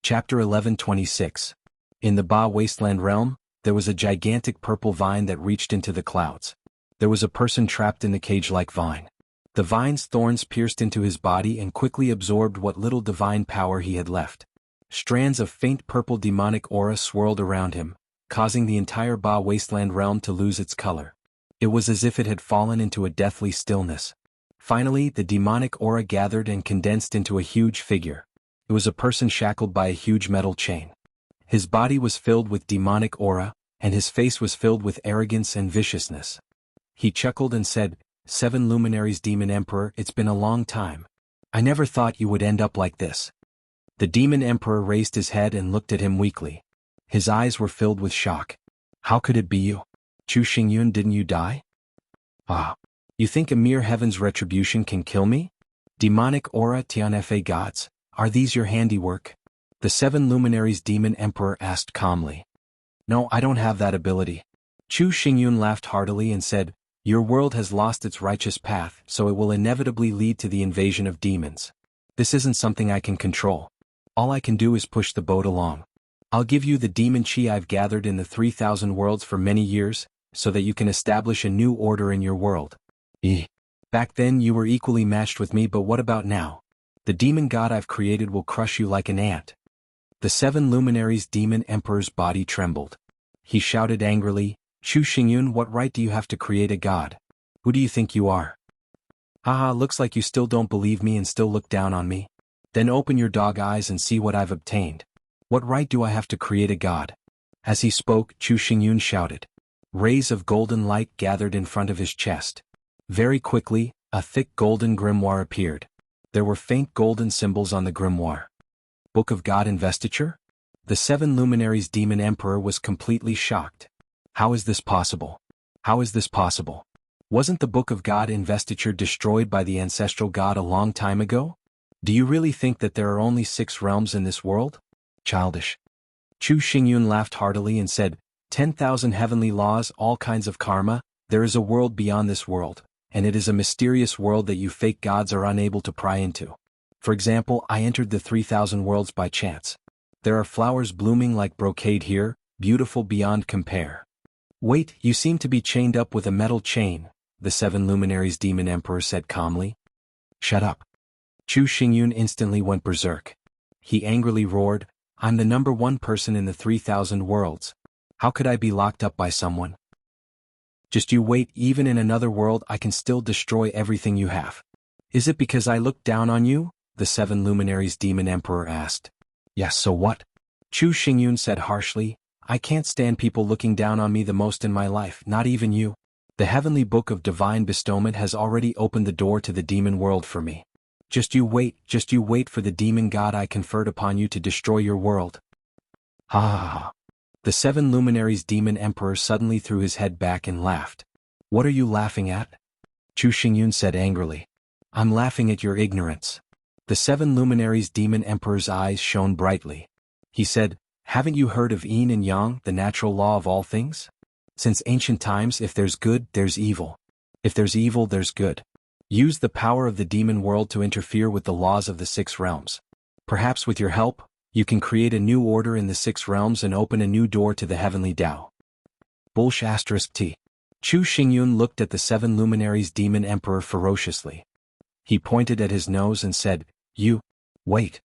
Chapter 11:26. In the Ba Wasteland realm, there was a gigantic purple vine that reached into the clouds. There was a person trapped in the cage-like vine. The vine's thorns pierced into his body and quickly absorbed what little divine power he had left. Strands of faint purple demonic aura swirled around him, causing the entire Ba Wasteland realm to lose its color. It was as if it had fallen into a deathly stillness. Finally, the demonic aura gathered and condensed into a huge figure. It was a person shackled by a huge metal chain. His body was filled with demonic aura, and his face was filled with arrogance and viciousness. He chuckled and said, "Seven luminaries, Demon Emperor, it's been a long time. I never thought you would end up like this." The Demon Emperor raised his head and looked at him weakly. His eyes were filled with shock. "How could it be you? Chu Xingyun, didn't you die? Ah. You think a mere heaven's retribution can kill me? Demonic aura Tianfa gods, are these your handiwork?" The seven luminaries Demon Emperor asked calmly. "No, I don't have that ability." Chu Xingyun laughed heartily and said, "Your world has lost its righteous path, so it will inevitably lead to the invasion of demons. This isn't something I can control. All I can do is push the boat along. I'll give you the demon chi I've gathered in the 3,000 worlds for many years, so that you can establish a new order in your world." Back then you were equally matched with me, but what about now? The demon god I've created will crush you like an ant. The seven luminaries Demon Emperor's body trembled. He shouted angrily, "Chu Xingyun, what right do you have to create a god? Who do you think you are? Haha, looks like you still don't believe me and still look down on me. Then open your dog eyes and see what I've obtained. What right do I have to create a god?" As he spoke, Chu Xingyun shouted. Rays of golden light gathered in front of his chest. Very quickly, a thick golden grimoire appeared. There were faint golden symbols on the grimoire. Book of God Investiture? The seven luminaries Demon Emperor was completely shocked. How is this possible? How is this possible? Wasn't the Book of God Investiture destroyed by the ancestral god a long time ago? Do you really think that there are only 6 realms in this world? Childish. Chu Xingyun laughed heartily and said, 10,000 heavenly laws, all kinds of karma, there is a world beyond this world. And it is a mysterious world that you fake gods are unable to pry into. For example, I entered the 3,000 worlds by chance. There are flowers blooming like brocade here, beautiful beyond compare. Wait, you seem to be chained up with a metal chain, the seven luminaries Demon Emperor said calmly. Shut up. Chu Xingyun instantly went berserk. He angrily roared, I'm the number 1 person in the 3,000 worlds. How could I be locked up by someone? Just you wait, even in another world I can still destroy everything you have. Is it because I looked down on you? The seven luminaries Demon Emperor asked. Yes, so what? Chu Xingyun said harshly, I can't stand people looking down on me the most in my life, not even you. The heavenly book of divine bestowment has already opened the door to the demon world for me. Just you wait for the demon god I conferred upon you to destroy your world. Ha ha ha. The seven luminaries Demon Emperor suddenly threw his head back and laughed. What are you laughing at? Chu Xingyun said angrily. I'm laughing at your ignorance. The seven luminaries Demon Emperor's eyes shone brightly. He said, haven't you heard of yin and yang, the natural law of all things? Since ancient times, if there's good, there's evil. If there's evil, there's good. Use the power of the demon world to interfere with the laws of the 6 realms. Perhaps with your help, you can create a new order in the 6 realms and open a new door to the heavenly Tao. T. Chu Xingyun looked at the seven luminaries Demon Emperor ferociously. He pointed at his nose and said, You, wait.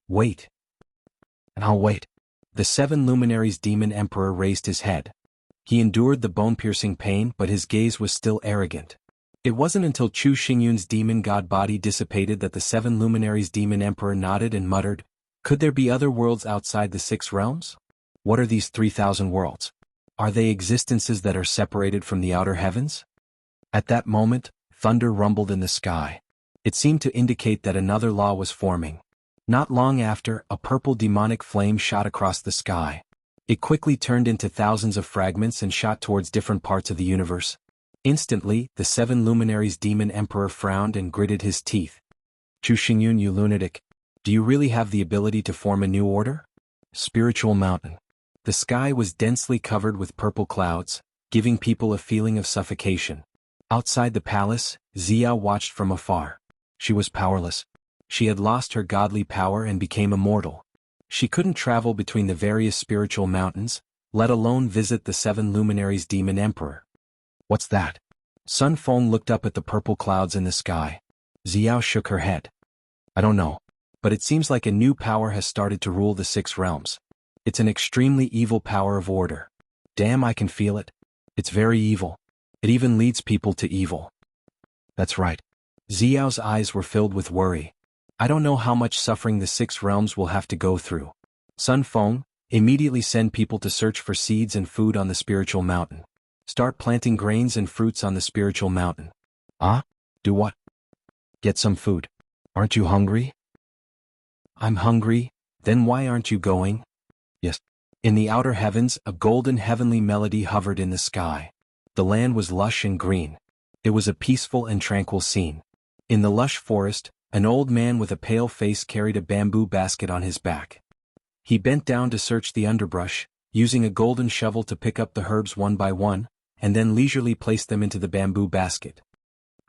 And I'll wait. The seven luminaries Demon Emperor raised his head. He endured the bone-piercing pain, but his gaze was still arrogant. It wasn't until Chu Xingyun's demon god body dissipated that the seven luminaries Demon Emperor nodded and muttered, Could there be other worlds outside the 6 realms? What are these 3,000 worlds? Are they existences that are separated from the outer heavens? At that moment, thunder rumbled in the sky. It seemed to indicate that another law was forming. Not long after, a purple demonic flame shot across the sky. It quickly turned into thousands of fragments and shot towards different parts of the universe. Instantly, the seven luminaries Demon Emperor frowned and gritted his teeth. Chu Xingyun, you lunatic. Do you really have the ability to form a new order? Spiritual mountain. The sky was densely covered with purple clouds, giving people a feeling of suffocation. Outside the palace, Xia watched from afar. She was powerless. She had lost her godly power and became immortal. She couldn't travel between the various spiritual mountains, let alone visit the 7 luminaries demon emperor. What's that? Sun Feng looked up at the purple clouds in the sky. Xiao shook her head. I don't know. But it seems like a new power has started to rule the 6 realms. It's an extremely evil power of order. Damn, I can feel it. It's very evil. It even leads people to evil. That's right. Xiao's eyes were filled with worry. I don't know how much suffering the 6 realms will have to go through. Sun Feng, immediately send people to search for seeds and food on the spiritual mountain. Start planting grains and fruits on the spiritual mountain. Ah? Do what? Get some food. Aren't you hungry? I'm hungry. Then why aren't you going? Yes. In the outer heavens, a golden heavenly melody hovered in the sky. The land was lush and green. It was a peaceful and tranquil scene. In the lush forest, an old man with a pale face carried a bamboo basket on his back. He bent down to search the underbrush, using a golden shovel to pick up the herbs one by one, and then leisurely placed them into the bamboo basket.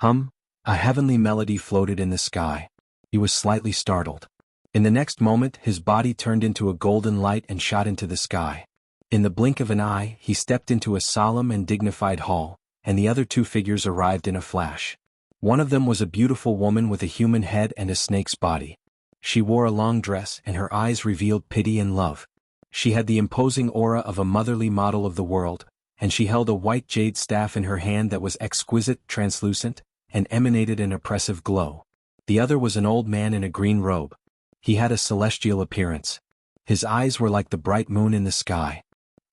A heavenly melody floated in the sky. He was slightly startled. In the next moment, his body turned into a golden light and shot into the sky. In the blink of an eye, he stepped into a solemn and dignified hall, and the other 2 figures arrived in a flash. One of them was a beautiful woman with a human head and a snake's body. She wore a long dress and her eyes revealed pity and love. She had the imposing aura of a motherly model of the world, and she held a white jade staff in her hand that was exquisite, translucent, and emanated an oppressive glow. The other was an old man in a green robe. He had a celestial appearance. His eyes were like the bright moon in the sky.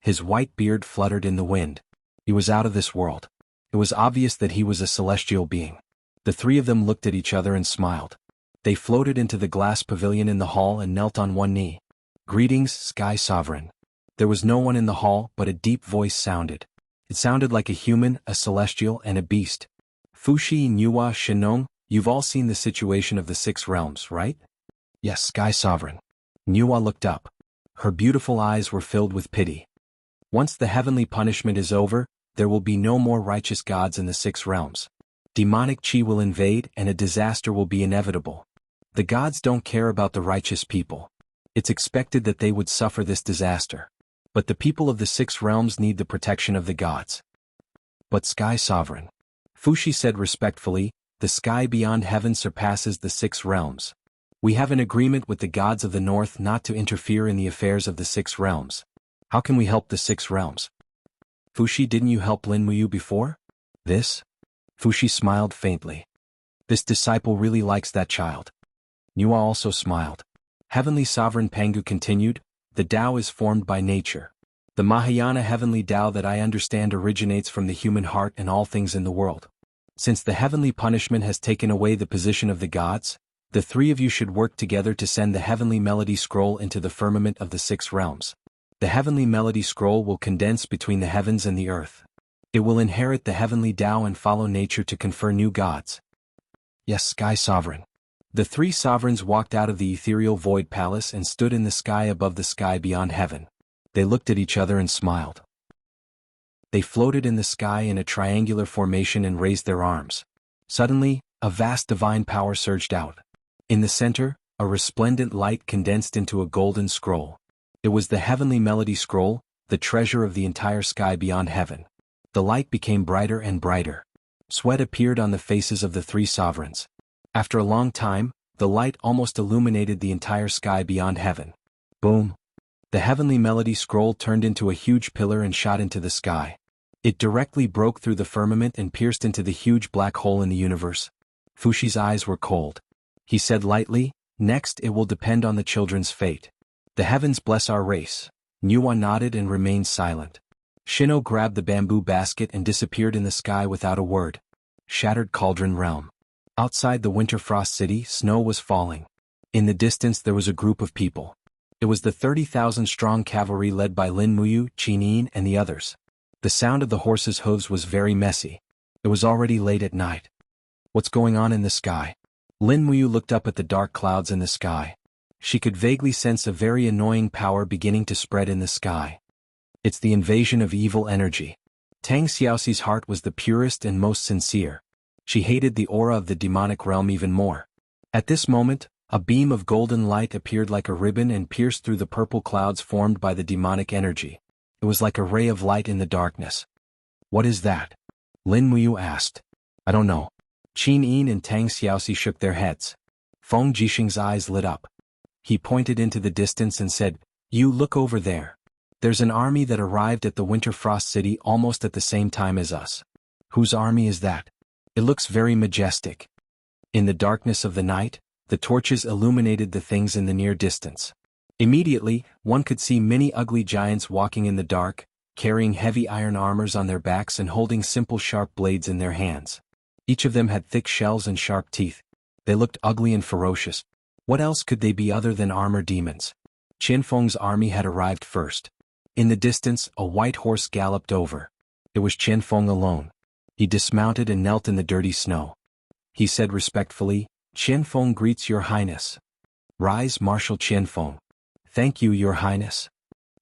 His white beard fluttered in the wind. He was out of this world. It was obvious that he was a celestial being. The 3 of them looked at each other and smiled. They floated into the glass pavilion in the hall and knelt on one knee. Greetings, Sky Sovereign. There was no one in the hall, but a deep voice sounded. It sounded like a human, a celestial, and a beast. Fushi Nuwa Shinong, you've all seen the situation of the 6 realms, right? Yes, Sky Sovereign. Nuwa looked up. Her beautiful eyes were filled with pity. Once the heavenly punishment is over, there will be no more righteous gods in the 6 realms. Demonic chi will invade and a disaster will be inevitable. The gods don't care about the righteous people. It's expected that they would suffer this disaster. But the people of the 6 realms need the protection of the gods. But Sky Sovereign, Fushi said respectfully, the sky beyond heaven surpasses the 6 realms. We have an agreement with the gods of the north not to interfere in the affairs of the 6 realms. How can we help the 6 realms? Fushi, didn't you help Lin Muyu before? This? Fushi smiled faintly. This disciple really likes that child. Nuwa also smiled. Heavenly Sovereign Pangu continued, the Tao is formed by nature. The Mahayana heavenly Tao that I understand originates from the human heart and all things in the world. Since the heavenly punishment has taken away the position of the gods, the 3 of you should work together to send the heavenly melody scroll into the firmament of the 6 realms. The heavenly melody scroll will condense between the heavens and the earth. It will inherit the heavenly Tao and follow nature to confer new gods. Yes, Sky Sovereign. The 3 sovereigns walked out of the ethereal void palace and stood in the sky above the sky beyond heaven. They looked at each other and smiled. They floated in the sky in a triangular formation and raised their arms. Suddenly, a vast divine power surged out. In the center, a resplendent light condensed into a golden scroll. It was the heavenly melody scroll, the treasure of the entire sky beyond heaven. The light became brighter and brighter. Sweat appeared on the faces of the 3 sovereigns. After a long time, the light almost illuminated the entire sky beyond heaven. Boom! The heavenly melody scroll turned into a huge pillar and shot into the sky. It directly broke through the firmament and pierced into the huge black hole in the universe. Fushi's eyes were cold. He said lightly, next it will depend on the children's fate. The heavens bless our race. Nuwa nodded and remained silent. Shino grabbed the bamboo basket and disappeared in the sky without a word. Shattered Cauldron Realm. Outside the Winter Frost City, snow was falling. In the distance there was a group of people. It was the 30,000-strong cavalry led by Lin Muyu, Qinin, and the others. The sound of the horses' hooves was very messy. It was already late at night. What's going on in the sky? Lin Muyu looked up at the dark clouds in the sky. She could vaguely sense a very annoying power beginning to spread in the sky. It's the invasion of evil energy. Tang Xiaoxi's heart was the purest and most sincere. She hated the aura of the demonic realm even more. At this moment, A beam of golden light appeared like a ribbon and pierced through the purple clouds formed by the demonic energy. It was like a ray of light in the darkness. "What is that?" Lin Muyu asked. "I don't know." Qin Yin and Tang Xiaoxi shook their heads. Feng Jixing's eyes lit up. He pointed into the distance and said, "You look over there. There's an army that arrived at the Winter Frost City almost at the same time as us." "Whose army is that?" "It looks very majestic." In the darkness of the night, the torches illuminated the things in the near distance. Immediately, one could see many ugly giants walking in the dark, carrying heavy iron armors on their backs and holding simple sharp blades in their hands. Each of them had thick shells and sharp teeth. They looked ugly and ferocious. What else could they be other than armor demons? Qianfeng's army had arrived first. In the distance, a white horse galloped over. It was Qianfeng alone. He dismounted and knelt in the dirty snow. He said respectfully, "Qianfeng greets your highness." "Rise, Marshal Qianfeng." "Thank you, your highness."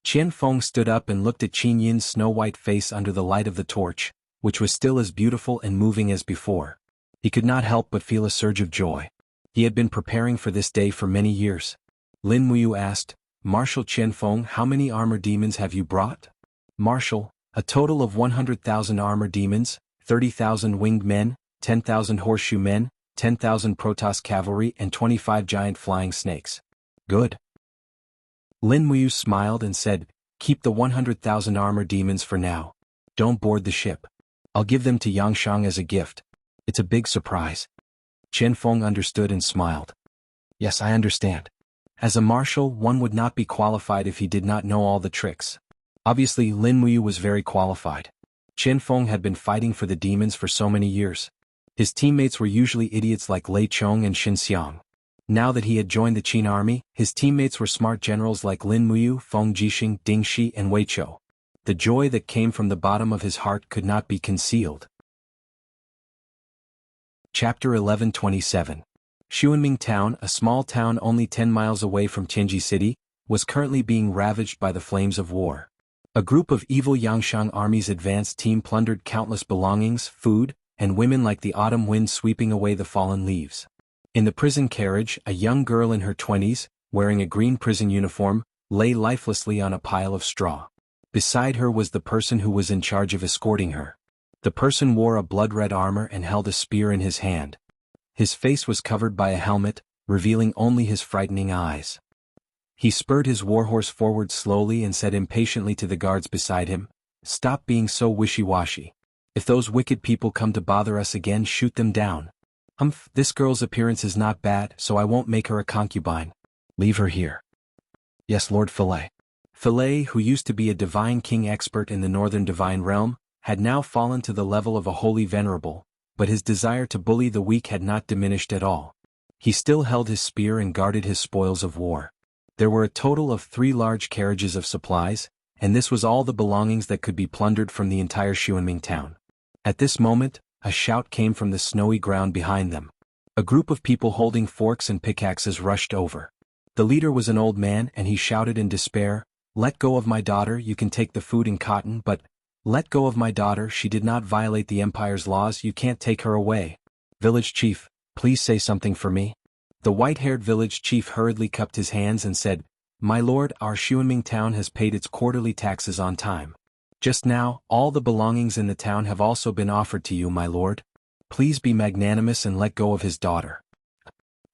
Qianfeng stood up and looked at Qin Yin's snow-white face under the light of the torch, which was still as beautiful and moving as before. He could not help but feel a surge of joy. He had been preparing for this day for many years. Lin Muyu asked, "Marshal Qianfeng, how many armor demons have you brought?" "Marshal, a total of 100,000 armor demons, 30,000 winged men, 10,000 horseshoe men, 10,000 Protoss cavalry and 25 giant flying snakes." "Good." Lin Muyu smiled and said, "Keep the 100,000 armor demons for now. Don't board the ship. I'll give them to Yangshang as a gift. It's a big surprise." Qianfeng understood and smiled. "Yes, I understand. As a marshal, one would not be qualified if he did not know all the tricks." Obviously, Lin Muyu was very qualified. Qianfeng had been fighting for the demons for so many years. His teammates were usually idiots like Lei Chong and Xin Xiang. Now that he had joined the Qin army, his teammates were smart generals like Lin Muyu, Feng Jixing, Ding Shi and Wei Chou. The joy that came from the bottom of his heart could not be concealed. Chapter 1127. Xuanming Town, a small town only 10 miles away from Tianji City, was currently being ravaged by the flames of war. A group of evil Yangshang army's advanced team plundered countless belongings, food, and women like the autumn wind sweeping away the fallen leaves. In the prison carriage, a young girl in her 20s, wearing a green prison uniform, lay lifelessly on a pile of straw. Beside her was the person who was in charge of escorting her. The person wore a blood-red armor and held a spear in his hand. His face was covered by a helmet, revealing only his frightening eyes. He spurred his warhorse forward slowly and said impatiently to the guards beside him, "Stop being so wishy-washy. If those wicked people come to bother us again, shoot them down. This girl's appearance is not bad, so I won't make her a concubine. Leave her here." "Yes, Lord Philae." Philae, who used to be a divine king expert in the northern divine realm, had now fallen to the level of a holy venerable, but his desire to bully the weak had not diminished at all. He still held his spear and guarded his spoils of war. There were a total of 3 large carriages of supplies, and this was all the belongings that could be plundered from the entire Xuanming town. At this moment, a shout came from the snowy ground behind them. A group of people holding forks and pickaxes rushed over. The leader was an old man and he shouted in despair, "Let go of my daughter, you can take the food and cotton, but let go of my daughter, she did not violate the Empire's laws, you can't take her away. Village chief, please say something for me." The white-haired village chief hurriedly cupped his hands and said, "My lord, our Xuanming town has paid its quarterly taxes on time. Just now, all the belongings in the town have also been offered to you, my lord. Please be magnanimous and let go of his daughter."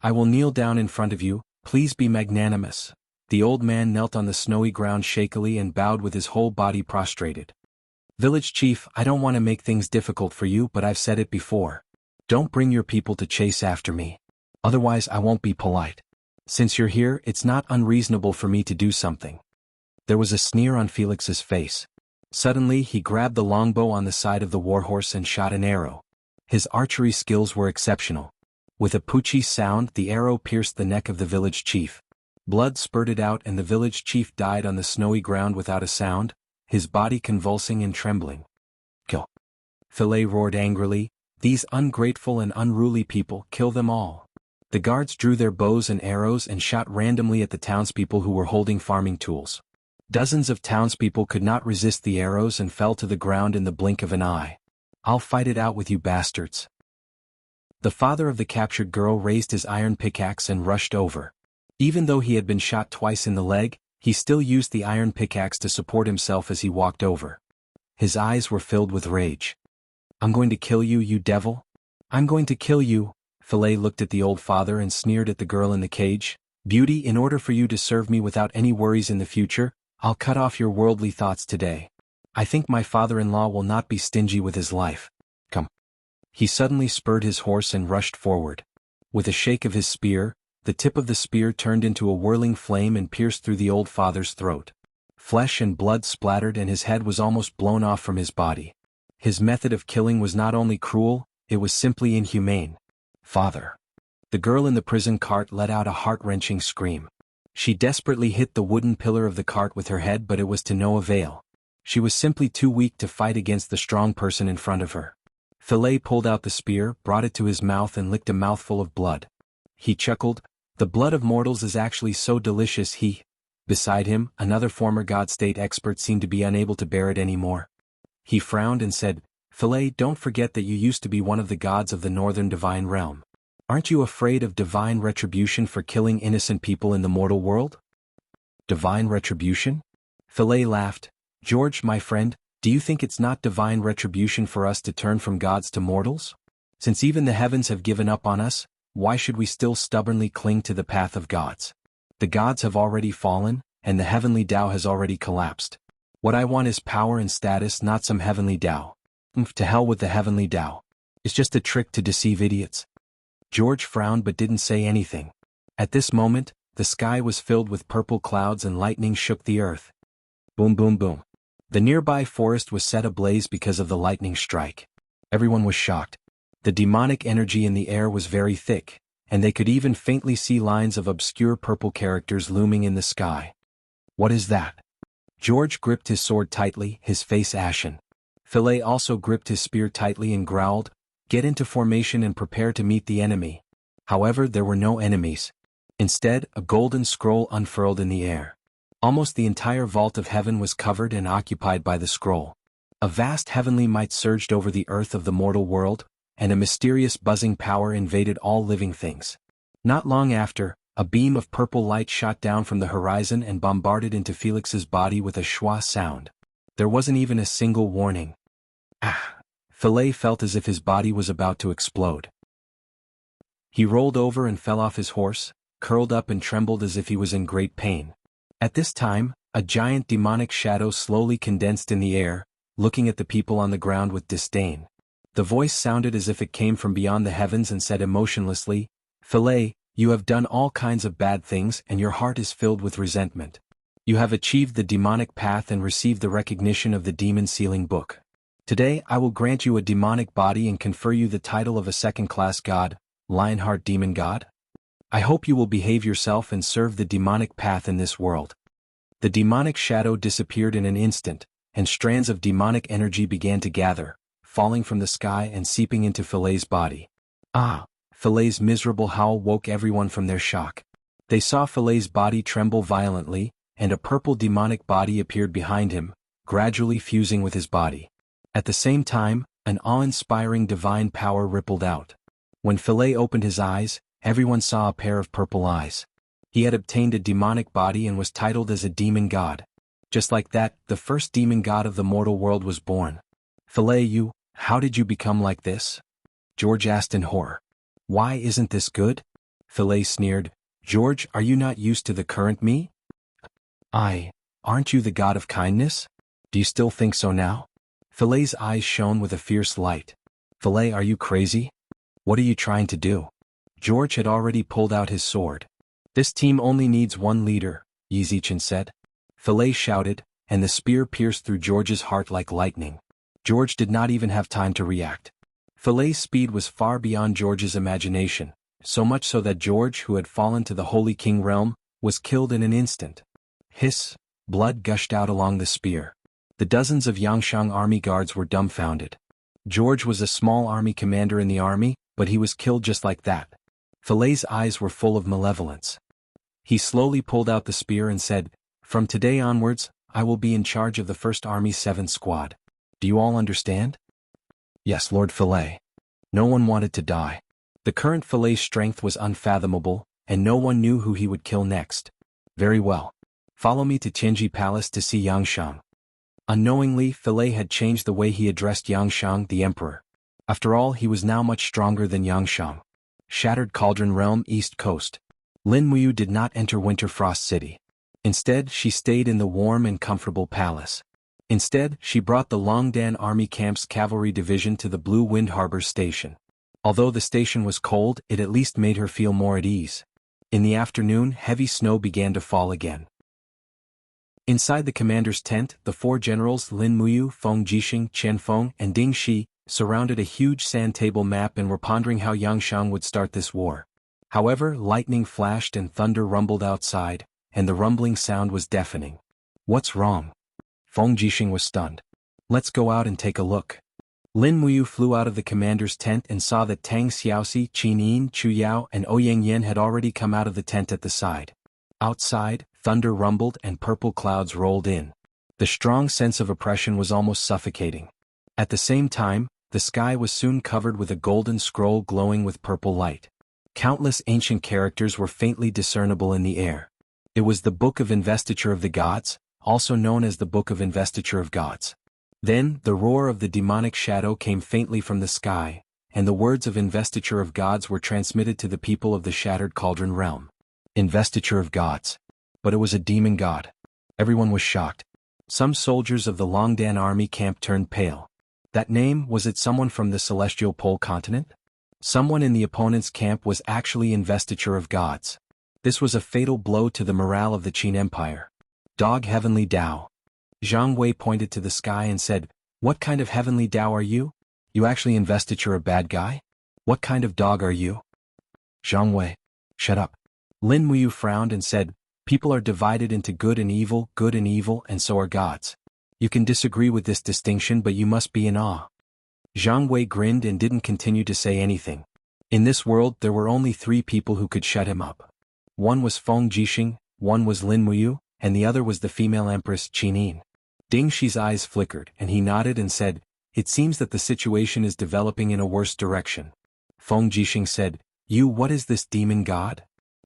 "I will kneel down in front of you, please be magnanimous." The old man knelt on the snowy ground shakily and bowed with his whole body prostrated. "Village chief, I don't want to make things difficult for you, but I've said it before. Don't bring your people to chase after me. Otherwise I won't be polite. Since you're here, it's not unreasonable for me to do something." There was a sneer on Felix's face. Suddenly he grabbed the longbow on the side of the warhorse and shot an arrow. His archery skills were exceptional. With a poochie sound, the arrow pierced the neck of the village chief. Blood spurted out and the village chief died on the snowy ground without a sound, his body convulsing and trembling. "Kill!" Philae roared angrily, "These ungrateful and unruly people, kill them all." The guards drew their bows and arrows and shot randomly at the townspeople who were holding farming tools. Dozens of townspeople could not resist the arrows and fell to the ground in the blink of an eye. "I'll fight it out with you bastards." The father of the captured girl raised his iron pickaxe and rushed over. Even though he had been shot twice in the leg, he still used the iron pickaxe to support himself as he walked over. His eyes were filled with rage. "I'm going to kill you, you devil! I'm going to kill you!" Philae looked at the old father and sneered at the girl in the cage. "Beauty, in order for you to serve me without any worries in the future, I'll cut off your worldly thoughts today. I think my father-in-law will not be stingy with his life. Come." He suddenly spurred his horse and rushed forward. With a shake of his spear, the tip of the spear turned into a whirling flame and pierced through the old father's throat. Flesh and blood splattered and his head was almost blown off from his body. His method of killing was not only cruel, it was simply inhumane. "Father." The girl in the prison cart let out a heart-wrenching scream. She desperately hit the wooden pillar of the cart with her head, but it was to no avail. She was simply too weak to fight against the strong person in front of her. Philae pulled out the spear, brought it to his mouth and licked a mouthful of blood. He chuckled. "The blood of mortals is actually so delicious." Beside him, another former God State expert seemed to be unable to bear it anymore. He frowned and said, "Philae, don't forget that you used to be one of the gods of the northern divine realm. Aren't you afraid of divine retribution for killing innocent people in the mortal world?" "Divine retribution?" Philae laughed. "George, my friend, do you think it's not divine retribution for us to turn from gods to mortals? Since even the heavens have given up on us, why should we still stubbornly cling to the path of gods? The gods have already fallen, and the heavenly Tao has already collapsed. What I want is power and status, not some heavenly Tao. To hell with the heavenly Tao. It's just a trick to deceive idiots." George frowned but didn't say anything. At this moment, the sky was filled with purple clouds and lightning shook the earth. Boom, boom, boom. The nearby forest was set ablaze because of the lightning strike. Everyone was shocked. The demonic energy in the air was very thick, and they could even faintly see lines of obscure purple characters looming in the sky. "What is that?" George gripped his sword tightly, his face ashen. Philae also gripped his spear tightly and growled, "Get into formation and prepare to meet the enemy." However, there were no enemies. Instead, a golden scroll unfurled in the air. Almost the entire vault of heaven was covered and occupied by the scroll. A vast heavenly might surged over the earth of the mortal world, and a mysterious buzzing power invaded all living things. Not long after, a beam of purple light shot down from the horizon and bombarded into Felix's body with a schwa sound. There wasn't even a single warning. Ah! Philae felt as if his body was about to explode. He rolled over and fell off his horse, curled up and trembled as if he was in great pain. At this time, a giant demonic shadow slowly condensed in the air, looking at the people on the ground with disdain. The voice sounded as if it came from beyond the heavens and said emotionlessly, "Philae, you have done all kinds of bad things and your heart is filled with resentment. You have achieved the demonic path and received the recognition of the demon sealing book. Today I will grant you a demonic body and confer you the title of a second-class god, Lionheart Demon God. I hope you will behave yourself and serve the demonic path in this world." The demonic shadow disappeared in an instant, and strands of demonic energy began to gather, falling from the sky and seeping into Philae's body. Ah! Philae's miserable howl woke everyone from their shock. They saw Philae's body tremble violently, and a purple demonic body appeared behind him, gradually fusing with his body. At the same time, an awe-inspiring divine power rippled out. When Philae opened his eyes, everyone saw a pair of purple eyes. He had obtained a demonic body and was titled as a demon god. Just like that, the first demon god of the mortal world was born. "Philae, how did you become like this?" George asked in horror. "Why isn't this good?" Philae sneered. "George, are you not used to the current me?" Aren't you the god of kindness? Do you still think so now?" Philae's eyes shone with a fierce light. "Philae, are you crazy? What are you trying to do?" George had already pulled out his sword. "This team only needs one leader," Yizichin said. Philae shouted, and the spear pierced through George's heart like lightning. George did not even have time to react. Philae's speed was far beyond George's imagination, so much so that George, who had fallen to the Holy King realm, was killed in an instant. Hiss! Blood gushed out along the spear. The dozens of Yangshang army guards were dumbfounded. George was a small army commander in the army, but he was killed just like that. Philae's eyes were full of malevolence. He slowly pulled out the spear and said, "From today onwards, I will be in charge of the 1st Army's 7th Squad. Do you all understand?" "Yes, Lord Philae." No one wanted to die. The current Filet's strength was unfathomable, and no one knew who he would kill next. Very well. Follow me to Tianji Palace to see Yangshang. Unknowingly, Filet had changed the way he addressed Yangshang, the emperor. After all, he was now much stronger than Yangshang. Shattered Cauldron Realm, East Coast. Lin Muyu did not enter Winter Frost City. Instead, she stayed in the warm and comfortable palace. Instead, she brought the Longdan Army Camp's cavalry division to the Blue Wind Harbor Station. Although the station was cold, it at least made her feel more at ease. In the afternoon, heavy snow began to fall again. Inside the commander's tent, the four generals Lin Muyu, Feng Jixing, Chen Feng, and Ding Shi surrounded a huge sand table map and were pondering how Yangshang would start this war. However, lightning flashed and thunder rumbled outside, and the rumbling sound was deafening. What's wrong? Feng Jixing was stunned. Let's go out and take a look. Lin Muyu flew out of the commander's tent and saw that Tang Xiaoxi, Qin Yin, Chu Yao, and Ouyang Yan had already come out of the tent at the side. Outside, thunder rumbled and purple clouds rolled in. The strong sense of oppression was almost suffocating. At the same time, the sky was soon covered with a golden scroll glowing with purple light. Countless ancient characters were faintly discernible in the air. It was the Book of Investiture of the Gods, also known as the Book of Investiture of Gods. Then, the roar of the demonic shadow came faintly from the sky, and the words of Investiture of Gods were transmitted to the people of the Shattered Cauldron Realm. Investiture of Gods. But it was a demon god. Everyone was shocked. Some soldiers of the Longdan army camp turned pale. That name, was it someone from the Celestial Pole continent? Someone in the opponent's camp was actually Investiture of Gods. This was a fatal blow to the morale of the Qin Empire. Dog Heavenly Tao. Zhang Wei pointed to the sky and said, "What kind of Heavenly Tao are you? You actually Investiture a bad guy? What kind of dog are you?" Zhang Wei. Shut up. Lin Muyu frowned and said, "People are divided into good and evil, and so are gods. You can disagree with this distinction, but you must be in awe." Zhang Wei grinned and didn't continue to say anything. In this world there were only 3 people who could shut him up. One was Feng Jixing, one was Lin Muyu, and the other was the female empress Qin Yin. Ding Shi's eyes flickered, and he nodded and said, "It seems that the situation is developing in a worse direction." Feng Jixing said, What is this demon god?"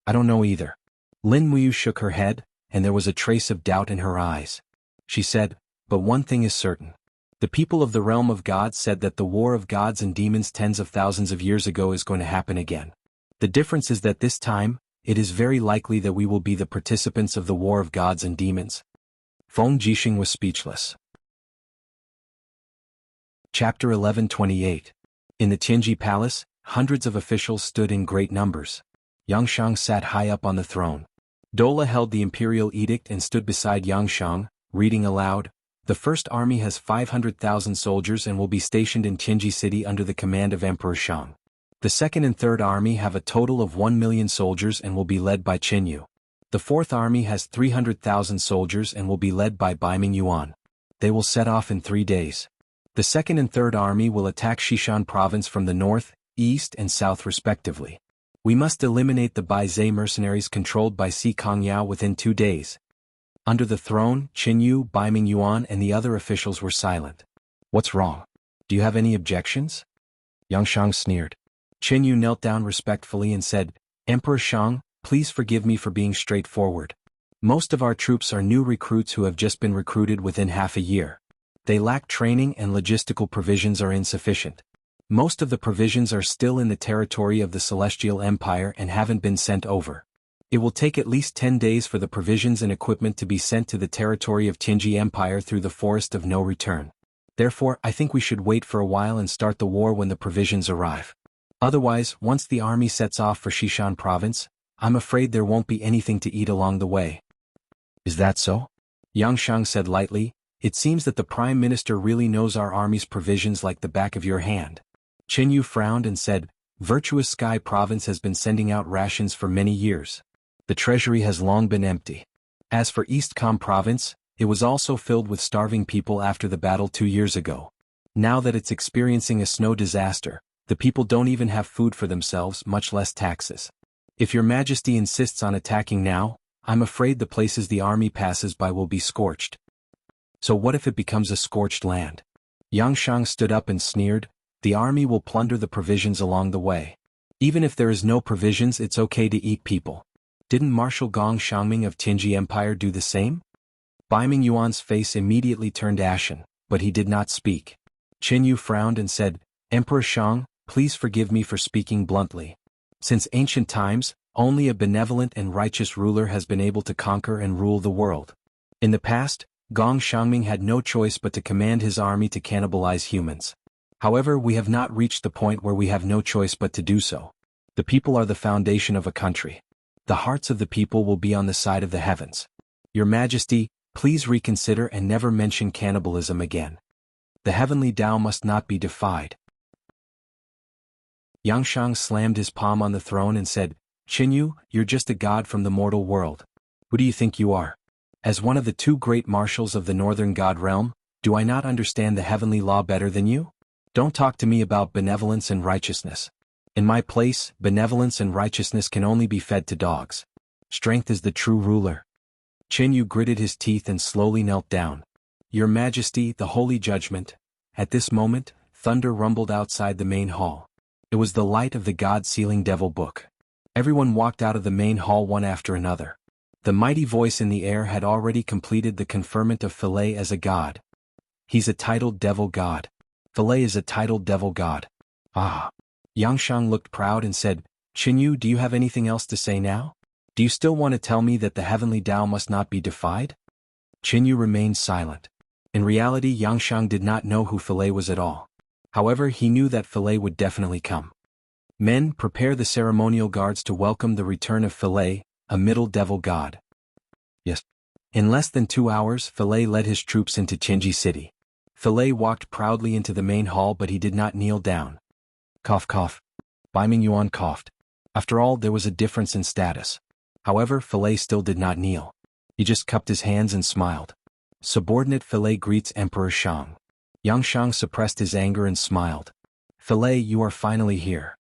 "I don't know either." Lin Muyu shook her head, and there was a trace of doubt in her eyes. She said, "But one thing is certain. The people of the realm of gods said that the war of gods and demons tens of thousands of years ago is going to happen again. The difference is that this time, it is very likely that we will be the participants of the war of gods and demons." Feng Jixing was speechless. Chapter 11:28. In the Tianji Palace, hundreds of officials stood in great numbers. Yangshang sat high up on the throne. Dola held the imperial edict and stood beside Yangshang, reading aloud, "The First Army has 500,000 soldiers and will be stationed in Tianji City under the command of Emperor Shang. The Second and Third Army have a total of 1 million soldiers and will be led by Qin Yu. The Fourth Army has 300,000 soldiers and will be led by Baiming Yuan. They will set off in 3 days. The Second and Third Army will attack Xishan Province from the north, east and south respectively. We must eliminate the Baizhe mercenaries controlled by Si Kongyao within 2 days." Under the throne, Qin Yu, Baiming Yuan and the other officials were silent. "What's wrong? Do you have any objections?" Yangshang sneered. Qin Yu knelt down respectfully and said, "Emperor Shang, please forgive me for being straightforward. Most of our troops are new recruits who have just been recruited within half a year. They lack training and logistical provisions are insufficient. Most of the provisions are still in the territory of the Celestial Empire and haven't been sent over. It will take at least 10 days for the provisions and equipment to be sent to the territory of Tianji Empire through the Forest of No Return. Therefore, I think we should wait for a while and start the war when the provisions arrive. Otherwise, once the army sets off for Xishan Province, I'm afraid there won't be anything to eat along the way." "Is that so?" Yangshang said lightly, "It seems that the Prime Minister really knows our army's provisions like the back of your hand." Qin Yu frowned and said, "Virtuous Sky Province has been sending out rations for many years. The treasury has long been empty. As for Eastcom Province, it was also filled with starving people after the battle 2 years ago. Now that it's experiencing a snow disaster, the people don't even have food for themselves, much less taxes. If your majesty insists on attacking now, I'm afraid the places the army passes by will be scorched." "So what if it becomes a scorched land?" Yangshang stood up and sneered, "The army will plunder the provisions along the way. Even if there is no provisions, it's okay to eat people. Didn't Marshal Gong Xiangming of Qinji Empire do the same? Bai Mingyuan's face immediately turned ashen, but he did not speak. Qin Yu frowned and said, Emperor Shang, please forgive me for speaking bluntly. Since ancient times, only a benevolent and righteous ruler has been able to conquer and rule the world. In the past, Gong Xiangming had no choice but to command his army to cannibalize humans. However, we have not reached the point where we have no choice but to do so. The people are the foundation of a country. The hearts of the people will be on the side of the heavens. Your Majesty, please reconsider and never mention cannibalism again. The heavenly Tao must not be defied. Yangshang slammed his palm on the throne and said, Qinyu, you're just a god from the mortal world. Who do you think you are? As one of the two great marshals of the northern god realm, do I not understand the heavenly law better than you? Don't talk to me about benevolence and righteousness. In my place, benevolence and righteousness can only be fed to dogs. Strength is the true ruler. Qinyu gritted his teeth and slowly knelt down. Your Majesty, the holy judgment. At this moment, thunder rumbled outside the main hall. It was the light of the God-sealing devil book. Everyone walked out of the main hall one after another. The mighty voice in the air had already completed the conferment of Philae as a god. He's a titled devil god. Philae is a titled devil god. Ah. Yangshang looked proud and said, Qinyu, do you have anything else to say now? Do you still want to tell me that the heavenly Tao must not be defied? Qinyu remained silent. In reality, Yangshang did not know who Philae was at all. However, he knew that Philae would definitely come. Men, prepare the ceremonial guards to welcome the return of Philae, a middle devil god. Yes. In less than 2 hours, Philae led his troops into Qinji City. Philae walked proudly into the main hall, but he did not kneel down. Cough cough. Bai Mingyuan coughed. After all, there was a difference in status. However, Philae still did not kneel. He just cupped his hands and smiled. Subordinate Philae greets Emperor Shang. Yangshang suppressed his anger and smiled. Philae, you are finally here.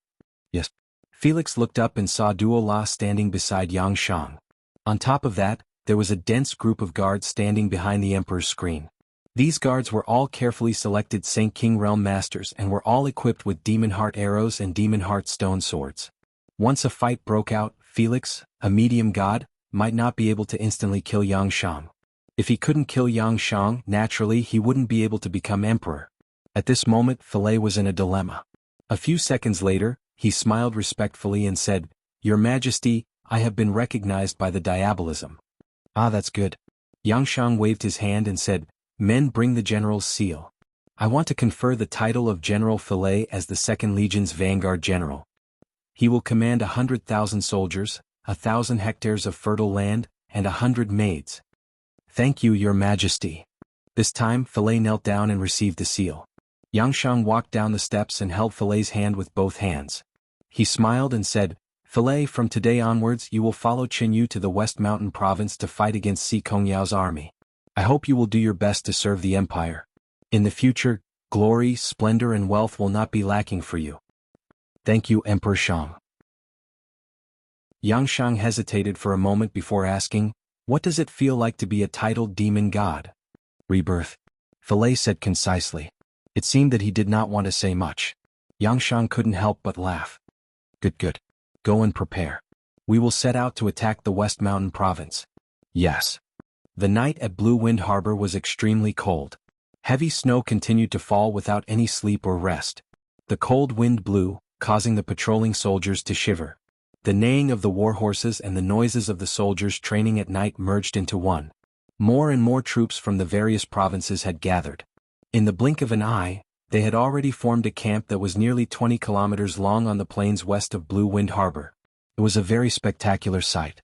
Yes. Felix looked up and saw Duo La standing beside Yangshang. On top of that, there was a dense group of guards standing behind the Emperor's screen. These guards were all carefully selected Saint King Realm Masters and were all equipped with Demon Heart arrows and Demon Heart stone swords. Once a fight broke out, Felix, a medium god, might not be able to instantly kill Yangshang. If he couldn't kill Yangshang, naturally he wouldn't be able to become emperor. At this moment, Philae was in a dilemma. A few seconds later, he smiled respectfully and said, Your Majesty, I have been recognized by the diabolism. Ah, that's good. Yangshang waved his hand and said, Men, bring the general's seal. I want to confer the title of General Philae as the 2nd Legion's Vanguard General. He will command 100,000 soldiers, 1,000 hectares of fertile land, and 100 maids. Thank you, Your Majesty. This time, Philae knelt down and received the seal. Yangshang walked down the steps and held Philae's hand with both hands. He smiled and said, Philae, from today onwards you will follow Qinyu to the West Mountain Province to fight against Si Kongyao's army. I hope you will do your best to serve the Empire. In the future, glory, splendor and wealth will not be lacking for you. Thank you, Emperor Shang. Yangshang hesitated for a moment before asking, What does it feel like to be a titled demon god? Rebirth. Philae said concisely. It seemed that he did not want to say much. Yangshang couldn't help but laugh. Good. Go and prepare. We will set out to attack the West Mountain Province. Yes. The night at Blue Wind Harbor was extremely cold. Heavy snow continued to fall without any sleep or rest. The cold wind blew, causing the patrolling soldiers to shiver. The neighing of the war horses and the noises of the soldiers training at night merged into one. More and more troops from the various provinces had gathered. In the blink of an eye, they had already formed a camp that was nearly 20 kilometers long on the plains west of Blue Wind Harbor. It was a very spectacular sight.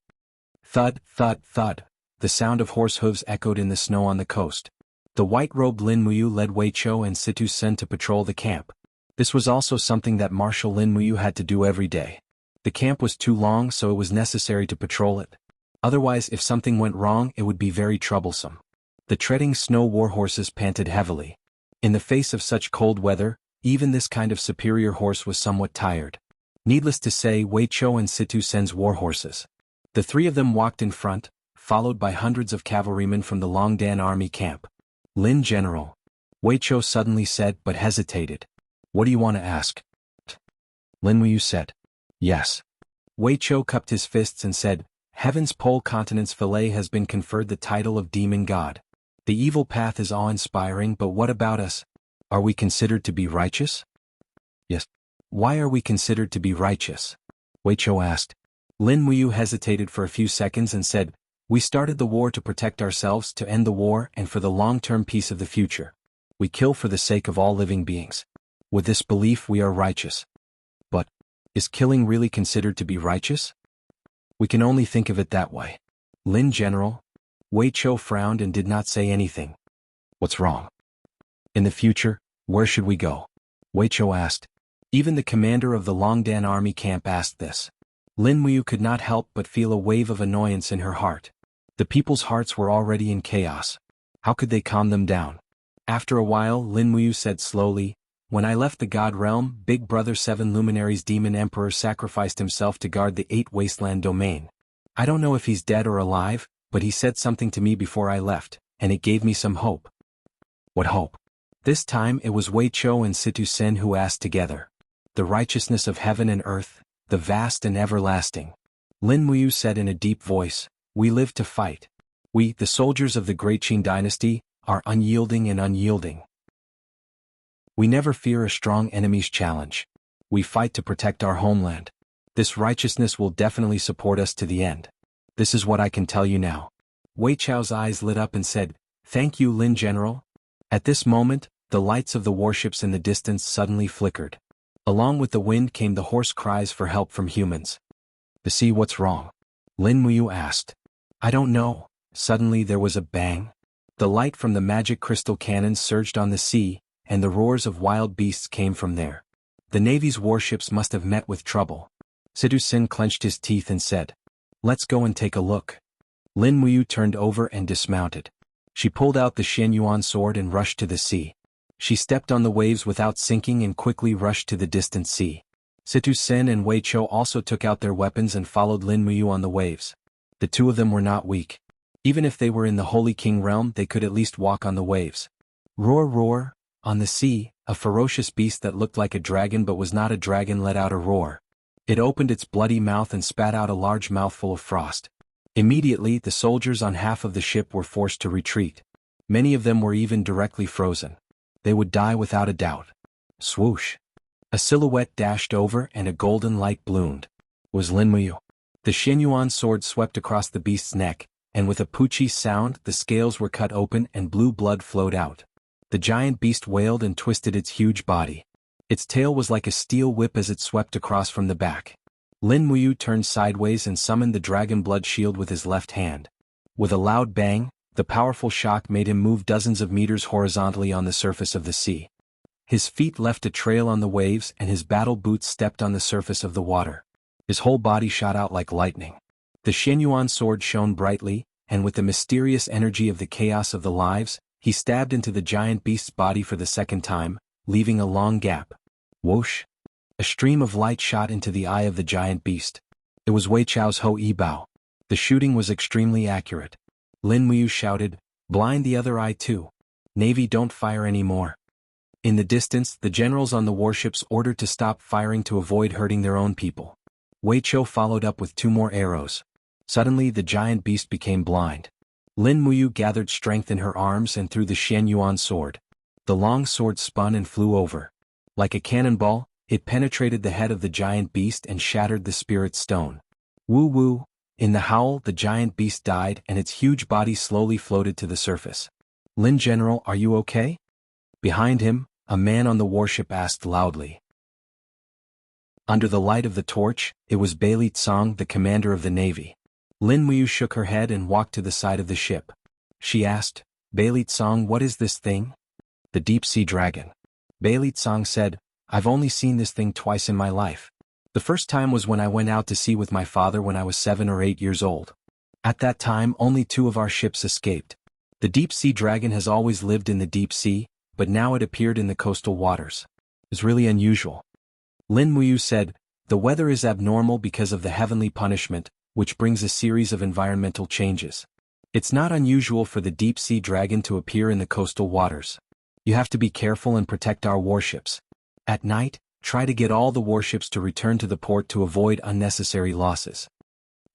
Thud, thud, thud. The sound of horse hooves echoed in the snow on the coast. The white-robed Lin Muyu led Wei Chou and Situ Sen to patrol the camp. This was also something that Marshal Lin Muyu had to do every day. The camp was too long, so it was necessary to patrol it. Otherwise, if something went wrong, it would be very troublesome. The treading snow war horses panted heavily. In the face of such cold weather, even this kind of superior horse was somewhat tired. Needless to say, Wei Chou and Situ Sen's war horses. The three of them walked in front, followed by hundreds of cavalrymen from the Longdan army camp. Lin General. Wei Chou suddenly said but hesitated. What do you want to ask? Lin Muyu said. Yes. Wei Chou cupped his fists and said, Heaven's pole continent's fillet has been conferred the title of demon god. The evil path is awe-inspiring, but what about us? Are we considered to be righteous? Yes. Why are we considered to be righteous? Wei Chou asked. Lin Muyu hesitated for a few seconds and said, We started the war to protect ourselves, to end the war, and for the long-term peace of the future. We kill for the sake of all living beings. With this belief we are righteous. But, is killing really considered to be righteous? We can only think of it that way. Lin General? Wei Chou frowned and did not say anything. What's wrong? In the future, where should we go? Wei Chou asked. Even the commander of the Longdan army camp asked this. Lin Muyu could not help but feel a wave of annoyance in her heart. The people's hearts were already in chaos. How could they calm them down? After a while, Lin Muyu said slowly, When I left the God Realm, Big Brother 7 Luminaries Demon Emperor sacrificed himself to guard the 8 Wasteland domain. I don't know if he's dead or alive, but he said something to me before I left, and it gave me some hope. What hope? This time it was Wei Chou and Situ Sen who asked together. The righteousness of heaven and earth, the vast and everlasting. Lin Muyu said in a deep voice, We live to fight. We, the soldiers of the Great Qin dynasty, are unyielding and unyielding. We never fear a strong enemy's challenge. We fight to protect our homeland. This righteousness will definitely support us to the end. This is what I can tell you now. Wei Chou's eyes lit up and said, Thank you, Lin General. At this moment, the lights of the warships in the distance suddenly flickered. Along with the wind came the hoarse cries for help from humans. To see what's wrong? Lin Muyu asked. I don't know. Suddenly there was a bang. The light from the magic crystal cannons surged on the sea, and the roars of wild beasts came from there. The Navy's warships must have met with trouble. Situ Sin clenched his teeth and said, Let's go and take a look. Lin Muyu turned over and dismounted. She pulled out the Xianyuan sword and rushed to the sea. She stepped on the waves without sinking and quickly rushed to the distant sea. Situ Sen and Wei Chou also took out their weapons and followed Lin Muyu on the waves. The two of them were not weak. Even if they were in the Holy King realm, they could at least walk on the waves. Roar, roar! On the sea, a ferocious beast that looked like a dragon but was not a dragon let out a roar. It opened its bloody mouth and spat out a large mouthful of frost. Immediately, the soldiers on half of the ship were forced to retreat. Many of them were even directly frozen. They would die without a doubt. Swoosh! A silhouette dashed over and a golden light bloomed. Was Lin Muyu. The Xianyuan sword swept across the beast's neck, and with a poochie sound the scales were cut open and blue blood flowed out. The giant beast wailed and twisted its huge body. Its tail was like a steel whip as it swept across from the back. Lin Muyu turned sideways and summoned the dragon blood shield with his left hand. With a loud bang, the powerful shock made him move dozens of meters horizontally on the surface of the sea. His feet left a trail on the waves and his battle boots stepped on the surface of the water. His whole body shot out like lightning. The Xianyuan sword shone brightly, and with the mysterious energy of the chaos of the lives, he stabbed into the giant beast's body for the second time, leaving a long gap. Whoosh! A stream of light shot into the eye of the giant beast. It was Wei Chou's Ho Yi Bao. The shooting was extremely accurate. Lin Muyu shouted, Blind the other eye too. Navy, don't fire anymore. In the distance, the generals on the warships ordered to stop firing to avoid hurting their own people. Wei Chou followed up with 2 more arrows. Suddenly the giant beast became blind. Lin Muyu gathered strength in her arms and threw the Xianyuan sword. The long sword spun and flew over. Like a cannonball, it penetrated the head of the giant beast and shattered the spirit stone. Woo woo! In the howl, the giant beast died and its huge body slowly floated to the surface. Lin General, are you okay? Behind him, a man on the warship asked loudly. Under the light of the torch, it was Bailey Tsong, the commander of the Navy. Lin Muyu shook her head and walked to the side of the ship. She asked, Bailey Tsong, what is this thing? The deep-sea dragon. Bailey Tsong said, I've only seen this thing twice in my life. The first time was when I went out to sea with my father when I was 7 or 8 years old. At that time only 2 of our ships escaped. The deep-sea dragon has always lived in the deep sea, but now it appeared in the coastal waters. It's really unusual. Lin Muyu said, the weather is abnormal because of the heavenly punishment, which brings a series of environmental changes. It's not unusual for the deep-sea dragon to appear in the coastal waters. You have to be careful and protect our warships. At night, Try to get all the warships to return to the port to avoid unnecessary losses.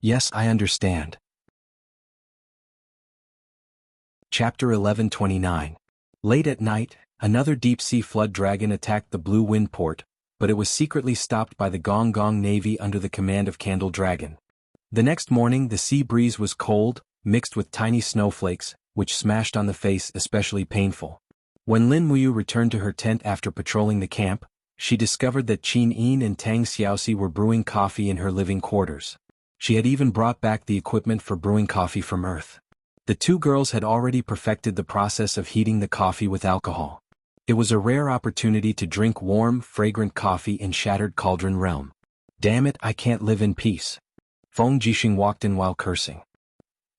Yes, I understand. Chapter 1129. Late at night, another deep-sea flood dragon attacked the Blue Wind port, but it was secretly stopped by the Gong Gong Navy under the command of Candle Dragon. The next morning the sea breeze was cold, mixed with tiny snowflakes, which smashed on the face, especially painful. When Lin Muyu returned to her tent after patrolling the camp, she discovered that Qin Yin and Tang Xiaoxi were brewing coffee in her living quarters. She had even brought back the equipment for brewing coffee from Earth. The two girls had already perfected the process of heating the coffee with alcohol. It was a rare opportunity to drink warm, fragrant coffee in Shattered Cauldron Realm. Damn it, I can't live in peace. Feng Jixing walked in while cursing.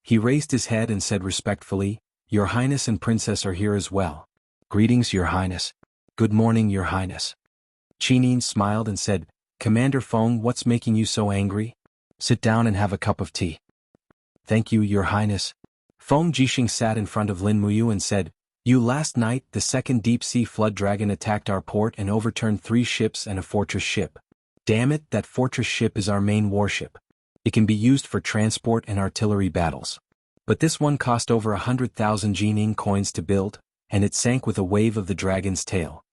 He raised his head and said respectfully, Your Highness and Princess are here as well. Greetings, Your Highness. Good morning, Your Highness. Qinin smiled and said, Commander Feng, what's making you so angry? Sit down and have a cup of tea. Thank you, Your Highness. Feng Jixing sat in front of Lin Muyu and said, Last night, the second deep-sea flood dragon attacked our port and overturned 3 ships and a fortress ship. Damn it, that fortress ship is our main warship. It can be used for transport and artillery battles. But this one cost over 100,000 Jining coins to build, and it sank with a wave of the dragon's tail.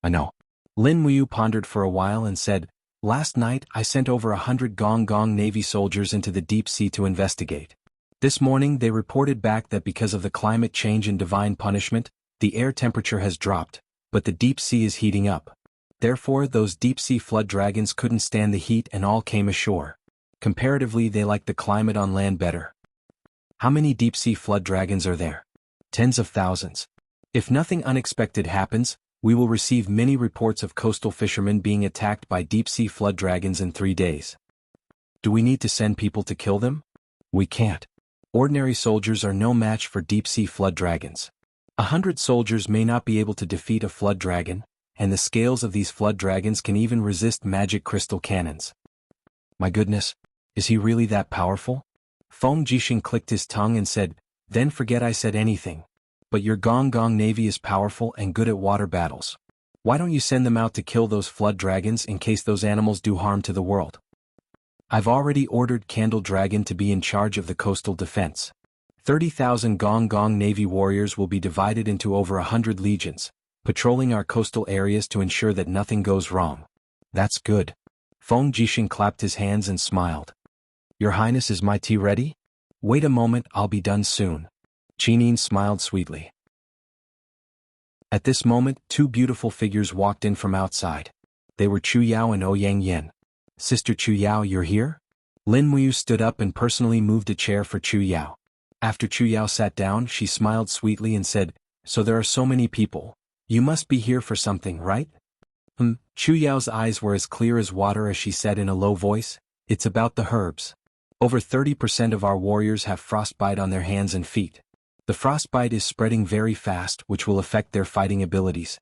I know. Lin Muyu pondered for a while and said, Last night I sent over 100 Gong Gong Navy soldiers into the deep sea to investigate. This morning they reported back that because of the climate change and divine punishment, the air temperature has dropped, but the deep sea is heating up. Therefore those deep-sea flood dragons couldn't stand the heat and all came ashore. Comparatively they like the climate on land better. How many deep-sea flood dragons are there? Tens of thousands. If nothing unexpected happens, we will receive many reports of coastal fishermen being attacked by deep-sea flood dragons in 3 days. Do we need to send people to kill them? We can't. Ordinary soldiers are no match for deep-sea flood dragons. 100 soldiers may not be able to defeat a flood dragon, and the scales of these flood dragons can even resist magic crystal cannons. My goodness, is he really that powerful? Feng Jixing clicked his tongue and said, Then forget I said anything. But your Gong Gong Navy is powerful and good at water battles. Why don't you send them out to kill those flood dragons in case those animals do harm to the world? I've already ordered Candle Dragon to be in charge of the coastal defense. 30,000 Gong Gong Navy warriors will be divided into over 100 legions, patrolling our coastal areas to ensure that nothing goes wrong. That's good. Feng Jixing clapped his hands and smiled. Your Highness, is my tea ready? Wait a moment, I'll be done soon. Qinin smiled sweetly. At this moment, 2 beautiful figures walked in from outside. They were Chu Yao and Ouyang Yen. Sister Chu Yao, you're here? Lin Muyu stood up and personally moved a chair for Chu Yao. After Chu Yao sat down, she smiled sweetly and said, So there are so many people. You must be here for something, right? Chu Yao's eyes were as clear as water as she said in a low voice, It's about the herbs. Over 30% of our warriors have frostbite on their hands and feet. The frostbite is spreading very fast, which will affect their fighting abilities.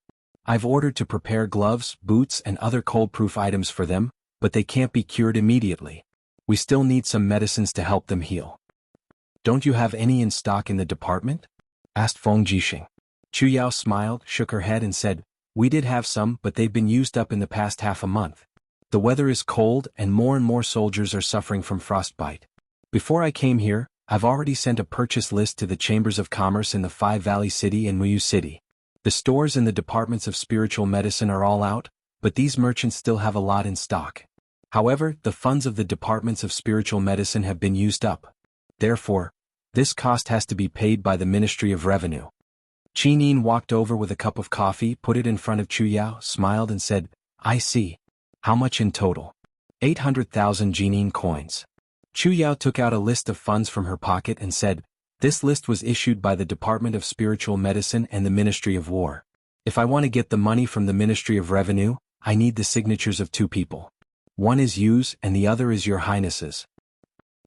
I've ordered to prepare gloves, boots, and other cold-proof items for them, but they can't be cured immediately. We still need some medicines to help them heal. Don't you have any in stock in the department? Asked Feng Jixing. Chu Yao smiled, shook her head and said, We did have some, but they've been used up in the past half a month. The weather is cold and more soldiers are suffering from frostbite. Before I came here, I've already sent a purchase list to the Chambers of Commerce in the 5 Valley City and Muyu City. The stores in the departments of spiritual medicine are all out, but these merchants still have a lot in stock. However, the funds of the departments of spiritual medicine have been used up. Therefore, this cost has to be paid by the Ministry of Revenue. Qinin walked over with a cup of coffee, put it in front of Chu Yao, smiled and said, I see. How much in total? 800,000 Jining coins. Chu Yao took out a list of funds from her pocket and said, This list was issued by the Department of Spiritual Medicine and the Ministry of War. If I want to get the money from the Ministry of Revenue, I need the signatures of 2 people. One is yours and the other is your Highness's.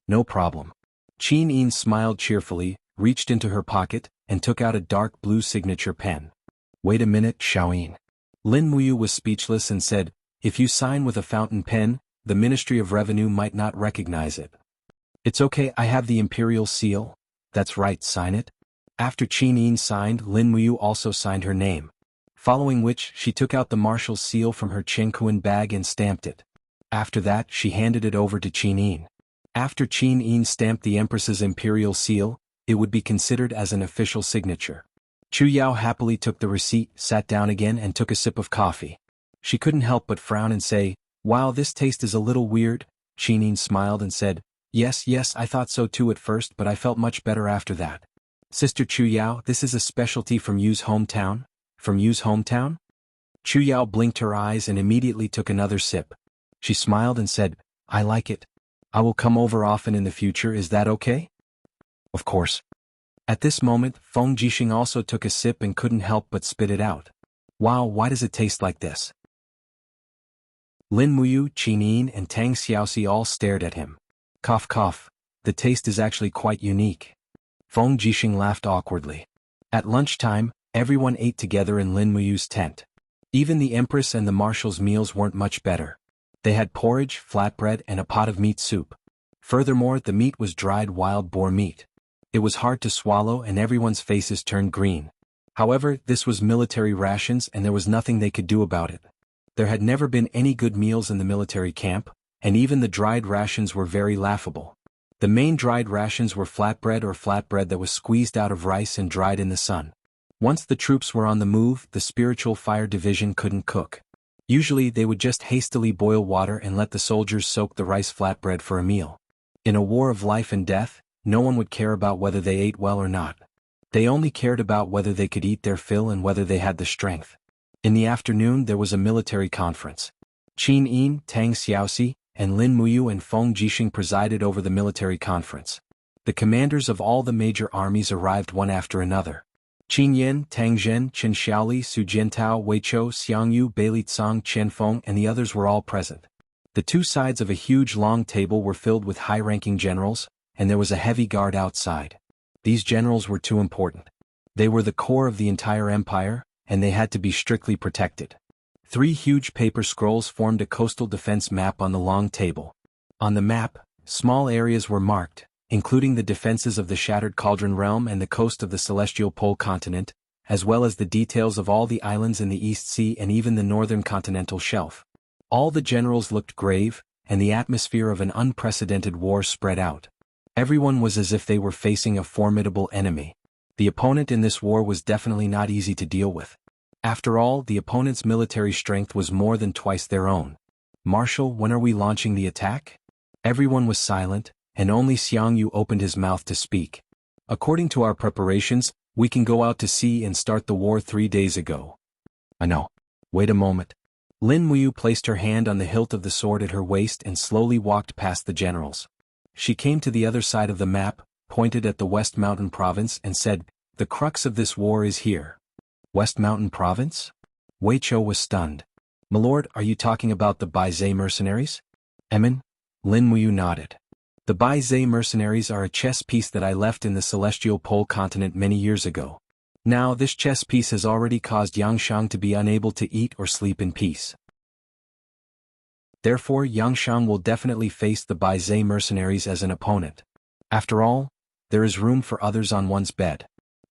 No problem. Qinin smiled cheerfully, reached into her pocket, and took out a dark blue signature pen. Wait a minute, Xiaoyin. Lin Muyu was speechless and said, If you sign with a fountain pen, the Ministry of Revenue might not recognize it. It's okay, I have the imperial seal. That's right, sign it. After Qinin signed, Lin Muyu also signed her name. following which she took out the marshal's seal from her Qinkuan bag and stamped it. After that she handed it over to Qin Yin. After Qin Yin stamped the Empress's imperial seal, it would be considered as an official signature. Chu Yao happily took the receipt, sat down again and took a sip of coffee. She couldn't help but frown and say, "Wow, this taste is a little weird." Qin Yin smiled and said, Yes, I thought so too at first, but I felt much better after that. Sister Chu Yao, this is a specialty from Yu's hometown? From Yu's hometown? Chu Yao blinked her eyes and immediately took another sip. She smiled and said, I like it. I will come over often in the future, is that okay? Of course. At this moment, Feng Jixing also took a sip and couldn't help but spit it out. Wow, why does it taste like this? Lin Muyu, Qin Yin and Tang Xiaoxi all stared at him. Cough cough, the taste is actually quite unique. Feng Jixing laughed awkwardly. At lunchtime, everyone ate together in Lin Muyu's tent. Even the Empress and the Marshal's meals weren't much better. They had porridge, flatbread and a pot of meat soup. Furthermore, the meat was dried wild boar meat. It was hard to swallow and everyone's faces turned green. However, this was military rations and there was nothing they could do about it. There had never been any good meals in the military camp, and even the dried rations were very laughable. The main dried rations were flatbread or flatbread that was squeezed out of rice and dried in the sun. Once the troops were on the move, the spiritual fire division couldn't cook. Usually they would just hastily boil water and let the soldiers soak the rice flatbread for a meal. In a war of life and death, no one would care about whether they ate well or not. They only cared about whether they could eat their fill and whether they had the strength. In the afternoon there was a military conference. Qin Yin, Tang Xiaoxi, and Lin Muyu and Feng Jixing presided over the military conference. The commanders of all the major armies arrived one after another. Qin Yan, Tang Zhen, Chen Xiaoli, Su Jiantao, Wei Chou, Xiang Yu, Beili Tsang, Chen Feng and the others were all present. The two sides of a huge long table were filled with high-ranking generals, and there was a heavy guard outside. These generals were too important. They were the core of the entire empire, and they had to be strictly protected. 3 huge paper scrolls formed a coastal defense map on the long table. On the map, small areas were marked, including the defenses of the Shattered Cauldron Realm and the coast of the Celestial Pole continent, as well as the details of all the islands in the East Sea and even the northern continental shelf. All the generals looked grave, and the atmosphere of an unprecedented war spread out. Everyone was as if they were facing a formidable enemy. The opponent in this war was definitely not easy to deal with. After all, the opponent's military strength was more than twice their own. Marshal, when are we launching the attack? Everyone was silent, and only Xiang Yu opened his mouth to speak. According to our preparations, we can go out to sea and start the war 3 days ago. I know. Wait a moment. Lin Muyu placed her hand on the hilt of the sword at her waist and slowly walked past the generals. She came to the other side of the map, pointed at the West Mountain Province and said, The crux of this war is here. West Mountain Province? Wei Chou was stunned. Milord, are you talking about the Baizhe mercenaries? Emin? Lin Muyu nodded. The Baizhe mercenaries are a chess piece that I left in the Celestial Pole continent many years ago. Now this chess piece has already caused Yangshang to be unable to eat or sleep in peace. Therefore Yangshang will definitely face the Baizhe mercenaries as an opponent. After all, there is room for others on one's bed.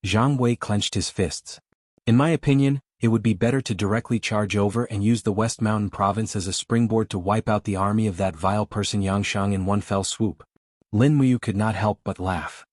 Zhang Wei clenched his fists. In my opinion, it would be better to directly charge over and use the West Mountain Province as a springboard to wipe out the army of that vile person Yangshang in one fell swoop. Lin Muyu could not help but laugh.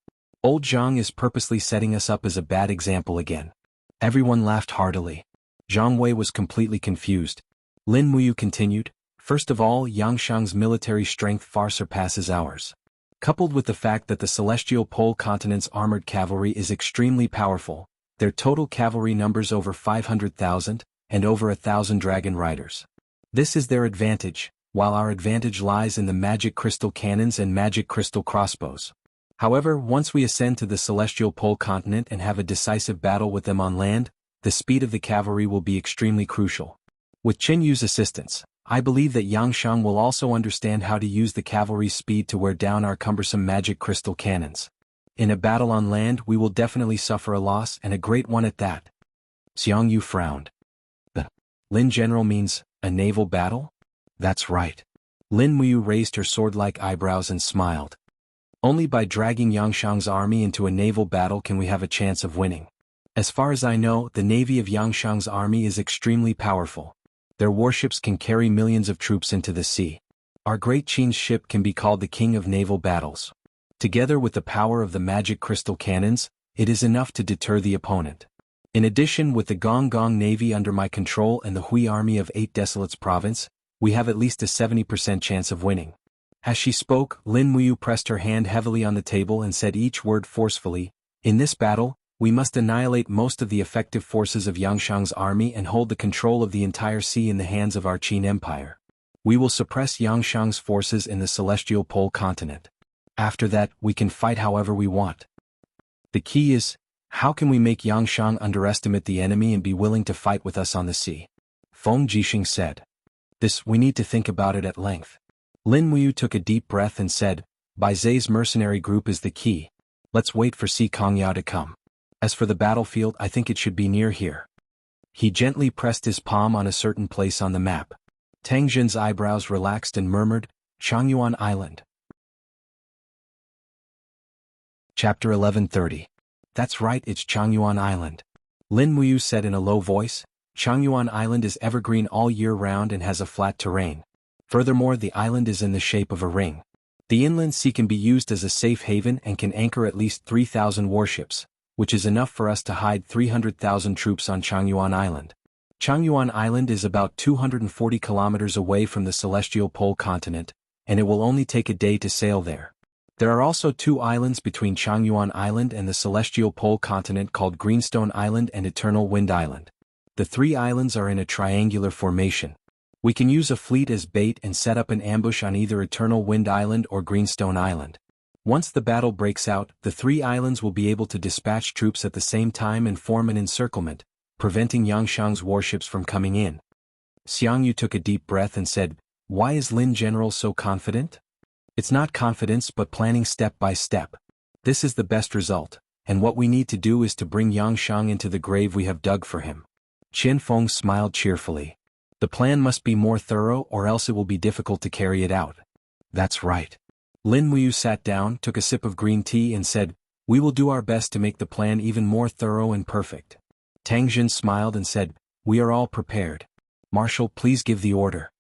Old Zhang is purposely setting us up as a bad example again. Everyone laughed heartily. Zhang Wei was completely confused. Lin Muyu continued, First of all, Yangshang's military strength far surpasses ours. Coupled with the fact that the Celestial Pole continent's armored cavalry is extremely powerful, their total cavalry numbers over 500,000, and over 1,000 dragon riders. This is their advantage, while our advantage lies in the magic crystal cannons and magic crystal crossbows. However, once we ascend to the Celestial Pole continent and have a decisive battle with them on land, the speed of the cavalry will be extremely crucial. With Chen Yu's assistance, I believe that Yangshang will also understand how to use the cavalry's speed to wear down our cumbersome magic crystal cannons. In a battle on land we will definitely suffer a loss, and a great one at that. Xiang Yu frowned. The Lin General means a naval battle? That's right. Lin Muyu raised her sword-like eyebrows and smiled. Only by dragging Yangshang's army into a naval battle can we have a chance of winning. As far as I know, the navy of Yangshang's army is extremely powerful. Their warships can carry millions of troops into the sea. Our great Qin's ship can be called the king of naval battles. Together with the power of the magic crystal cannons, it is enough to deter the opponent. In addition, with the Gong Gong Navy under my control and the Hui Army of 8 Desolates Province, we have at least a 70% chance of winning. As she spoke, Lin Muyu pressed her hand heavily on the table and said each word forcefully. In this battle, we must annihilate most of the effective forces of Yangshang's army and hold the control of the entire sea in the hands of our Qin Empire. We will suppress Yangshang's forces in the celestial pole continent. After that, we can fight however we want. The key is, how can we make Yangshang underestimate the enemy and be willing to fight with us on the sea? Feng Jixing said. We need to think about it at length. Lin Muyu took a deep breath and said, Bai Zai's mercenary group is the key. Let's wait for Si Kongyao to come. As for the battlefield, I think it should be near here. He gently pressed his palm on a certain place on the map. Tang Jin's eyebrows relaxed and murmured, Changyuan Island. Chapter 1130. That's right, it's Changyuan Island. Lin Muyu said in a low voice. Changyuan Island is evergreen all year round and has a flat terrain. Furthermore, the island is in the shape of a ring. The inland sea can be used as a safe haven and can anchor at least 3,000 warships, which is enough for us to hide 300,000 troops on Changyuan Island. Changyuan Island is about 240 kilometers away from the celestial pole continent, and it will only take a day to sail there. There are also 2 islands between Changyuan Island and the celestial pole continent called Greenstone Island and Eternal Wind Island. The 3 islands are in a triangular formation. We can use a fleet as bait and set up an ambush on either Eternal Wind Island or Greenstone Island. Once the battle breaks out, the 3 islands will be able to dispatch troops at the same time and form an encirclement, preventing Yangshang's warships from coming in. Xiang Yu took a deep breath and said, Why is Lin General so confident? It's not confidence but planning step by step. This is the best result, and what we need to do is to bring Yangshang into the grave we have dug for him. Qian Feng smiled cheerfully. The plan must be more thorough or else it will be difficult to carry it out. That's right. Lin Muyu sat down, took a sip of green tea and said, We will do our best to make the plan even more thorough and perfect. Tang Jin smiled and said, We are all prepared. Marshal, please give the order.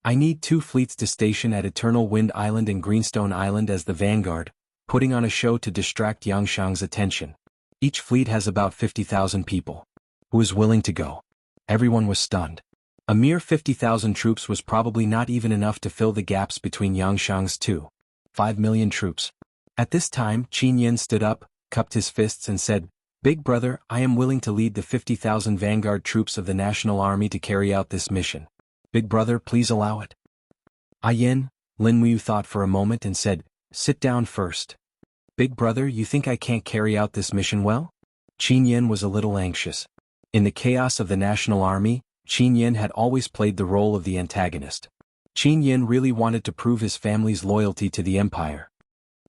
I need 2 fleets to station at Eternal Wind Island and Greenstone Island as the vanguard, putting on a show to distract Yangshang's attention. Each fleet has about 50,000 people. Who is willing to go? Everyone was stunned. A mere 50,000 troops was probably not even enough to fill the gaps between Yangshang's 5 million troops. At this time, Qin Yin stood up, cupped his fists and said, Big brother, I am willing to lead the 50,000 vanguard troops of the National Army to carry out this mission. Big brother, please allow it. Yin, Lin Muyu thought for a moment and said, Sit down first. Big brother, you think I can't carry out this mission well? Qin Yin was a little anxious. In the chaos of the National Army, Qin Yin had always played the role of the antagonist. Qin Yin really wanted to prove his family's loyalty to the empire.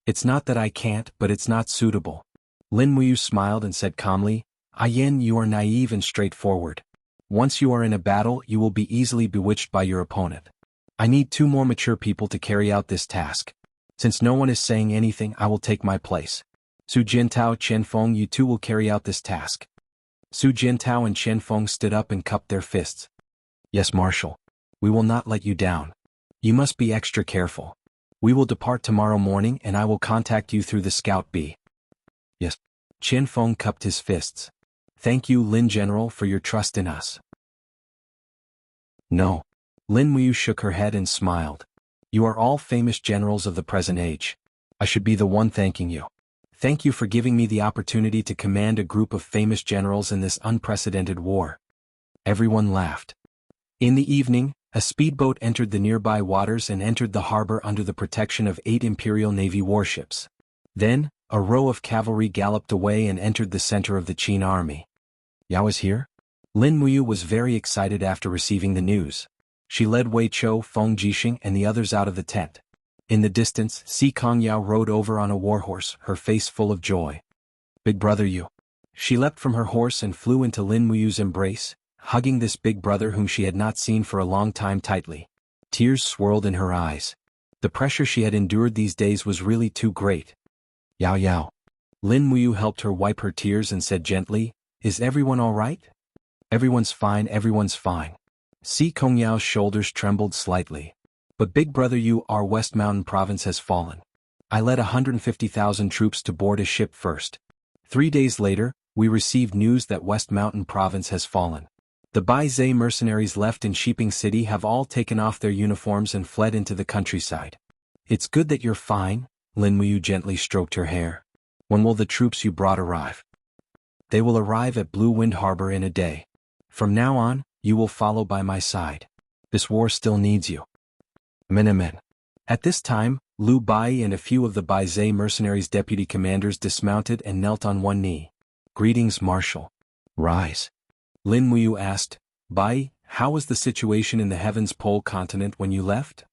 It's not that I can't, but it's not suitable. Lin Muyu smiled and said calmly, Yin, you are naive and straightforward. Once you are in a battle, you will be easily bewitched by your opponent. I need 2 more mature people to carry out this task. Since no one is saying anything, I will take my place. Su Jintao, Qian Feng, you 2 will carry out this task. Su Jintao and Qian Feng stood up and cupped their fists. Yes, Marshal. We will not let you down. You must be extra careful. We will depart tomorrow morning and I will contact you through the Scout B. Yes. Qian Feng cupped his fists. Thank you, Lin General, for your trust in us. No. Lin Muyu shook her head and smiled. You are all famous generals of the present age. I should be the one thanking you. Thank you for giving me the opportunity to command a group of famous generals in this unprecedented war. Everyone laughed. In the evening, a speedboat entered the nearby waters and entered the harbor under the protection of 8 Imperial Navy warships. Then, a row of cavalry galloped away and entered the center of the Qin army. Yao is here? Lin Muyu was very excited after receiving the news. She led Wei Chou, Feng Jixing and the others out of the tent. In the distance, Si Kongyao rode over on a warhorse, her face full of joy. Big brother you. She leapt from her horse and flew into Lin Muyu's embrace, hugging this big brother whom she had not seen for a long time tightly. Tears swirled in her eyes. The pressure she had endured these days was really too great. Yao Yao. Lin Muyu helped her wipe her tears and said gently, Is everyone all right? Everyone's fine, everyone's fine. Si Kongyao's shoulders trembled slightly. But Big Brother our West Mountain province has fallen. I led 150,000 troops to board a ship first. 3 days later, we received news that West Mountain province has fallen. The Bai Zhe mercenaries left in Shiping City have all taken off their uniforms and fled into the countryside. It's good that you're fine, Lin Muyu gently stroked her hair. When will the troops you brought arrive? They will arrive at Blue Wind Harbor in a day. From now on, you will follow by my side. This war still needs you. Amen. At this time, Lu Bai and a few of the Bai Zhe mercenaries' deputy commanders dismounted and knelt on one knee. Greetings, Marshal. Rise. Lin Muyu asked, Bai, how was the situation in the Heavens Pole continent when you left?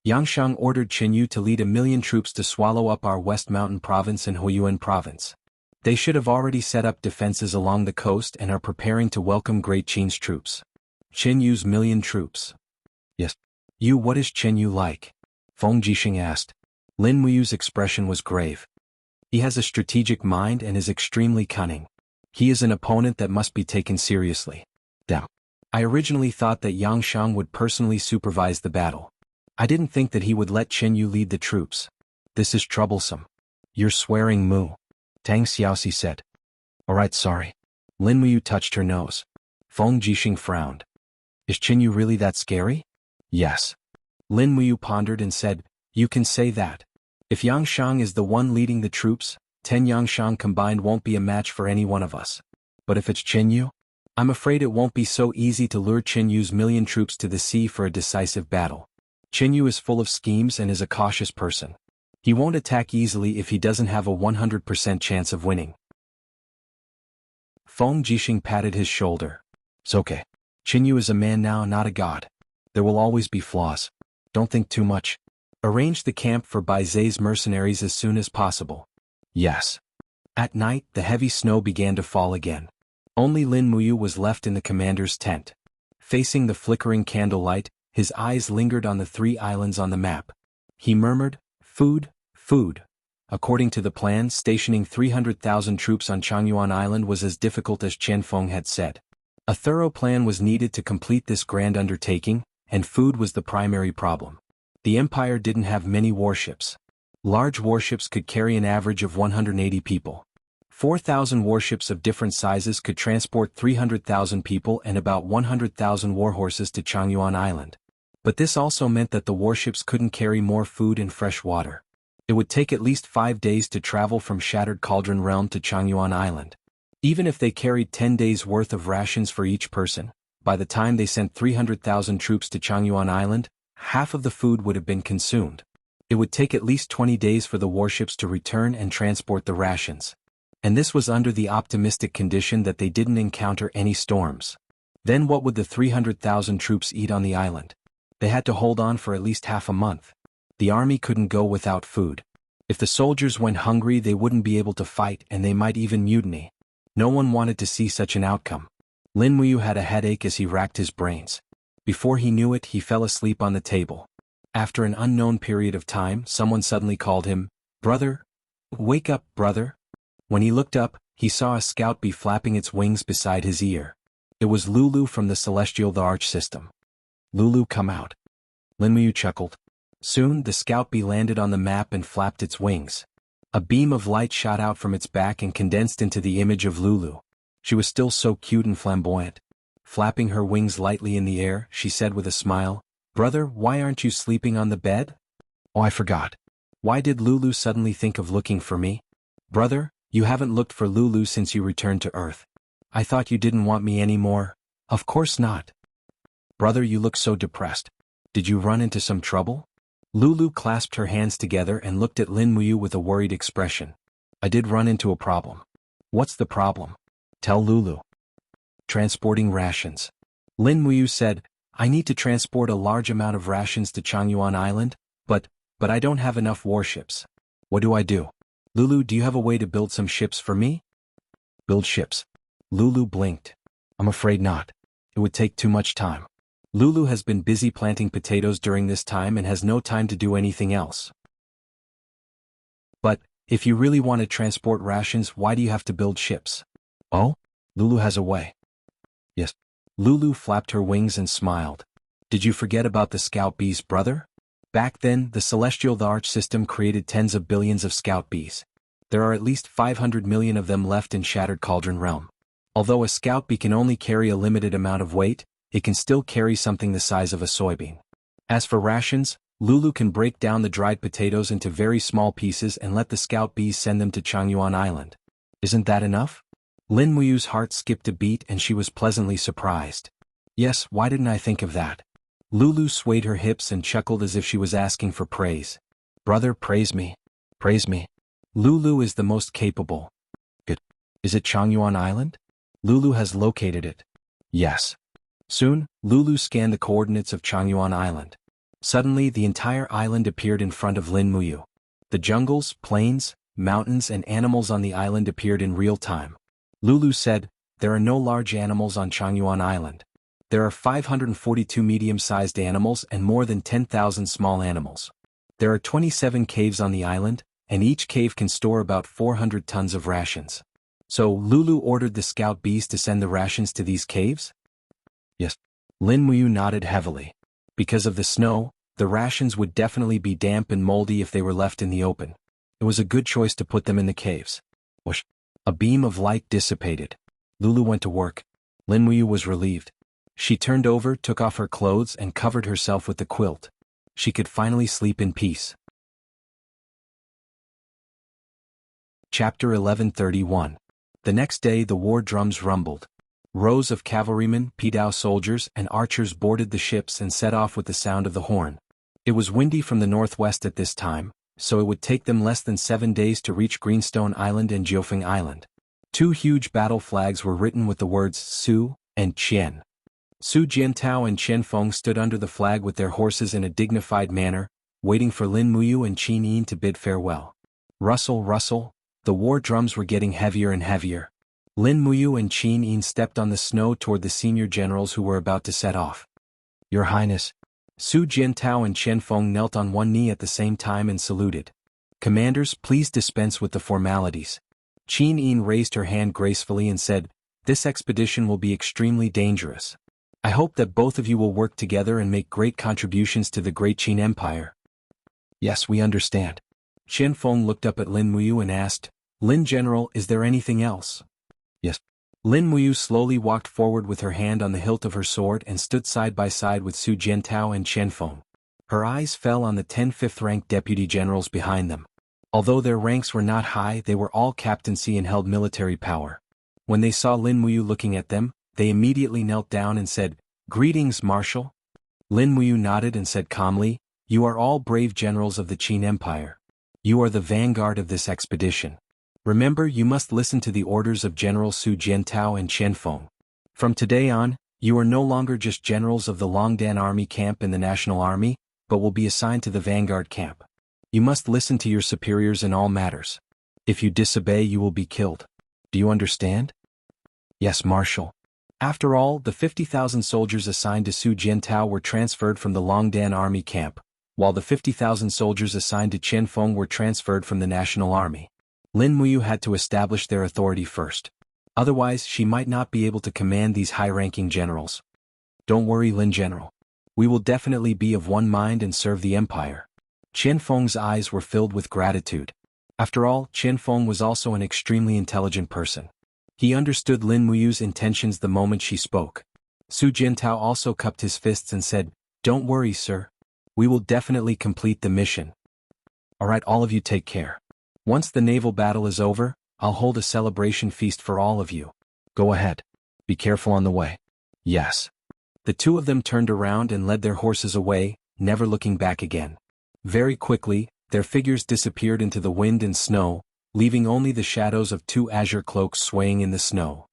Yangshang ordered Qinyu to lead 1,000,000 troops to swallow up our West Mountain province and Huiyuan province. They should have already set up defenses along the coast and are preparing to welcome Great Qin's troops. Qinyu's 1,000,000 troops. Yes. What is Qinyu like? Feng Jixing asked. Lin Muyu's expression was grave. He has a strategic mind and is extremely cunning. He is an opponent that must be taken seriously. Damn. I originally thought that Yangshang would personally supervise the battle. I didn't think that he would let Qinyu lead the troops. This is troublesome. You're swearing, Mu. Tang Xiaoxi said. Alright, sorry. Lin Muyu touched her nose. Feng Jixing frowned. Is Qinyu really that scary? Yes. Lin Muyu pondered and said, You can say that. If Yangshang is the one leading the troops, 10 Yangshang combined won't be a match for any one of us. But if it's Qinyu? I'm afraid it won't be so easy to lure Qinyu's 1,000,000 troops to the sea for a decisive battle. Qinyu is full of schemes and is a cautious person. He won't attack easily if he doesn't have a 100% chance of winning. Feng Jixing patted his shoulder. It's okay. Qinyu is a man now, not a god. There will always be flaws. Don't think too much. Arrange the camp for Bai Zhe's mercenaries as soon as possible. Yes. At night, the heavy snow began to fall again. Only Lin Muyu was left in the commander's tent. Facing the flickering candlelight, his eyes lingered on the 3 islands on the map. He murmured, Food, food. According to the plan, stationing 300,000 troops on Changyuan Island was as difficult as Chen Feng had said. A thorough plan was needed to complete this grand undertaking, and food was the primary problem. The Empire didn't have many warships. Large warships could carry an average of 180 people. 4,000 warships of different sizes could transport 300,000 people and about 100,000 warhorses to Changyuan Island. But this also meant that the warships couldn't carry more food and fresh water. It would take at least 5 days to travel from Shattered Cauldron Realm to Changyuan Island. Even if they carried 10 days' worth of rations for each person, by the time they sent 300,000 troops to Changyuan Island, half of the food would have been consumed. It would take at least 20 days for the warships to return and transport the rations. And this was under the optimistic condition that they didn't encounter any storms. Then what would the 300,000 troops eat on the island? They had to hold on for at least half a month. The army couldn't go without food. If the soldiers went hungry, they wouldn't be able to fight and they might even mutiny. No one wanted to see such an outcome. Lin Muyu had a headache as he racked his brains. Before he knew it, he fell asleep on the table. After an unknown period of time, someone suddenly called him, Brother? Wake up, brother. When he looked up, he saw a scout bee flapping its wings beside his ear. It was Lulu from the Celestial the Arch system. Lulu, come out. Lin Muyu chuckled. Soon, the scout bee landed on the map and flapped its wings. A beam of light shot out from its back and condensed into the image of Lulu. She was still so cute and flamboyant. Flapping her wings lightly in the air, she said with a smile, Brother, why aren't you sleeping on the bed? Oh, I forgot. Why did Lulu suddenly think of looking for me? Brother, you haven't looked for Lulu since you returned to Earth. I thought you didn't want me anymore. Of course not. Brother, you look so depressed. Did you run into some trouble? Lulu clasped her hands together and looked at Lin Muyu with a worried expression. I did run into a problem. What's the problem? Tell Lulu. Transporting rations. Lin Muyu said, I need to transport a large amount of rations to Changyuan Island, but I don't have enough warships. What do I do? Lulu, do you have a way to build some ships for me? Build ships. Lulu blinked. I'm afraid not. It would take too much time. Lulu has been busy planting potatoes during this time and has no time to do anything else. But, if you really want to transport rations, why do you have to build ships? Oh? Lulu has a way. Yes. Lulu flapped her wings and smiled. Did you forget about the scout bees, brother? Back then, the celestial arch system created tens of billions of scout bees. There are at least 500 million of them left in Shattered Cauldron Realm. Although a scout bee can only carry a limited amount of weight, it can still carry something the size of a soybean. As for rations, Lulu can break down the dried potatoes into very small pieces and let the scout bees send them to Changyuan Island. Isn't that enough? Lin Muyu's heart skipped a beat and she was pleasantly surprised. Yes, why didn't I think of that? Lulu swayed her hips and chuckled as if she was asking for praise. Brother, praise me. Praise me. Lulu is the most capable. Good. Is it Changyuan Island? Lulu has located it. Yes. Soon, Lulu scanned the coordinates of Changyuan Island. Suddenly the entire island appeared in front of Lin Muyu. The jungles, plains, mountains and animals on the island appeared in real time. Lulu said, there are no large animals on Changyuan Island. There are 542 medium-sized animals and more than 10,000 small animals. There are 27 caves on the island, and each cave can store about 400 tons of rations. So, Lulu ordered the scout bees to send the rations to these caves? Yes. Lin Muyu nodded heavily. Because of the snow, the rations would definitely be damp and moldy if they were left in the open. It was a good choice to put them in the caves. Whoosh. A beam of light dissipated. Lulu went to work. Lin Muyu was relieved. She turned over, took off her clothes and covered herself with the quilt. She could finally sleep in peace. Chapter 1131. The next day the war drums rumbled. Rows of cavalrymen, Pidao soldiers and archers boarded the ships and set off with the sound of the horn. It was windy from the northwest at this time, so it would take them less than 7 days to reach Greenstone Island and Jiufeng Island. 2 huge battle flags were written with the words Su and Qian. Su Jiantao and Qian Feng stood under the flag with their horses in a dignified manner, waiting for Lin Muyu and Qin Yin to bid farewell. Rustle, rustle, the war drums were getting heavier and heavier. Lin Muyu and Qin Yin stepped on the snow toward the senior generals who were about to set off. Your Highness. Su Jiantao and Qian Feng knelt on one knee at the same time and saluted. Commanders, please dispense with the formalities. Qin Yin raised her hand gracefully and said, this expedition will be extremely dangerous. I hope that both of you will work together and make great contributions to the Great Qin Empire. Yes, we understand. Qian Feng looked up at Lin Muyu and asked, Lin General, is there anything else? Yes. Lin Muyu slowly walked forward with her hand on the hilt of her sword and stood side by side with Su Jiantao and Qian Feng. Her eyes fell on the 10 fifth-ranked deputy generals behind them. Although their ranks were not high, they were all captaincy and held military power. When they saw Lin Muyu looking at them, they immediately knelt down and said, Greetings, Marshal. Lin Muyu nodded and said calmly, You are all brave generals of the Qin Empire. You are the vanguard of this expedition. Remember, you must listen to the orders of General Su Jiantao and Qian Feng. From today on, you are no longer just generals of the Longdan Army Camp in the National Army, but will be assigned to the Vanguard Camp. You must listen to your superiors in all matters. If you disobey, you will be killed. Do you understand? Yes, Marshal. After all, the 50,000 soldiers assigned to Su Jiantao were transferred from the Longdan Army Camp, while the 50,000 soldiers assigned to Qian Feng were transferred from the National Army. Lin Muyu had to establish their authority first. Otherwise, she might not be able to command these high-ranking generals. Don't worry, Lin General. We will definitely be of one mind and serve the Empire. Qian Feng's eyes were filled with gratitude. After all, Qian Feng was also an extremely intelligent person. He understood Lin Muyu's intentions the moment she spoke. Su Jiantao also cupped his fists and said, Don't worry, sir. We will definitely complete the mission. Alright, all of you take care. Once the naval battle is over, I'll hold a celebration feast for all of you. Go ahead. Be careful on the way. Yes. The two of them turned around and led their horses away, never looking back again. Very quickly, their figures disappeared into the wind and snow, leaving only the shadows of 2 azure cloaks swaying in the snow.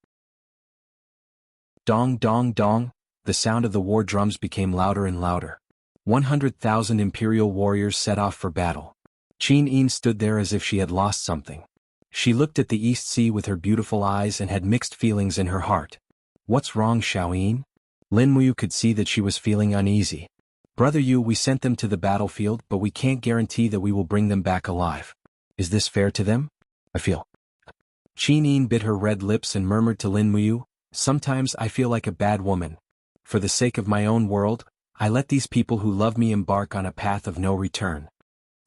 Dong dong dong, the sound of the war drums became louder and louder. 100,000 imperial warriors set off for battle. Qin Yin stood there as if she had lost something. She looked at the East Sea with her beautiful eyes and had mixed feelings in her heart. What's wrong, Xiaoyin? Lin Muyu could see that she was feeling uneasy. Brother Yu, we sent them to the battlefield, but we can't guarantee that we will bring them back alive. Is this fair to them? I feel. Qin bit her red lips and murmured to Lin Muyu, "Sometimes I feel like a bad woman. For the sake of my own world, I let these people who love me embark on a path of no return."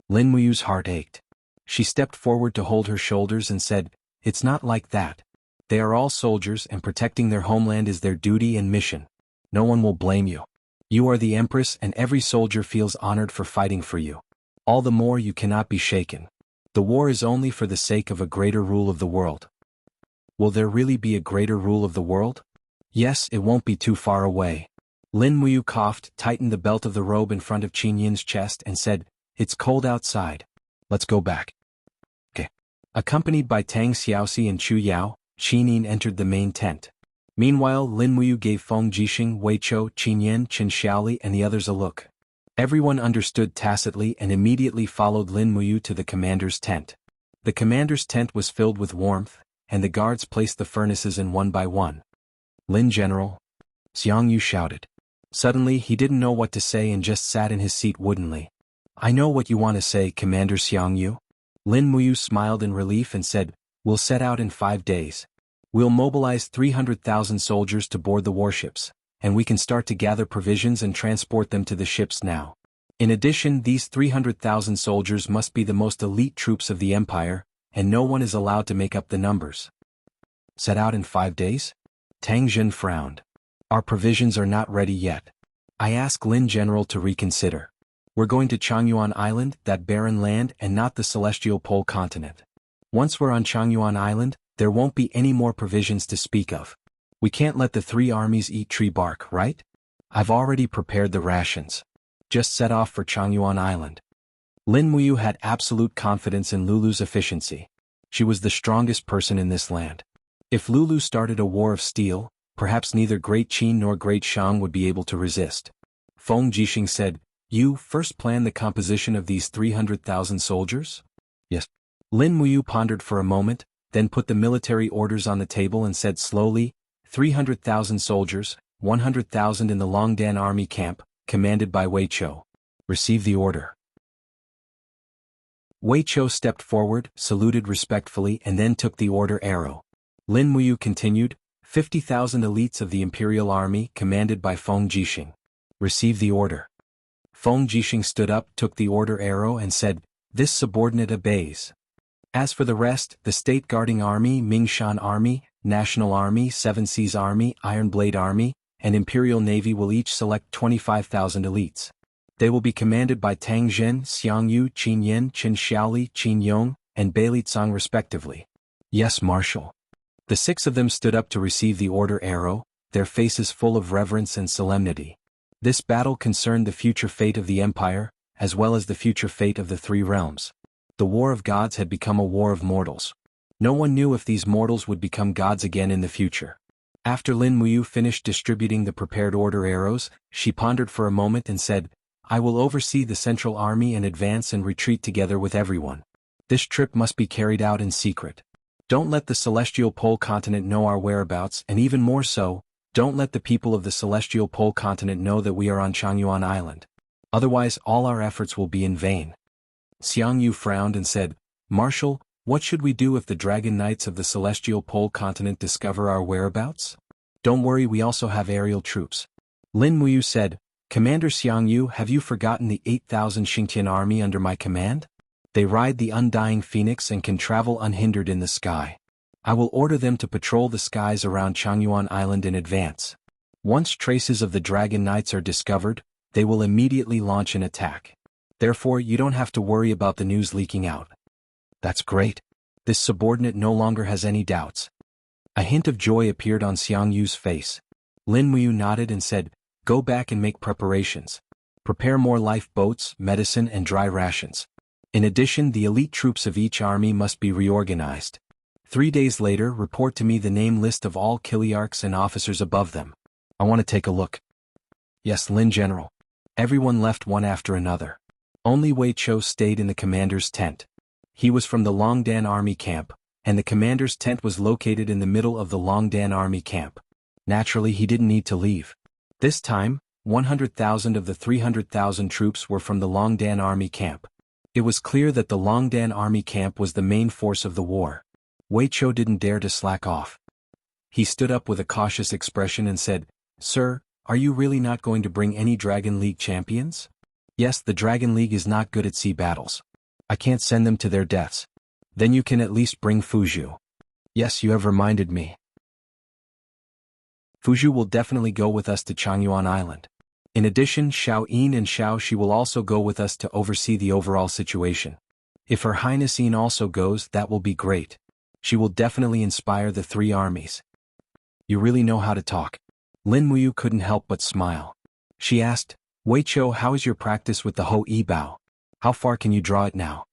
Lin Muyu's heart ached. She stepped forward to hold her shoulders and said, "It's not like that. They are all soldiers and protecting their homeland is their duty and mission. No one will blame you. You are the Empress and every soldier feels honored for fighting for you. All the more you cannot be shaken. The war is only for the sake of a greater rule of the world." Will there really be a greater rule of the world? Yes, it won't be too far away. Lin Muyu coughed, tightened the belt of the robe in front of Qin Yin's chest and said, "It's cold outside. Let's go back." Okay. Accompanied by Tang Xiaoxi and Chu Yao, Qin Yin entered the main tent. Meanwhile, Lin Muyu gave Feng Jixing, Wei Chou, Qin Yan, Qin Xiaoli and the others a look. Everyone understood tacitly and immediately followed Lin Muyu to the commander's tent. The commander's tent was filled with warmth, and the guards placed the furnaces in one by one. "Lin General," Xiang Yu shouted. Suddenly he didn't know what to say and just sat in his seat woodenly. "I know what you want to say, Commander Xiang Yu." Lin Muyu smiled in relief and said, "We'll set out in 5 days. We'll mobilize 300,000 soldiers to board the warships, and we can start to gather provisions and transport them to the ships now. In addition, these 300,000 soldiers must be the most elite troops of the Empire, and no one is allowed to make up the numbers." "Set out in 5 days? Tang Jin frowned. "Our provisions are not ready yet. I ask Lin General to reconsider. We're going to Changyuan Island, that barren land, and not the celestial pole continent. Once we're on Changyuan Island, there won't be any more provisions to speak of. We can't let the 3 armies eat tree bark, right? I've already prepared the rations. Just set off for Changyuan Island." Lin Muyu had absolute confidence in Lulu's efficiency. She was the strongest person in this land. If Lulu started a war of steel, perhaps neither Great Qin nor Great Shang would be able to resist. Feng Jixing said, "You first plan the composition of these 300,000 soldiers?" "Yes." Lin Muyu pondered for a moment, then put the military orders on the table and said slowly, 300,000 soldiers, 100,000 in the Longdan army camp, commanded by Wei Chou. Receive the order." Wei Chou stepped forward, saluted respectfully and then took the order arrow. Lin Muyu continued, 50,000 elites of the Imperial Army, commanded by Feng Jixing. Receive the order. Feng Jixing stood up, took the order arrow and said, "This subordinate obeys. As for the rest, the State Guarding Army, Mingshan Army, National Army, Seven Seas Army, Iron Blade Army, and Imperial Navy will each select 25,000 elites. They will be commanded by Tang Zhen, Xiang Yu, Qin Yan, Qin Xiaoli, Qin Yong, and Bai Tsang respectively." "Yes, Marshal." The 6 of them stood up to receive the order arrow, their faces full of reverence and solemnity. This battle concerned the future fate of the Empire, as well as the future fate of the 3 realms. The war of gods had become a war of mortals. No one knew if these mortals would become gods again in the future. After Lin Muyu finished distributing the prepared order arrows, she pondered for a moment and said, "I will oversee the Central Army and advance and retreat together with everyone. This trip must be carried out in secret. Don't let the Celestial Pole continent know our whereabouts, and even more so, don't let the people of the Celestial Pole continent know that we are on Changyuan Island. Otherwise all our efforts will be in vain." Xiang Yu frowned and said, "Marshal, what should we do if the Dragon Knights of the Celestial Pole continent discover our whereabouts?" "Don't worry, we also have aerial troops." Lin Muyu said, "Commander Xiang Yu, have you forgotten the 8,000 Xingtian army under my command? They ride the undying phoenix and can travel unhindered in the sky. I will order them to patrol the skies around Changyuan Island in advance. Once traces of the Dragon Knights are discovered, they will immediately launch an attack. Therefore you don't have to worry about the news leaking out." "That's great." This subordinate no longer has any doubts. A hint of joy appeared on Xiang Yu's face. Lin Muyu nodded and said, "Go back and make preparations. Prepare more lifeboats, medicine and dry rations. In addition, the elite troops of each army must be reorganized. 3 days later, report to me the name list of all Kiliarchs and officers above them. I want to take a look." "Yes, Lin General." Everyone left one after another. Only Wei Chou stayed in the commander's tent. He was from the Longdan army camp, and the commander's tent was located in the middle of the Longdan army camp. Naturally, he didn't need to leave. This time, 100,000 of the 300,000 troops were from the Longdan army camp. It was clear that the Longdan army camp was the main force of the war. Wei Chou didn't dare to slack off. He stood up with a cautious expression and said, "Sir, are you really not going to bring any Dragon League champions?" "Yes, the Dragon League is not good at sea battles. I can't send them to their deaths." "Then you can at least bring Fuzhu." "Yes, you have reminded me. Fuzhu will definitely go with us to Changyuan Island. In addition, Xiao Yin and Xiao Shi will also go with us to oversee the overall situation. If Her Highness Yin also goes, that will be great. She will definitely inspire the three armies." "You really know how to talk." Lin Muyu couldn't help but smile. She asked, "Wei Chou, how is your practice with the Ho Yi Bao? How far can you draw it now?"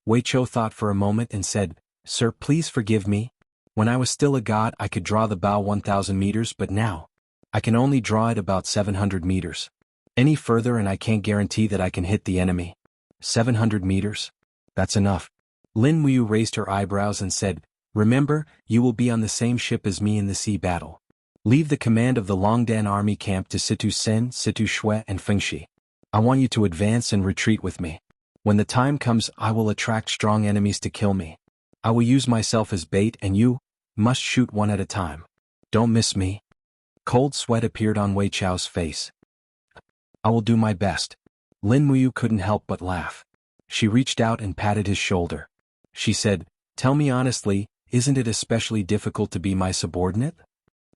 Wei Chou thought for a moment and said, "Sir, please forgive me. When I was still a god I could draw the bao 1,000 meters, but now I can only draw it about 700 meters. Any further and I can't guarantee that I can hit the enemy." 700 meters? That's enough. Lin Muyu raised her eyebrows and said, "Remember, you will be on the same ship as me in the sea battle. Leave the command of the Longdan army camp to Situ Sen, Situ Shui and Fengshi. I want you to advance and retreat with me. When the time comes I will attract strong enemies to kill me. I will use myself as bait and you must shoot one at a time. Don't miss me." Cold sweat appeared on Wei Chou's face. "I will do my best." Lin Muyu couldn't help but laugh. She reached out and patted his shoulder. She said, "Tell me honestly, isn't it especially difficult to be my subordinate?"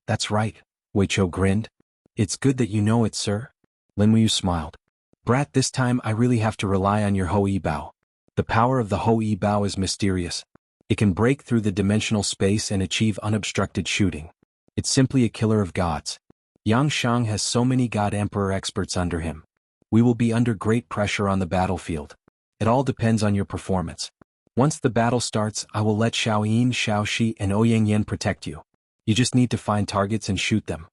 "That's right," Wei Chou grinned. "It's good that you know it, sir." Lin Muyu smiled. "Brat, this time I really have to rely on your Ho Yi Bao. The power of the Ho Yi Bao is mysterious. It can break through the dimensional space and achieve unobstructed shooting. It's simply a killer of gods. Yang Shang has so many God Emperor experts under him. We will be under great pressure on the battlefield. It all depends on your performance. Once the battle starts, I will let Xiao Yin, Xiao Shi and Ouyang Yan protect you. You just need to find targets and shoot them.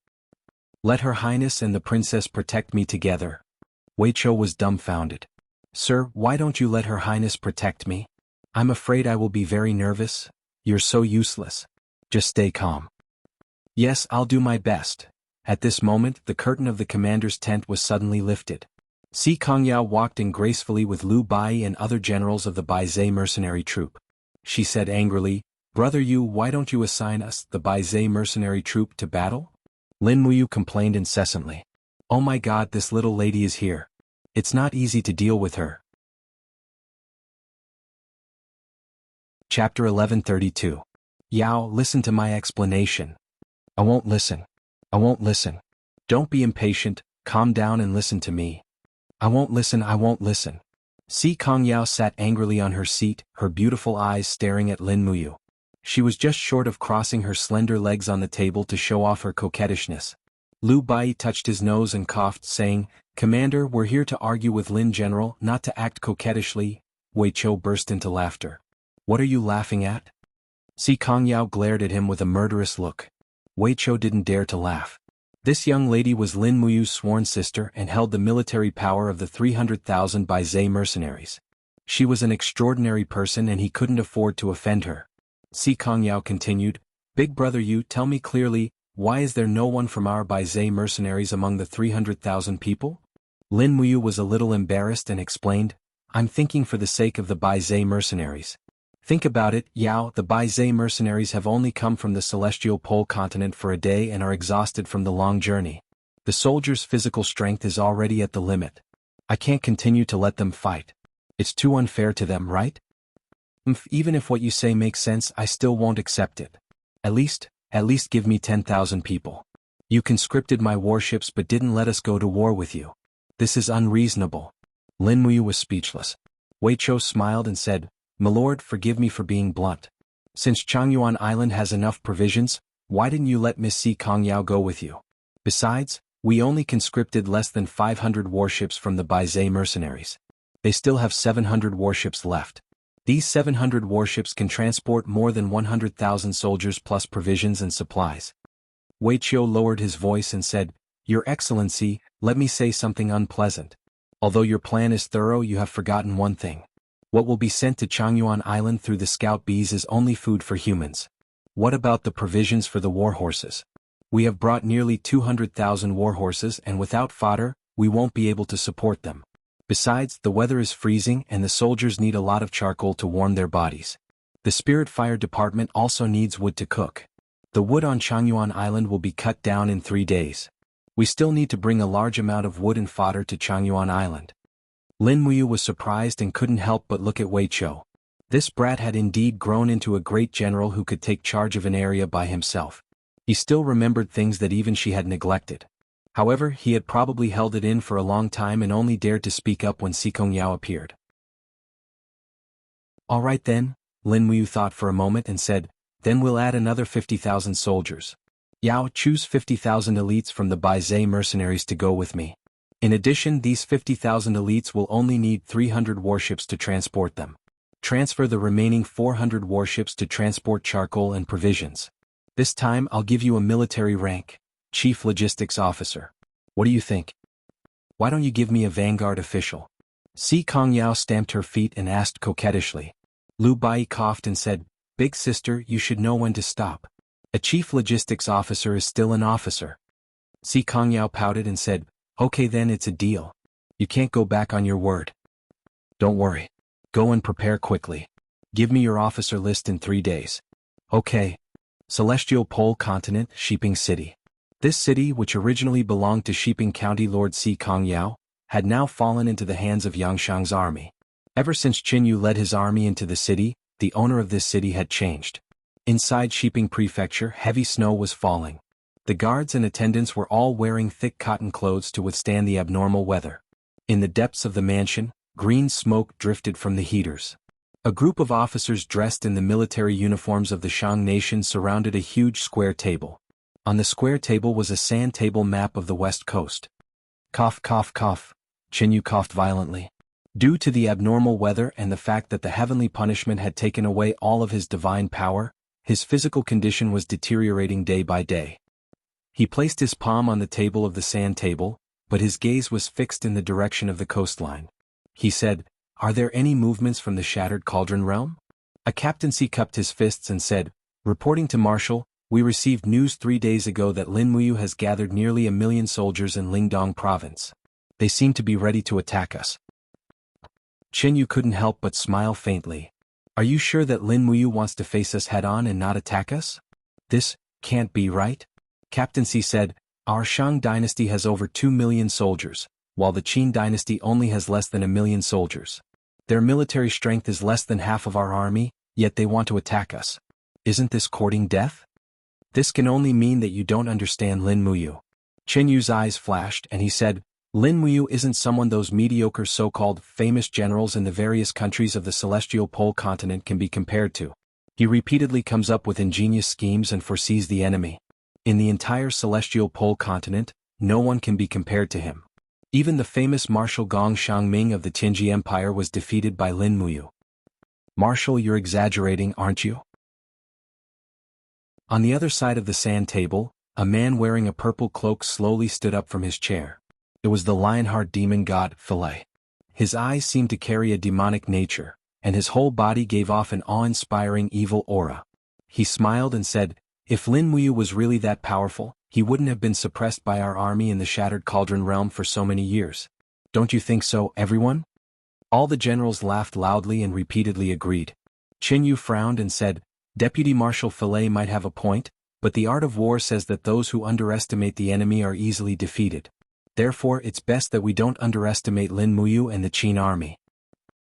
Let Her Highness and the Princess protect me together." Wei Chou was dumbfounded. "Sir, why don't you let Her Highness protect me? I'm afraid I will be very nervous. You're so useless. Just stay calm." "Yes, I'll do my best." At this moment, the curtain of the commander's tent was suddenly lifted. Si Kongyao walked in gracefully with Liu Bai and other generals of the Baizhe mercenary troop. She said angrily, "Brother Yu, why don't you assign us, the Baizhe mercenary troop, to battle?" Lin Muyu complained incessantly. "Oh my god, this little lady is here. It's not easy to deal with her." Chapter 1132. "Yao, listen to my explanation." "I won't listen. I won't listen." "Don't be impatient, calm down and listen to me." "I won't listen, I won't listen." Si Kongyao sat angrily on her seat, her beautiful eyes staring at Lin Muyu. She was just short of crossing her slender legs on the table to show off her coquettishness. Liu Bai touched his nose and coughed, saying, "Commander, we're here to argue with Lin General, not to act coquettishly." Wei Chou burst into laughter. "What are you laughing at?" Si Kongyao glared at him with a murderous look. Wei Chou didn't dare to laugh. This young lady was Lin Muyu's sworn sister and held the military power of the 300,000 Baizhe mercenaries. She was an extraordinary person and he couldn't afford to offend her. Si Kongyao continued, "Big brother Yu, tell me clearly, why is there no one from our Baizhe mercenaries among the 300,000 people?" Lin Muyu was a little embarrassed and explained, "I'm thinking for the sake of the Baizhe mercenaries. Think about it, Yao, the Baizhe mercenaries have only come from the celestial pole continent for a day and are exhausted from the long journey. The soldiers' physical strength is already at the limit. I can't continue to let them fight. It's too unfair to them, right? Even if what you say makes sense, I still won't accept it. At least give me 10,000 people. You conscripted my warships but didn't let us go to war with you. This is unreasonable." Lin Muyu was speechless. Wei Chou smiled and said, "My lord, forgive me for being blunt. Since Changyuan Island has enough provisions, why didn't you let Miss Si Kongyao go with you? Besides, we only conscripted less than 500 warships from the Baizhe mercenaries. They still have 700 warships left. These 700 warships can transport more than 100,000 soldiers plus provisions and supplies." Wei Chou lowered his voice and said, "Your Excellency, let me say something unpleasant. Although your plan is thorough, you have forgotten one thing. What will be sent to Changyuan Island through the scout bees is only food for humans. What about the provisions for the war horses? We have brought nearly 200,000 war horses and without fodder, we won't be able to support them. Besides, the weather is freezing and the soldiers need a lot of charcoal to warm their bodies. The Spirit Fire Department also needs wood to cook. The wood on Changyuan Island will be cut down in 3 days. We still need to bring a large amount of wood and fodder to Changyuan Island. Lin Muyu was surprised and couldn't help but look at Wei Chou. This brat had indeed grown into a great general who could take charge of an area by himself. He still remembered things that even she had neglected. However, he had probably held it in for a long time and only dared to speak up when Sikong Yao appeared. All right then, Lin Muyu thought for a moment and said, then we'll add another 50,000 soldiers. Yao, choose 50,000 elites from the Baizhe mercenaries to go with me. In addition, these 50,000 elites will only need 300 warships to transport them. Transfer the remaining 400 warships to transport charcoal and provisions. This time I'll give you a military rank, Chief Logistics Officer. What do you think? Why don't you give me a vanguard official? Si Kong Yao stamped her feet and asked coquettishly. Lu Bai coughed and said, Big sister, you should know when to stop. A chief logistics officer is still an officer. Si Kong Yao pouted and said, okay then, it's a deal. You can't go back on your word. Don't worry. Go and prepare quickly. Give me your officer list in 3 days. Okay. Celestial Pole Continent, Shiping City. This city, which originally belonged to Shiping County Lord Si Kong Yao, had now fallen into the hands of Yangshang's army. Ever since Qin Yu led his army into the city, the owner of this city had changed. Inside Shiping Prefecture, heavy snow was falling. The guards and attendants were all wearing thick cotton clothes to withstand the abnormal weather. In the depths of the mansion, green smoke drifted from the heaters. A group of officers dressed in the military uniforms of the Shang nation surrounded a huge square table. On the square table was a sand table map of the west coast. Cough, cough, cough. Qin Yu coughed violently. Due to the abnormal weather and the fact that the heavenly punishment had taken away all of his divine power, his physical condition was deteriorating day by day. He placed his palm on the table of the sand table, but his gaze was fixed in the direction of the coastline. He said, Are there any movements from the Shattered Cauldron realm? A captaincy cupped his fists and said, Reporting to Marshal, we received news 3 days ago that Lin Muyu has gathered nearly 1 million soldiers in Lingdong province. They seem to be ready to attack us. Qin Yu couldn't help but smile faintly. Are you sure that Lin Muyu wants to face us head-on and not attack us? This can't be right. Captain Si said, Our Shang dynasty has over 2 million soldiers, while the Qin dynasty only has less than 1 million soldiers. Their military strength is less than half of our army, yet they want to attack us. Isn't this courting death? This can only mean that you don't understand Lin Muyu. Qin Yu's eyes flashed and he said, Lin Muyu isn't someone those mediocre so-called famous generals in the various countries of the Celestial Pole continent can be compared to. He repeatedly comes up with ingenious schemes and foresees the enemy. In the entire Celestial Pole continent, no one can be compared to him. Even the famous Marshal Gong Shangming of the Tianji Empire was defeated by Lin Muyu. Marshal, you're exaggerating, aren't you? On the other side of the sand table, a man wearing a purple cloak slowly stood up from his chair. It was the Lionheart demon god, Philae. His eyes seemed to carry a demonic nature, and his whole body gave off an awe-inspiring evil aura. He smiled and said, If Lin Muyu was really that powerful, he wouldn't have been suppressed by our army in the Shattered Cauldron realm for so many years. Don't you think so, everyone? All the generals laughed loudly and repeatedly agreed. Qin Yu frowned and said, Deputy Marshal Philae might have a point, but the art of war says that those who underestimate the enemy are easily defeated. Therefore, it's best that we don't underestimate Lin Muyu and the Qin army.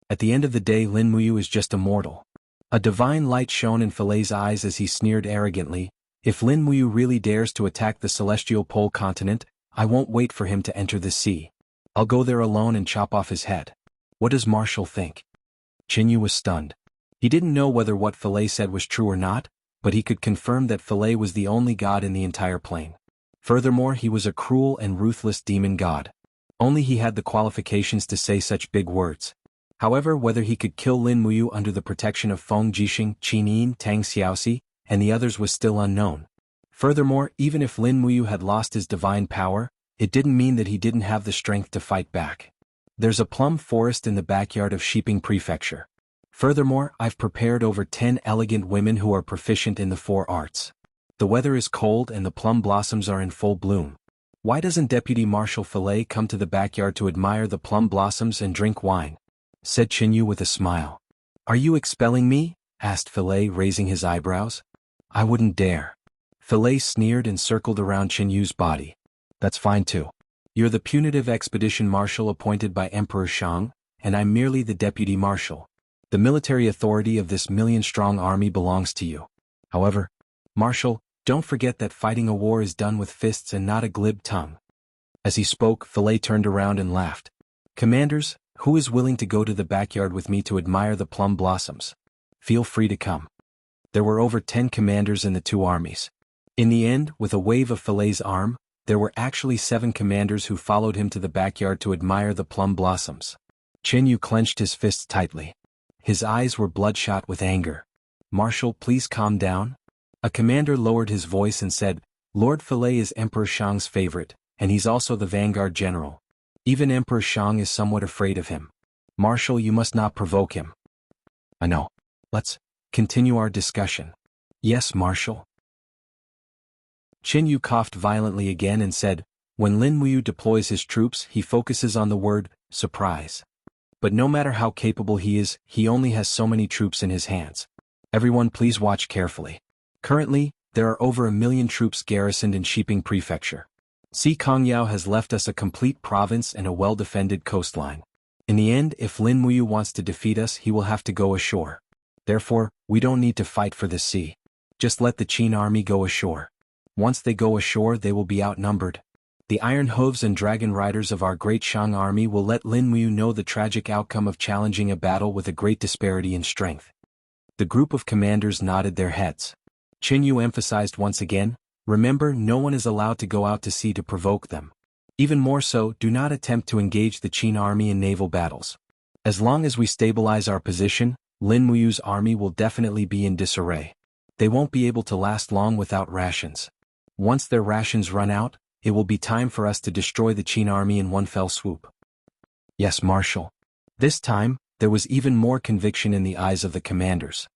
At the end of the day, Lin Muyu is just a mortal. A divine light shone in Philae's eyes as he sneered arrogantly, If Lin Muyu really dares to attack the Celestial Pole continent, I won't wait for him to enter the sea. I'll go there alone and chop off his head. What does Marshal think? Qin Yu was stunned. He didn't know whether what Philae said was true or not, but he could confirm that Philae was the only god in the entire plane. Furthermore, he was a cruel and ruthless demon god. Only he had the qualifications to say such big words. However, whether he could kill Lin Muyu under the protection of Feng Jixing, Qin Yin, Tang Xiaoxi, and the others was still unknown. Furthermore, even if Lin Muyu had lost his divine power, it didn't mean that he didn't have the strength to fight back. There's a plum forest in the backyard of Shiping Prefecture. Furthermore, I've prepared over 10 elegant women who are proficient in the 4 arts. The weather is cold and the plum blossoms are in full bloom. Why doesn't Deputy Marshal Philae come to the backyard to admire the plum blossoms and drink wine? Said Qin Yu with a smile. Are you expelling me? asked Philae, raising his eyebrows. I wouldn't dare. Philae sneered and circled around Qinyu's body. That's fine too. You're the punitive expedition marshal appointed by Emperor Shang, and I'm merely the deputy marshal. The military authority of this million-strong army belongs to you. However, Marshal, don't forget that fighting a war is done with fists and not a glib tongue. As he spoke, Philae turned around and laughed. Commanders, who is willing to go to the backyard with me to admire the plum blossoms? Feel free to come. There were over 10 commanders in the two armies. In the end, with a wave of Philae's arm, there were actually 7 commanders who followed him to the backyard to admire the plum blossoms. Qinyu clenched his fists tightly. His eyes were bloodshot with anger. Marshal, please calm down. A commander lowered his voice and said, Lord Philae is Emperor Shang's favorite, and he's also the vanguard general. Even Emperor Shang is somewhat afraid of him. Marshal, you must not provoke him. I know. Let's continue our discussion. Yes, Marshal. Qinyu coughed violently again and said, when Lin Muyu deploys his troops, he focuses on the word, surprise. But no matter how capable he is, he only has so many troops in his hands. Everyone please watch carefully. Currently, there are over 1 million troops garrisoned in Shiping Prefecture. Si Kongyao has left us a complete province and a well-defended coastline. In the end, if Lin Muyu wants to defeat us, he will have to go ashore. Therefore, we don't need to fight for the sea. Just let the Qin army go ashore. Once they go ashore, they will be outnumbered. The Iron Hooves and Dragon Riders of our great Shang army will let Lin Muyu know the tragic outcome of challenging a battle with a great disparity in strength. The group of commanders nodded their heads. Qinyu emphasized once again, remember, no one is allowed to go out to sea to provoke them. Even more so, do not attempt to engage the Qin army in naval battles. As long as we stabilize our position, Lin Muyu's army will definitely be in disarray. They won't be able to last long without rations. Once their rations run out, it will be time for us to destroy the Qin army in one fell swoop. Yes, Marshal. This time, there was even more conviction in the eyes of the commanders.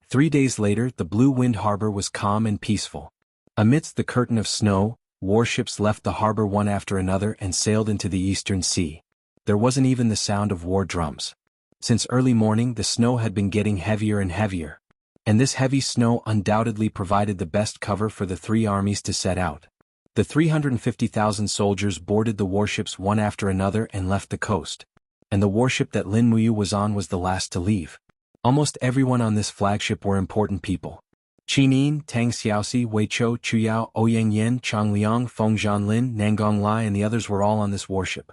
3 days later, the Blue Wind Harbor was calm and peaceful. Amidst the curtain of snow, warships left the harbor one after another and sailed into the eastern sea. There wasn't even the sound of war drums. Since early morning, the snow had been getting heavier and heavier. And this heavy snow undoubtedly provided the best cover for the 3 armies to set out. The 350,000 soldiers boarded the warships one after another and left the coast. And the warship that Lin Muyu was on was the last to leave. Almost everyone on this flagship were important people. Qin Yin, Tang Xiaoxi, Wei Chou, Chu Yao, Ouyang Yan, Chang Liang, Feng Zhanlin, Nangong Lai and the others were all on this warship.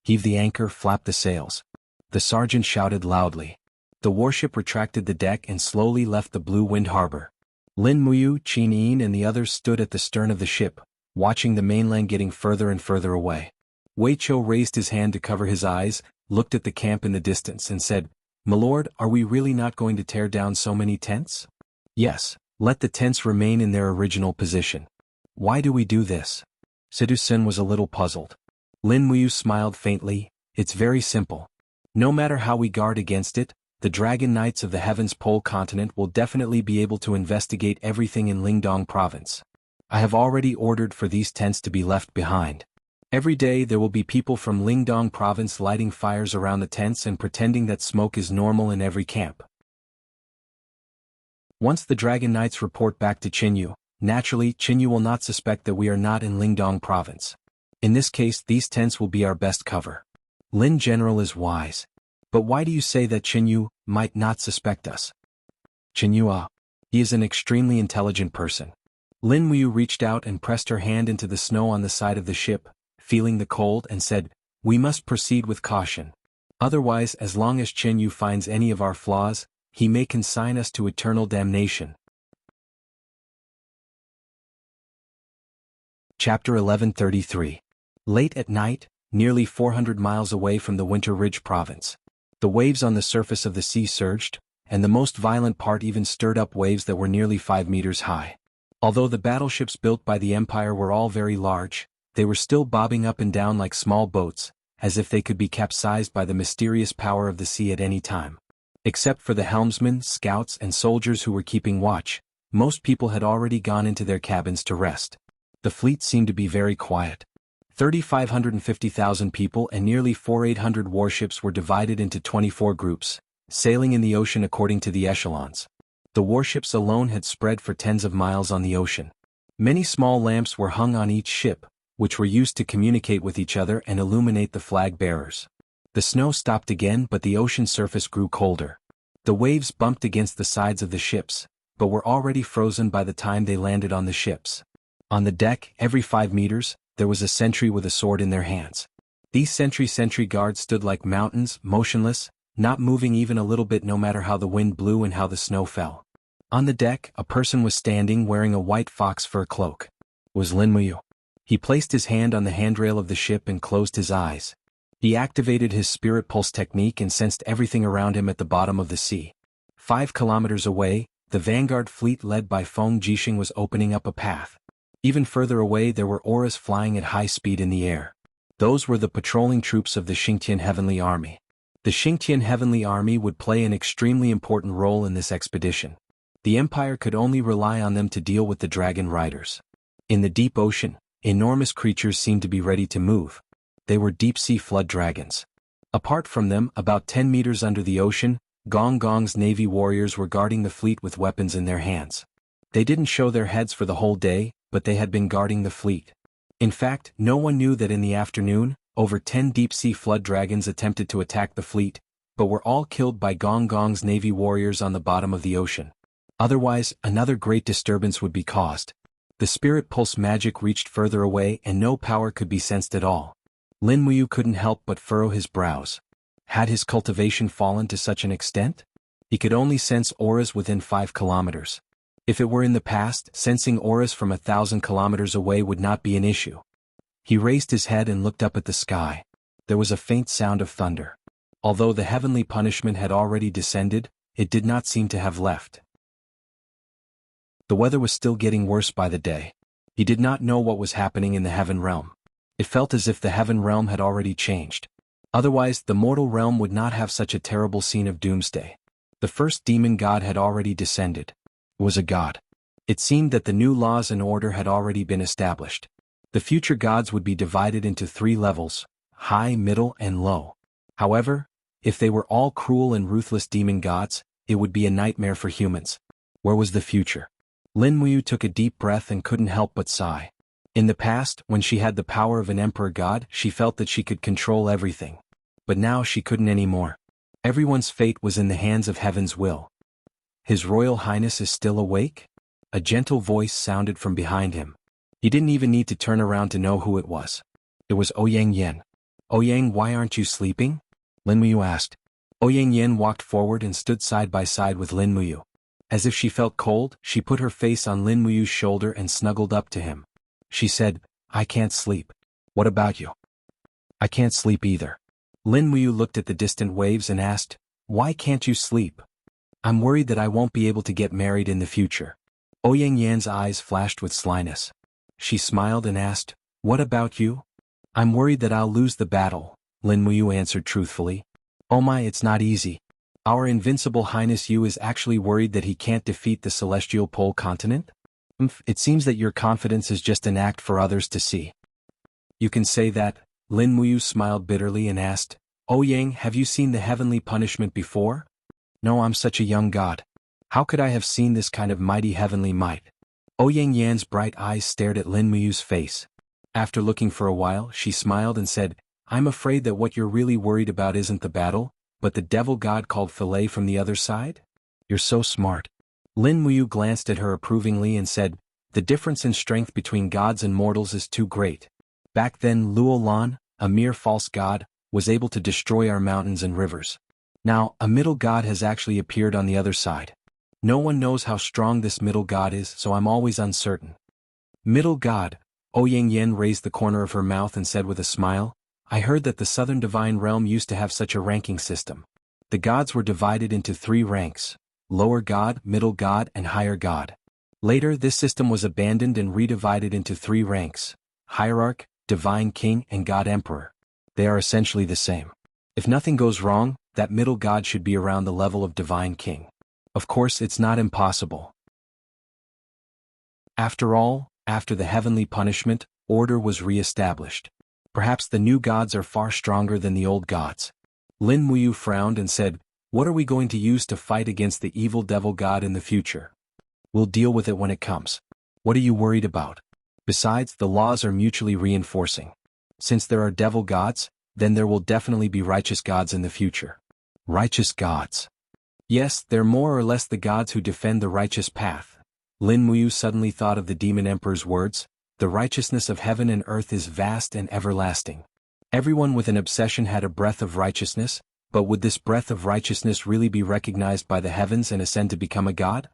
Heave the anchor, flap the sails. The sergeant shouted loudly. The warship retracted the deck and slowly left the Blue Wind Harbor. Lin Muyu, Qin Yin and the others stood at the stern of the ship, watching the mainland getting further and further away. Wei Chou raised his hand to cover his eyes, looked at the camp in the distance and said, My lord, are we really not going to tear down so many tents? Yes, let the tents remain in their original position. Why do we do this? Sidu Sun was a little puzzled. Lin Muyu smiled faintly, it's very simple. No matter how we guard against it, the Dragon Knights of the Heavens Pole continent will definitely be able to investigate everything in Lingdong province. I have already ordered for these tents to be left behind. Every day there will be people from Lingdong province lighting fires around the tents and pretending that smoke is normal in every camp. Once the Dragon Knights report back to Qinyu, naturally Qinyu will not suspect that we are not in Lingdong province. In this case, these tents will be our best cover. Lin General is wise. But why do you say that Qinyu might not suspect us? Qinyu, he is an extremely intelligent person. Lin Muyu reached out and pressed her hand into the snow on the side of the ship, feeling the cold and said, We must proceed with caution. Otherwise, as long as Qinyu finds any of our flaws, he may consign us to eternal damnation. Chapter 1133. Late at night, nearly 400 miles away from the Winter Ridge province. The waves on the surface of the sea surged, and the most violent part even stirred up waves that were nearly 5 meters high. Although the battleships built by the Empire were all very large, they were still bobbing up and down like small boats, as if they could be capsized by the mysterious power of the sea at any time. Except for the helmsmen, scouts, and soldiers who were keeping watch, most people had already gone into their cabins to rest. The fleet seemed to be very quiet. 3,550,000 people and nearly 4,800 warships were divided into 24 groups, sailing in the ocean according to the echelons. The warships alone had spread for tens of miles on the ocean. Many small lamps were hung on each ship, which were used to communicate with each other and illuminate the flag bearers. The snow stopped again, but the ocean surface grew colder. The waves bumped against the sides of the ships, but were already frozen by the time they landed on the ships. On the deck, every 5 meters, there was a sentry with a sword in their hands. These sentry guards stood like mountains, motionless, not moving even a little bit no matter how the wind blew and how the snow fell. On the deck, a person was standing wearing a white fox fur cloak. It was Lin Muyu. He placed his hand on the handrail of the ship and closed his eyes. He activated his spirit pulse technique and sensed everything around him at the bottom of the sea. 5 kilometers away, the vanguard fleet led by Feng Jixing was opening up a path. Even further away there were auras flying at high speed in the air. Those were the patrolling troops of the Xingtian Heavenly Army. The Xingtian Heavenly Army would play an extremely important role in this expedition. The Empire could only rely on them to deal with the dragon riders. In the deep ocean, enormous creatures seemed to be ready to move. They were deep-sea flood dragons. Apart from them, about 10 meters under the ocean, Gong Gong's navy warriors were guarding the fleet with weapons in their hands. They didn't show their heads for the whole day, but they had been guarding the fleet. In fact, no one knew that in the afternoon, over 10 deep-sea flood dragons attempted to attack the fleet, but were all killed by Gong Gong's navy warriors on the bottom of the ocean. Otherwise, another great disturbance would be caused. The spirit pulse magic reached further away and no power could be sensed at all. Lin Muyu couldn't help but furrow his brows. Had his cultivation fallen to such an extent? He could only sense auras within 5 kilometers. If it were in the past, sensing auras from 1,000 kilometers away would not be an issue. He raised his head and looked up at the sky. There was a faint sound of thunder. Although the heavenly punishment had already descended, it did not seem to have left. The weather was still getting worse by the day. He did not know what was happening in the heaven realm. It felt as if the heaven realm had already changed. Otherwise, the mortal realm would not have such a terrible scene of doomsday. The first demon god had already descended. It was a god. It seemed that the new laws and order had already been established. The future gods would be divided into 3 levels, high, middle, and low. However, if they were all cruel and ruthless demon gods, it would be a nightmare for humans. Where was the future? Lin Muyu took a deep breath and couldn't help but sigh. In the past, when she had the power of an emperor god, she felt that she could control everything. But now she couldn't anymore. Everyone's fate was in the hands of heaven's will. His Royal Highness is still awake? A gentle voice sounded from behind him. He didn't even need to turn around to know who it was. It was Ouyang Yen. Ouyang, why aren't you sleeping? Lin Muyu asked. Ouyang Yen walked forward and stood side by side with Lin Muyu. As if she felt cold, she put her face on Lin Muyu's shoulder and snuggled up to him. She said, I can't sleep. What about you? I can't sleep either. Lin Muyu looked at the distant waves and asked, why can't you sleep? I'm worried that I won't be able to get married in the future. Ouyang Yan's eyes flashed with slyness. She smiled and asked, what about you? I'm worried that I'll lose the battle, Lin Muyu answered truthfully. Oh my, it's not easy. Our invincible Highness Yu is actually worried that he can't defeat the celestial pole continent? It seems that your confidence is just an act for others to see. You can say that, Lin Muyu smiled bitterly and asked, Ouyang, have you seen the heavenly punishment before? No, I'm such a young god. How could I have seen this kind of mighty heavenly might? Ouyang Yan's bright eyes stared at Lin Muyu's face. After looking for a while, she smiled and said, I'm afraid that what you're really worried about isn't the battle, but the devil god called Filet from the other side? You're so smart. Lin Muyu glanced at her approvingly and said, the difference in strength between gods and mortals is too great. Back then Luo Lan, a mere false god, was able to destroy our mountains and rivers. Now, a middle god has actually appeared on the other side. No one knows how strong this middle god is, so I'm always uncertain. Middle god, Ouyang Yen raised the corner of her mouth and said with a smile, I heard that the Southern Divine Realm used to have such a ranking system. The gods were divided into 3 ranks, lower god, middle god, and higher god. Later this system was abandoned and redivided into 3 ranks, hierarch, divine king, and god emperor. They are essentially the same. If nothing goes wrong, that middle god should be around the level of divine king. Of course, it's not impossible. After all, after the heavenly punishment, order was re-established. Perhaps the new gods are far stronger than the old gods. Lin Muyu frowned and said, What are we going to use to fight against the evil devil god in the future? We'll deal with it when it comes. What are you worried about? Besides, the laws are mutually reinforcing. Since there are devil gods, then there will definitely be righteous gods in the future. Righteous gods. Yes, they're more or less the gods who defend the righteous path. Lin Muyu suddenly thought of the demon emperor's words, the righteousness of heaven and earth is vast and everlasting. Everyone with an obsession had a breath of righteousness, but would this breath of righteousness really be recognized by the heavens and ascend to become a god?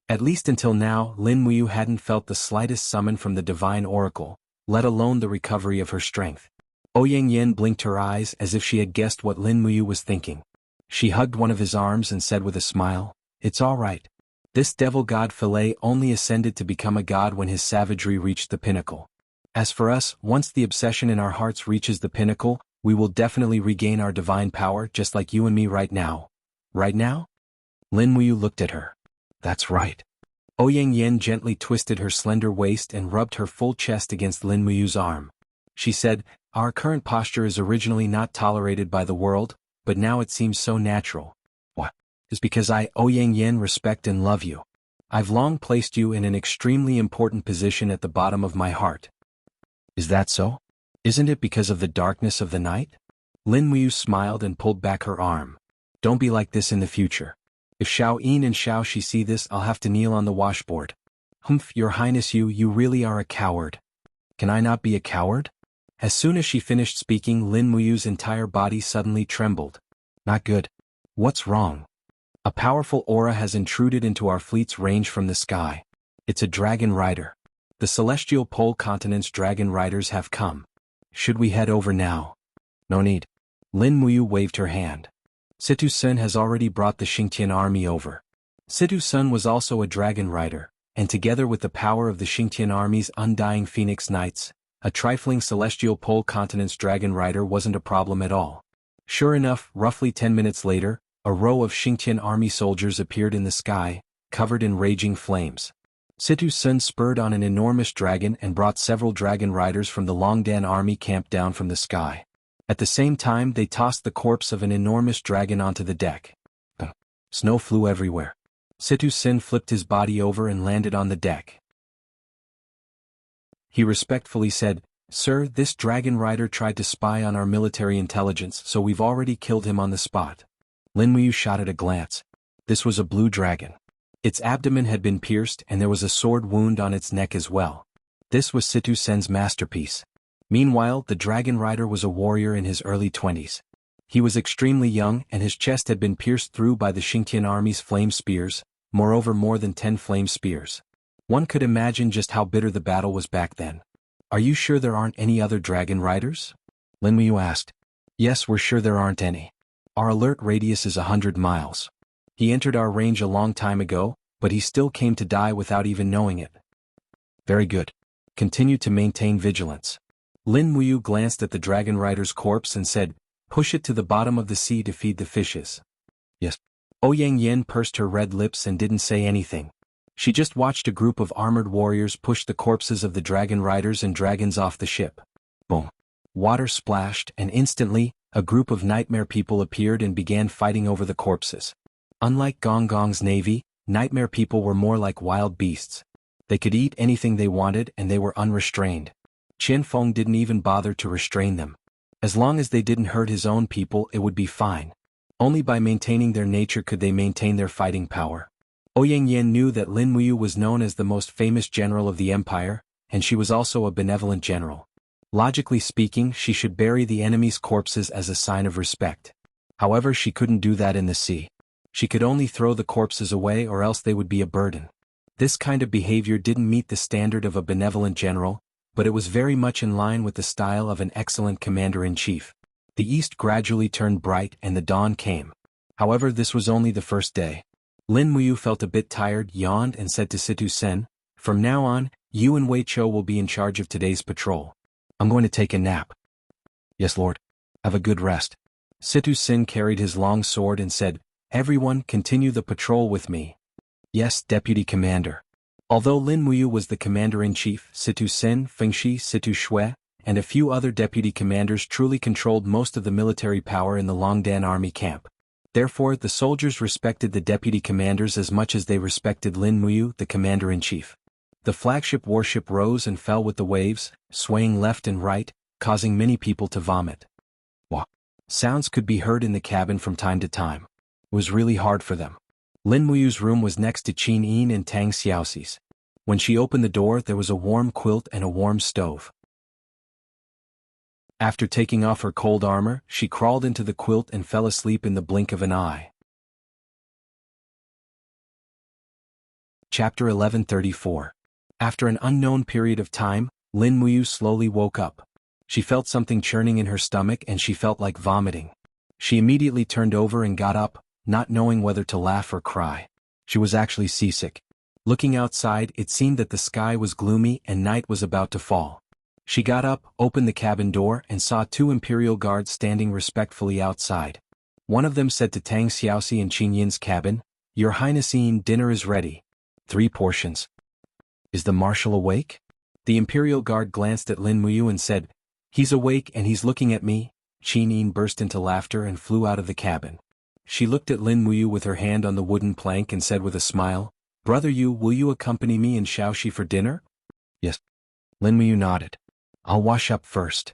At least until now, Lin Muyu hadn't felt the slightest summon from the divine oracle, let alone the recovery of her strength. Ouyang Yen blinked her eyes as if she had guessed what Lin Muyu was thinking. She hugged one of his arms and said with a smile, "It's all right. This devil god Philae only ascended to become a god when his savagery reached the pinnacle. As for us, once the obsession in our hearts reaches the pinnacle, we will definitely regain our divine power just like you and me right now." Right now? Lin Muyu looked at her. That's right. Ouyang Yen gently twisted her slender waist and rubbed her full chest against Lin Muyu's arm. She said, "Our current posture is originally not tolerated by the world, but now it seems so natural. What? It's because I, Ouyang Yen, respect and love you. I've long placed you in an extremely important position at the bottom of my heart." Is that so? Isn't it because of the darkness of the night? Lin Muyu smiled and pulled back her arm. Don't be like this in the future. If Xiao Yin and Xiao Shi see this, I'll have to kneel on the washboard. Humph, Your Highness, you really are a coward. Can I not be a coward? As soon as she finished speaking, Lin Muyu's entire body suddenly trembled. Not good. What's wrong? A powerful aura has intruded into our fleet's range from the sky. It's a dragon rider. The celestial pole continent's dragon riders have come. Should we head over now? No need. Lin Muyu waved her hand. Situ Sun has already brought the Xingtian army over. Situ Sun was also a dragon rider, and together with the power of the Xingtian army's undying phoenix knights, a trifling celestial pole continent's dragon rider wasn't a problem at all. Sure enough, roughly 10 minutes later, a row of Xingtian army soldiers appeared in the sky, covered in raging flames. Situ Sun spurred on an enormous dragon and brought several dragon riders from the Longdan army camp down from the sky. At the same time, they tossed the corpse of an enormous dragon onto the deck. Snow flew everywhere. Situ Sun flipped his body over and landed on the deck. He respectfully said, "Sir, this dragon rider tried to spy on our military intelligence, so we've already killed him on the spot." Lin Muyu shot at a glance. This was a blue dragon. Its abdomen had been pierced and there was a sword wound on its neck as well. This was Situ Sen's masterpiece. Meanwhile, the dragon rider was a warrior in his early 20s. He was extremely young and his chest had been pierced through by the Xingtian army's flame spears, moreover more than 10 flame spears. One could imagine just how bitter the battle was back then. "Are you sure there aren't any other dragon riders?" Lin Muyu asked. "Yes, we're sure there aren't any. Our alert radius is 100 miles. He entered our range a long time ago, but he still came to die without even knowing it." "Very good. Continue to maintain vigilance." Lin Muyu glanced at the dragon rider's corpse and said, "Push it to the bottom of the sea to feed the fishes." "Yes." Ouyang Yen pursed her red lips and didn't say anything. She just watched a group of armored warriors push the corpses of the dragon riders and dragons off the ship. Boom. Water splashed, and instantly, a group of nightmare people appeared and began fighting over the corpses. Unlike Gong Gong's navy, nightmare people were more like wild beasts. They could eat anything they wanted and they were unrestrained. Qian Feng didn't even bother to restrain them. As long as they didn't hurt his own people, it would be fine. Only by maintaining their nature could they maintain their fighting power. Ouyang Yen knew that Lin Muyu was known as the most famous general of the empire, and she was also a benevolent general. Logically speaking, she should bury the enemy's corpses as a sign of respect. However, she couldn't do that in the sea. She could only throw the corpses away or else they would be a burden. This kind of behavior didn't meet the standard of a benevolent general, but it was very much in line with the style of an excellent commander-in-chief. The east gradually turned bright and the dawn came. However, this was only the first day. Lin Muyu felt a bit tired, yawned and said to Situ Sen, "From now on, you and Wei Chou will be in charge of today's patrol. I'm going to take a nap." "Yes, Lord. Have a good rest." Situ Sen carried his long sword and said, "Everyone, continue the patrol with me." "Yes, Deputy Commander." Although Lin Muyu was the commander-in-chief, Situ Sen, Fengshi, Situ Shui, and a few other deputy commanders truly controlled most of the military power in the Longdan army camp. Therefore, the soldiers respected the deputy commanders as much as they respected Lin Muyu, the commander-in-chief. The flagship warship rose and fell with the waves, swaying left and right, causing many people to vomit. Wah! Sounds could be heard in the cabin from time to time. It was really hard for them. Lin Muyu's room was next to Qin Yin and Tang Xiaoxi's. When she opened the door, there was a warm quilt and a warm stove. After taking off her cold armor, she crawled into the quilt and fell asleep in the blink of an eye. Chapter 1134. After an unknown period of time, Lin Muyu slowly woke up. She felt something churning in her stomach and she felt like vomiting. She immediately turned over and got up, not knowing whether to laugh or cry. She was actually seasick. Looking outside, it seemed that the sky was gloomy and night was about to fall. She got up, opened the cabin door, and saw 2 imperial guards standing respectfully outside. One of them said to Tang Xiaoxi in Qin Yin's cabin, "Your Highness, dinner is ready. 3 portions. Is the marshal awake?" The imperial guard glanced at Lin Muyu and said, "He's awake and he's looking at me." Qin Yin burst into laughter and flew out of the cabin. She looked at Lin Muyu with her hand on the wooden plank and said with a smile, "Brother Yu, will you accompany me and Xiaoxi for dinner?" "Yes." Lin Muyu nodded. "I'll wash up first."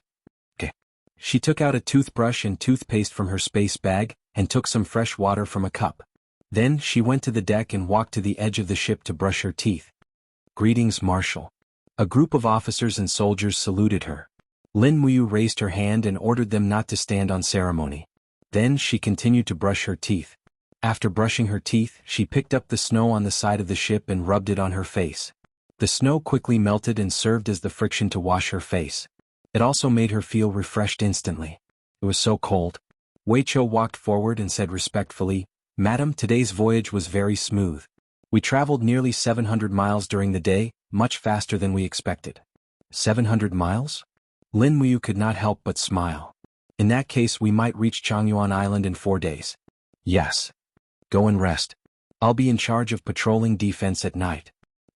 "Okay." She took out a toothbrush and toothpaste from her space bag, and took some fresh water from a cup. Then she went to the deck and walked to the edge of the ship to brush her teeth. "Greetings, Marshal." A group of officers and soldiers saluted her. Lin Muyu raised her hand and ordered them not to stand on ceremony. Then she continued to brush her teeth. After brushing her teeth, she picked up the snow on the side of the ship and rubbed it on her face. The snow quickly melted and served as the friction to wash her face. It also made her feel refreshed instantly. It was so cold. Wei Chou walked forward and said respectfully, "Madam, today's voyage was very smooth. We traveled nearly 700 miles during the day, much faster than we expected." 700 miles? Lin Muyu could not help but smile. "In that case we might reach Changyuan Island in 4 days. "Yes." "Go and rest. I'll be in charge of patrolling defense at night."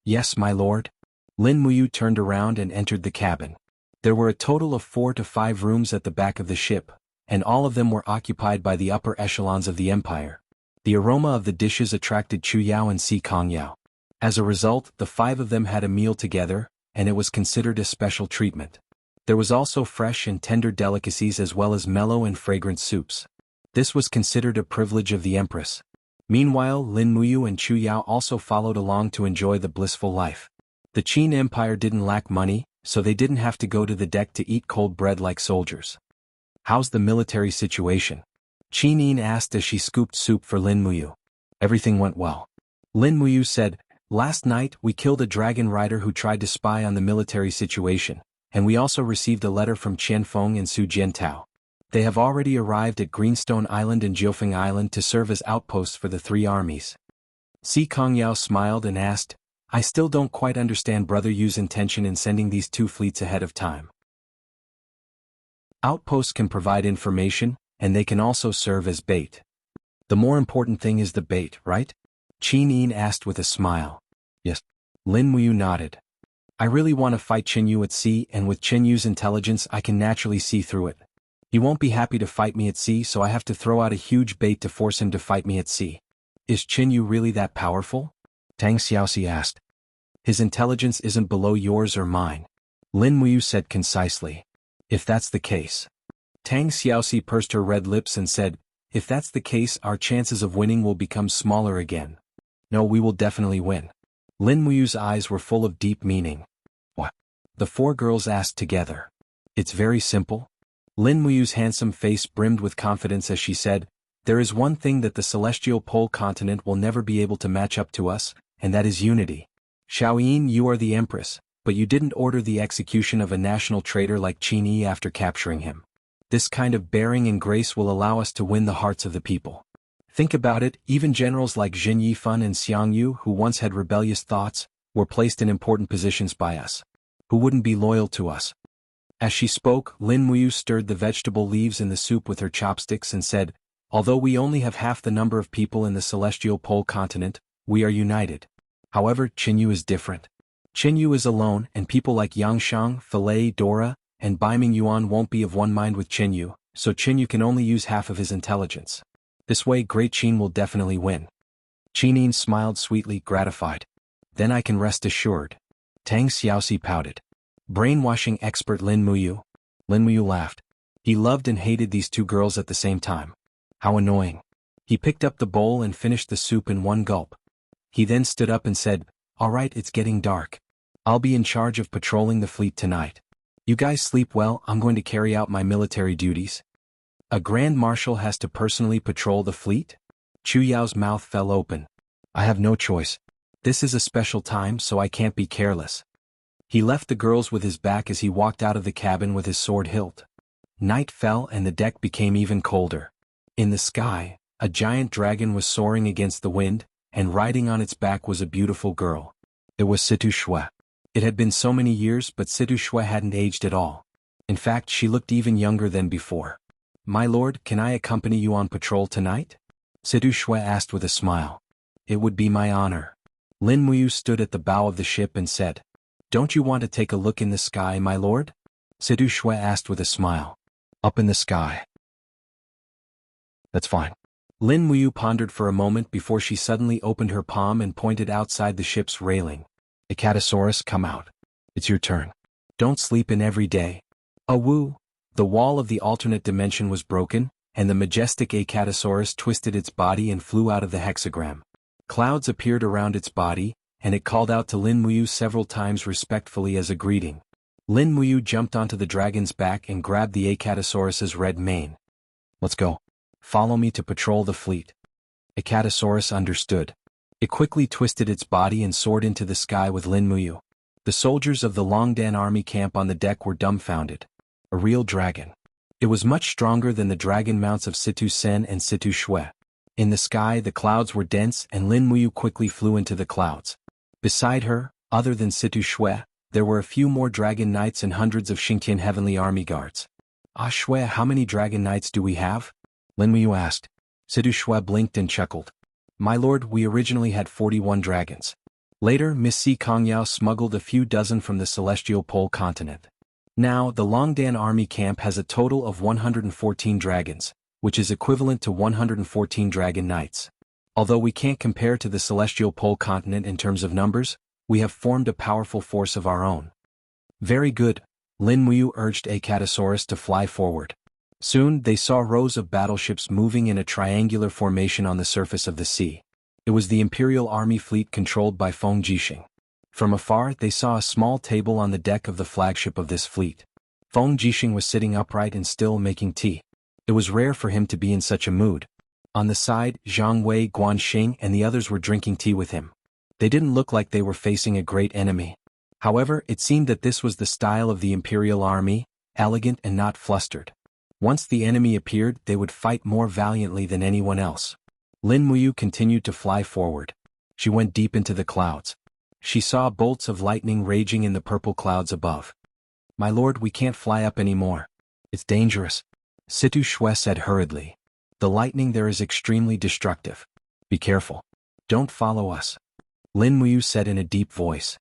"Yes, my lord." Lin Muyu turned around and entered the cabin. There were a total of 4 to 5 rooms at the back of the ship, and all of them were occupied by the upper echelons of the empire. The aroma of the dishes attracted Chu Yao and Si Kongyao. As a result, the 5 of them had a meal together, and it was considered a special treatment. There was also fresh and tender delicacies as well as mellow and fragrant soups. This was considered a privilege of the empress. Meanwhile, Lin Muyu and Chu Yao also followed along to enjoy the blissful life. The Qin Empire didn't lack money, so they didn't have to go to the deck to eat cold bread like soldiers. "How's the military situation?" Qin Yin asked as she scooped soup for Lin Muyu. "Everything went well." Lin Muyu said, "Last night we killed a dragon rider who tried to spy on the military situation, and we also received a letter from Qian Feng and Su Jiantao. They have already arrived at Greenstone Island and Jiufeng Island to serve as outposts for the 3 armies." Si Kongyao smiled and asked, "I still don't quite understand Brother Yu's intention in sending these 2 fleets ahead of time." Outposts can provide information, and they can also serve as bait. "The more important thing is the bait, right?" Qin Yin asked with a smile. "Yes." Lin Muyu nodded. "I really want to fight Qin Yu at sea, and with Qin Yu's intelligence I can naturally see through it. He won't be happy to fight me at sea, so I have to throw out a huge bait to force him to fight me at sea." "Is Qin Yu really that powerful?" Tang Xiaoxi asked. "His intelligence isn't below yours or mine," Lin Muyu said concisely. "If that's the case." Tang Xiaoxi pursed her red lips and said, "If that's the case, our chances of winning will become smaller again." "No, we will definitely win." Lin Muyu's eyes were full of deep meaning. "What?" the 4 girls asked together. "It's very simple." Lin Muyu's handsome face brimmed with confidence as she said, "There is one thing that the celestial pole continent will never be able to match up to us, and that is unity. Xiaoyin, you are the empress, but you didn't order the execution of a national traitor like Qin Yi after capturing him. This kind of bearing and grace will allow us to win the hearts of the people. Think about it, even generals like Jin Yifan and Xiang Yu, who once had rebellious thoughts, were placed in important positions by us. Who wouldn't be loyal to us?" As she spoke, Lin Muyu stirred the vegetable leaves in the soup with her chopsticks and said, "Although we only have half the number of people in the celestial pole continent, we are united. However, Qin Yu is different. Qin Yu is alone, and people like Yang Shang, Filei, Dora, and Baiming Yuan won't be of one mind with Qin Yu, so Qin Yu can only use half of his intelligence. This way Great Qin will definitely win. Qinin smiled sweetly, gratified. Then I can rest assured. Tang Xiaoxi pouted. Brainwashing expert Lin Muyu. Lin Muyu laughed. He loved and hated these two girls at the same time. How annoying. He picked up the bowl and finished the soup in one gulp. He then stood up and said, "All right, it's getting dark. I'll be in charge of patrolling the fleet tonight. You guys sleep well, I'm going to carry out my military duties." A Grand Marshal has to personally patrol the fleet? Chu Yao's mouth fell open. I have no choice. This is a special time, so I can't be careless. He left the girls with his back as he walked out of the cabin with his sword hilt. Night fell and the deck became even colder. In the sky, a giant dragon was soaring against the wind, and riding on its back was a beautiful girl. It was Situ Shui. It had been so many years, but Situ Shui hadn't aged at all. In fact, she looked even younger than before. "My lord, can I accompany you on patrol tonight?" Situ Shui asked with a smile. "It would be my honor." Lin Muyu stood at the bow of the ship and said, "Don't you want to take a look in the sky, my lord?" Situ Shui asked with a smile. "Up in the sky. That's fine." Lin Muyu pondered for a moment before she suddenly opened her palm and pointed outside the ship's railing. "Icatosaurus, come out. It's your turn. Don't sleep in every day." Awoo! The wall of the alternate dimension was broken, and the majestic Icatosaurus twisted its body and flew out of the hexagram. Clouds appeared around its body, and it called out to Lin Muyu several times respectfully as a greeting. Lin Muyu jumped onto the dragon's back and grabbed the Icatosaurus's red mane. "Let's go. Follow me to patrol the fleet." Icatosaurus understood. It quickly twisted its body and soared into the sky with Lin Muyu. The soldiers of the Longdan army camp on the deck were dumbfounded. A real dragon. It was much stronger than the dragon mounts of Situ Sen and Situ Shui. In the sky the clouds were dense and Lin Muyu quickly flew into the clouds. Beside her, other than Situ Shui, there were a few more dragon knights and hundreds of Xingtian heavenly army guards. "Ah Shui, how many dragon knights do we have?" Lin Muyu asked. Situ Shui blinked and chuckled. "My lord, we originally had 41 dragons. Later, Miss Si Kongyao smuggled a few dozen from the celestial pole continent. Now, the Longdan army camp has a total of 114 dragons, which is equivalent to 114 dragon knights. Although we can't compare to the celestial pole continent in terms of numbers, we have formed a powerful force of our own." "Very good," Lin Muyu urged Icatosaurus to fly forward. Soon they saw rows of battleships moving in a triangular formation on the surface of the sea. It was the Imperial Army fleet controlled by Feng Jixing. From afar they saw a small table on the deck of the flagship of this fleet. Feng Jixing was sitting upright and still making tea. It was rare for him to be in such a mood. On the side, Zhang Wei, Guanxing and the others were drinking tea with him. They didn't look like they were facing a great enemy. However, it seemed that this was the style of the Imperial Army, elegant and not flustered. Once the enemy appeared, they would fight more valiantly than anyone else. Lin Muyu continued to fly forward. She went deep into the clouds. She saw bolts of lightning raging in the purple clouds above. "My lord, we can't fly up anymore. It's dangerous," Situ Shui said hurriedly. "The lightning there is extremely destructive. Be careful. Don't follow us," Lin Muyu said in a deep voice.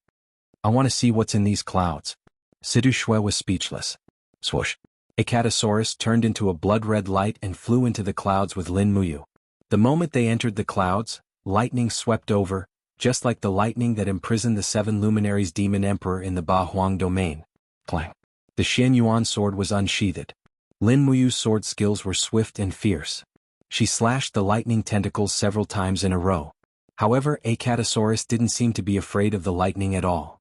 "I want to see what's in these clouds." Situ Shui was speechless. Swoosh. Icatosaurus turned into a blood-red light and flew into the clouds with Lin Muyu. The moment they entered the clouds, lightning swept over, just like the lightning that imprisoned the 7 luminaries demon emperor in the Ba Huang domain. Clang. The Xian Yuan sword was unsheathed. Lin Muyu's sword skills were swift and fierce. She slashed the lightning tentacles several times in a row. However, Icatosaurus didn't seem to be afraid of the lightning at all.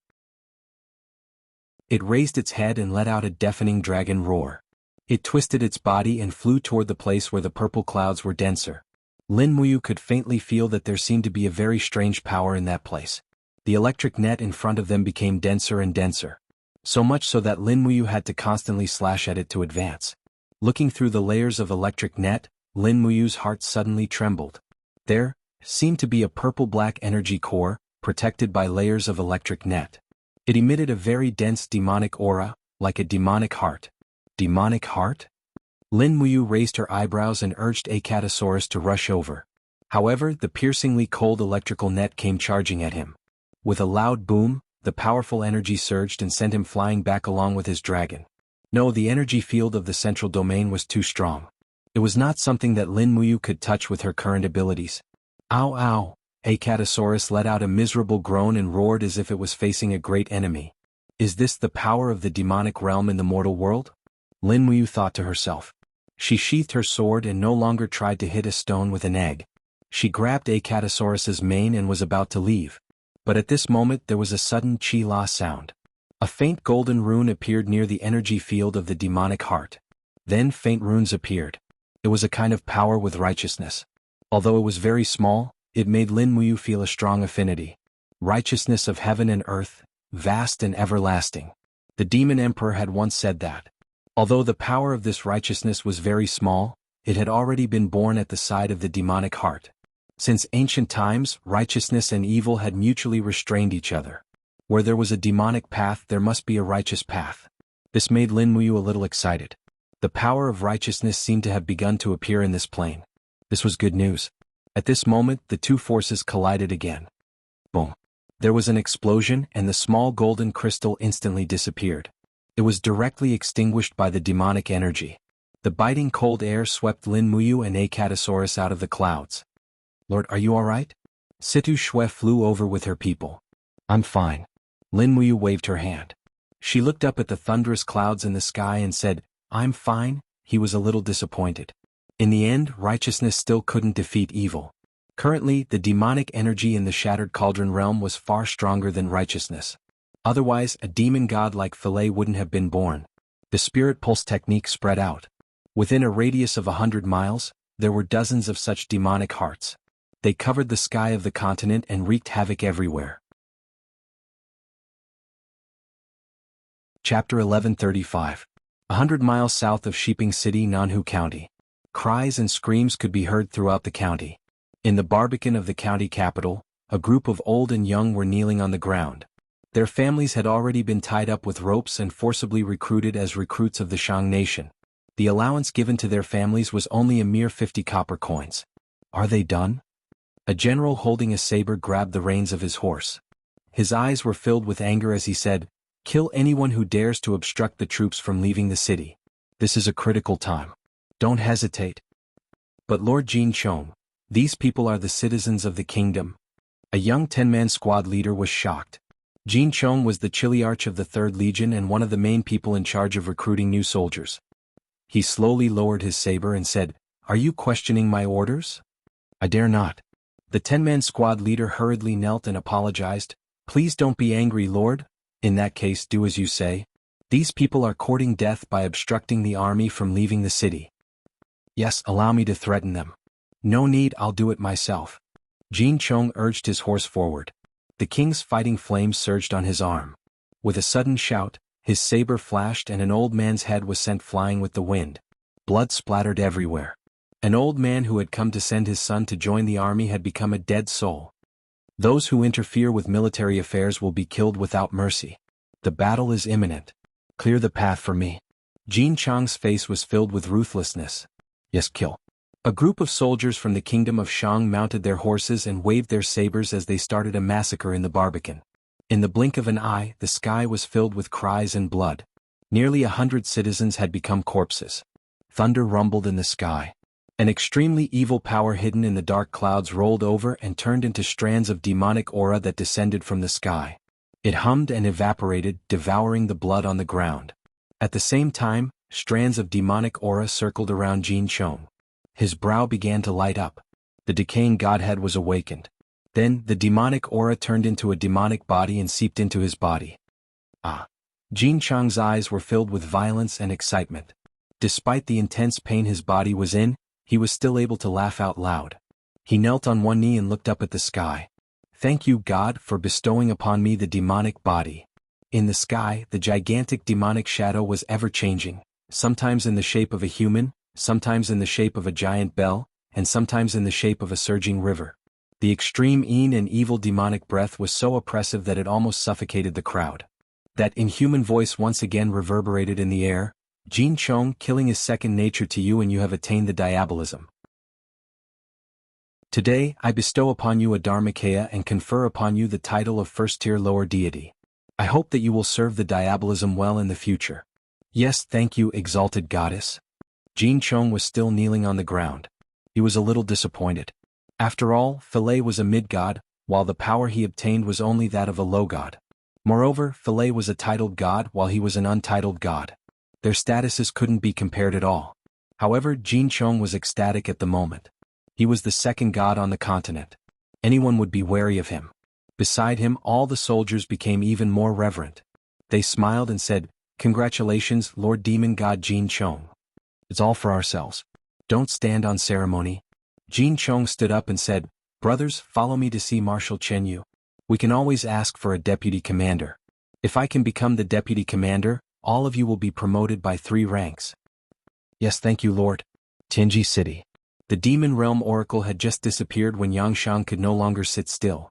It raised its head and let out a deafening dragon roar. It twisted its body and flew toward the place where the purple clouds were denser. Lin Muyu could faintly feel that there seemed to be a very strange power in that place. The electric net in front of them became denser and denser. So much so that Lin Muyu had to constantly slash at it to advance. Looking through the layers of electric net, Lin Muyu's heart suddenly trembled. There seemed to be a purple-black energy core, protected by layers of electric net. It emitted a very dense demonic aura, like a demonic heart. Demonic heart? Lin Muyu raised her eyebrows and urged Icatosaurus to rush over. However, the piercingly cold electrical net came charging at him. With a loud boom, the powerful energy surged and sent him flying back along with his dragon. No, the energy field of the central domain was too strong. It was not something that Lin Muyu could touch with her current abilities. Ow ow! Acatosaurus let out a miserable groan and roared as if it was facing a great enemy. Is this the power of the demonic realm in the mortal world? Lin Muyu thought to herself. She sheathed her sword and no longer tried to hit a stone with an egg. She grabbed Acatosaurus's mane and was about to leave. But at this moment there was a sudden chi-la sound. A faint golden rune appeared near the energy field of the demonic heart. Then faint runes appeared. It was a kind of power with righteousness. Although it was very small, it made Lin Muyu feel a strong affinity. Righteousness of heaven and earth, vast and everlasting. The demon emperor had once said that. Although the power of this righteousness was very small, it had already been born at the side of the demonic heart. Since ancient times, righteousness and evil had mutually restrained each other. Where there was a demonic path, there must be a righteous path. This made Lin Muyu a little excited. The power of righteousness seemed to have begun to appear in this plane. This was good news. At this moment, the two forces collided again. Boom. There was an explosion and the small golden crystal instantly disappeared. It was directly extinguished by the demonic energy. The biting cold air swept Lin Muyu and Acatosaurus out of the clouds. Lord, are you alright? Situ Shui flew over with her people. I'm fine. Lin Muyu waved her hand. She looked up at the thunderous clouds in the sky and said, I'm fine. He was a little disappointed. In the end, righteousness still couldn't defeat evil. Currently, the demonic energy in the Shattered Cauldron realm was far stronger than righteousness. Otherwise, a demon god like Philae wouldn't have been born. The spirit pulse technique spread out. Within a radius of 100 miles, there were dozens of such demonic hearts. They covered the sky of the continent and wreaked havoc everywhere. Chapter 1135. 100 miles south of Shiping City, Nanhu County. Cries and screams could be heard throughout the county. In the Barbican of the county capital, a group of old and young were kneeling on the ground. Their families had already been tied up with ropes and forcibly recruited as recruits of the Shang nation. The allowance given to their families was only a mere 50 copper coins. Are they done? A general holding a saber grabbed the reins of his horse. His eyes were filled with anger as he said, Kill anyone who dares to obstruct the troops from leaving the city. This is a critical time. Don't hesitate. But Lord Jin Chong, these people are the citizens of the kingdom. A young 10-man squad leader was shocked. Jin Chong was the Chiliarch of the 3rd Legion and one of the main people in charge of recruiting new soldiers. He slowly lowered his saber and said, Are you questioning my orders? I dare not. The 10-man squad leader hurriedly knelt and apologized. Please don't be angry, Lord. In that case, do as you say. These people are courting death by obstructing the army from leaving the city. Yes, allow me to threaten them. No need, I'll do it myself. Jin Chong urged his horse forward. The king's fighting flames surged on his arm. With a sudden shout, his saber flashed and an old man's head was sent flying with the wind. Blood splattered everywhere. An old man who had come to send his son to join the army had become a dead soul. Those who interfere with military affairs will be killed without mercy. The battle is imminent. Clear the path for me. Jin Chong's face was filled with ruthlessness. Yes, kill. A group of soldiers from the kingdom of Shang mounted their horses and waved their sabers as they started a massacre in the Barbican. In the blink of an eye, the sky was filled with cries and blood. Nearly 100 citizens had become corpses. Thunder rumbled in the sky. An extremely evil power hidden in the dark clouds rolled over and turned into strands of demonic aura that descended from the sky. It hummed and evaporated, devouring the blood on the ground. At the same time, strands of demonic aura circled around Jin Chong. His brow began to light up. The decaying godhead was awakened. Then, the demonic aura turned into a demonic body and seeped into his body. Jin Chong's eyes were filled with violence and excitement. Despite the intense pain his body was in, he was still able to laugh out loud. He knelt on one knee and looked up at the sky. Thank you, God, for bestowing upon me the demonic body. In the sky, the gigantic demonic shadow was ever-changing, sometimes in the shape of a human, sometimes in the shape of a giant bell, and sometimes in the shape of a surging river. The extreme and evil demonic breath was so oppressive that it almost suffocated the crowd. That inhuman voice once again reverberated in the air. Jin Chong, killing is second nature to you and you have attained the diabolism. Today, I bestow upon you a Dharmakaya and confer upon you the title of first-tier lower deity. I hope that you will serve the diabolism well in the future. Yes, thank you, exalted goddess. Jin Chong was still kneeling on the ground. He was a little disappointed. After all, Philae was a mid-god, while the power he obtained was only that of a low god. Moreover, Philae was a titled god while he was an untitled god. Their statuses couldn't be compared at all. However, Jin Chong was ecstatic at the moment. He was the second god on the continent. Anyone would be wary of him. Beside him, all the soldiers became even more reverent. They smiled and said, "Congratulations, Lord Demon God Jin Chong. It's all for ourselves. Don't stand on ceremony." Jin Chong stood up and said, "Brothers, follow me to see Marshal Chen Yu. We can always ask for a deputy commander. If I can become the deputy commander, all of you will be promoted by 3 ranks." "Yes, thank you, Lord." Tianji City. The Demon Realm Oracle had just disappeared when Yangshang could no longer sit still.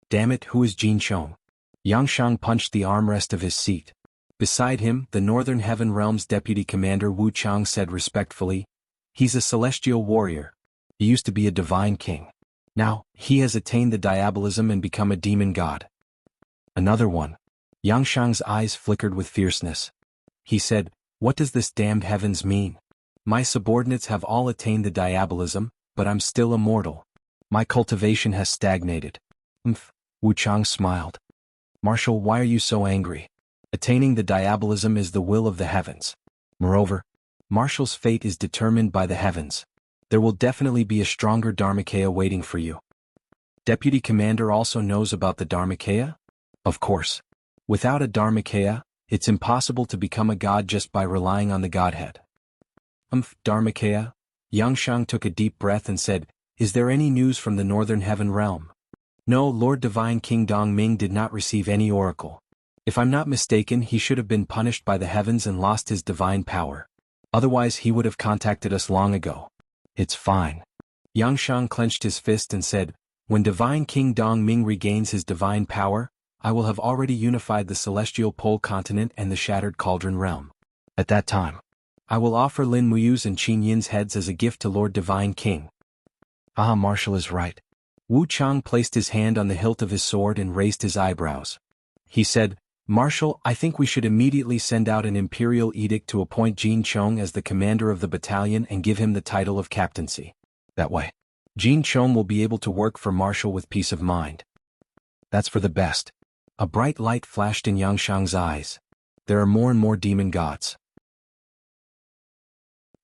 "Damn it, who is Jin Chong?" Yangshang punched the armrest of his seat. Beside him, the Northern Heaven Realm's deputy commander Wu Chang said respectfully, "He's a celestial warrior. He used to be a divine king. Now, he has attained the diabolism and become a demon god." "Another one." Yangshang's eyes flickered with fierceness. He said, "What does this damned heavens mean? My subordinates have all attained the diabolism, but I'm still immortal. My cultivation has stagnated." Wu Chang smiled. "Marshal, why are you so angry? Attaining the diabolism is the will of the heavens. Moreover, Marshal's fate is determined by the heavens. There will definitely be a stronger Dharmakaya waiting for you." Deputy Commander also knows about the Dharmakaya? Of course. Without a Dharmakaya, it's impossible to become a god just by relying on the godhead. Dharmakaya? Yangshang took a deep breath and said, "Is there any news from the Northern Heaven Realm?" "No, Lord Divine King Dongming did not receive any oracle. If I'm not mistaken, he should have been punished by the heavens and lost his divine power. Otherwise he would have contacted us long ago." "It's fine." Yangshang clenched his fist and said, "When Divine King Dongming regains his divine power, I will have already unified the Celestial Pole Continent and the Shattered Cauldron Realm. At that time, I will offer Lin Muyu's and Qin Yin's heads as a gift to Lord Divine King." Marshal is right. Wu Chang placed his hand on the hilt of his sword and raised his eyebrows. He said, "Marshal, I think we should immediately send out an imperial edict to appoint Jin Chong as the commander of the battalion and give him the title of captaincy. That way, Jin Chong will be able to work for Marshal with peace of mind." "That's for the best." A bright light flashed in Yangshang's eyes. "There are more and more demon gods.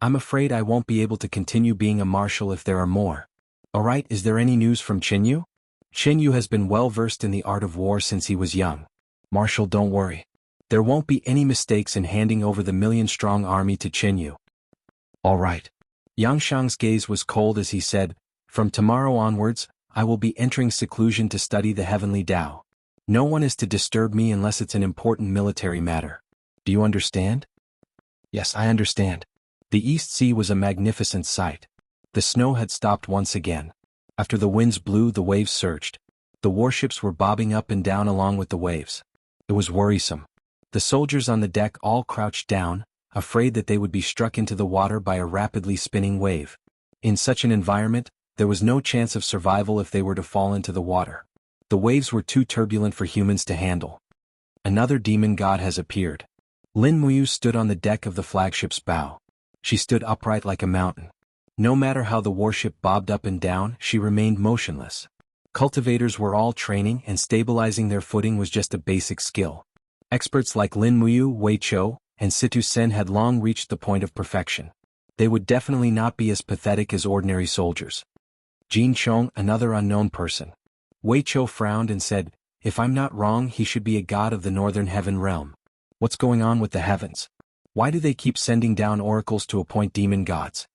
I'm afraid I won't be able to continue being a marshal if there are more. Alright, is there any news from Chen Yu?" "Chen Yu has been well versed in the art of war since he was young. Marshal, don't worry. There won't be any mistakes in handing over the million-strong army to Chen Yu." "Alright." Yangshang's gaze was cold as he said, "From tomorrow onwards, I will be entering seclusion to study the heavenly Tao. No one is to disturb me unless it's an important military matter. Do you understand?" "Yes, I understand." The East Sea was a magnificent sight. The snow had stopped once again. After the winds blew, the waves surged. The warships were bobbing up and down along with the waves. It was worrisome. The soldiers on the deck all crouched down, afraid that they would be struck into the water by a rapidly spinning wave. In such an environment, there was no chance of survival if they were to fall into the water. The waves were too turbulent for humans to handle. Another demon god has appeared. Lin Muyu stood on the deck of the flagship's bow. She stood upright like a mountain. No matter how the warship bobbed up and down, she remained motionless. Cultivators were all training, and stabilizing their footing was just a basic skill. Experts like Lin Muyu, Wei Chou, and Situ Sen had long reached the point of perfection. They would definitely not be as pathetic as ordinary soldiers. Jin Chong, another unknown person. Wei Chou frowned and said, "If I'm not wrong, he should be a god of the Northern Heaven Realm. What's going on with the heavens? Why do they keep sending down oracles to appoint demon gods?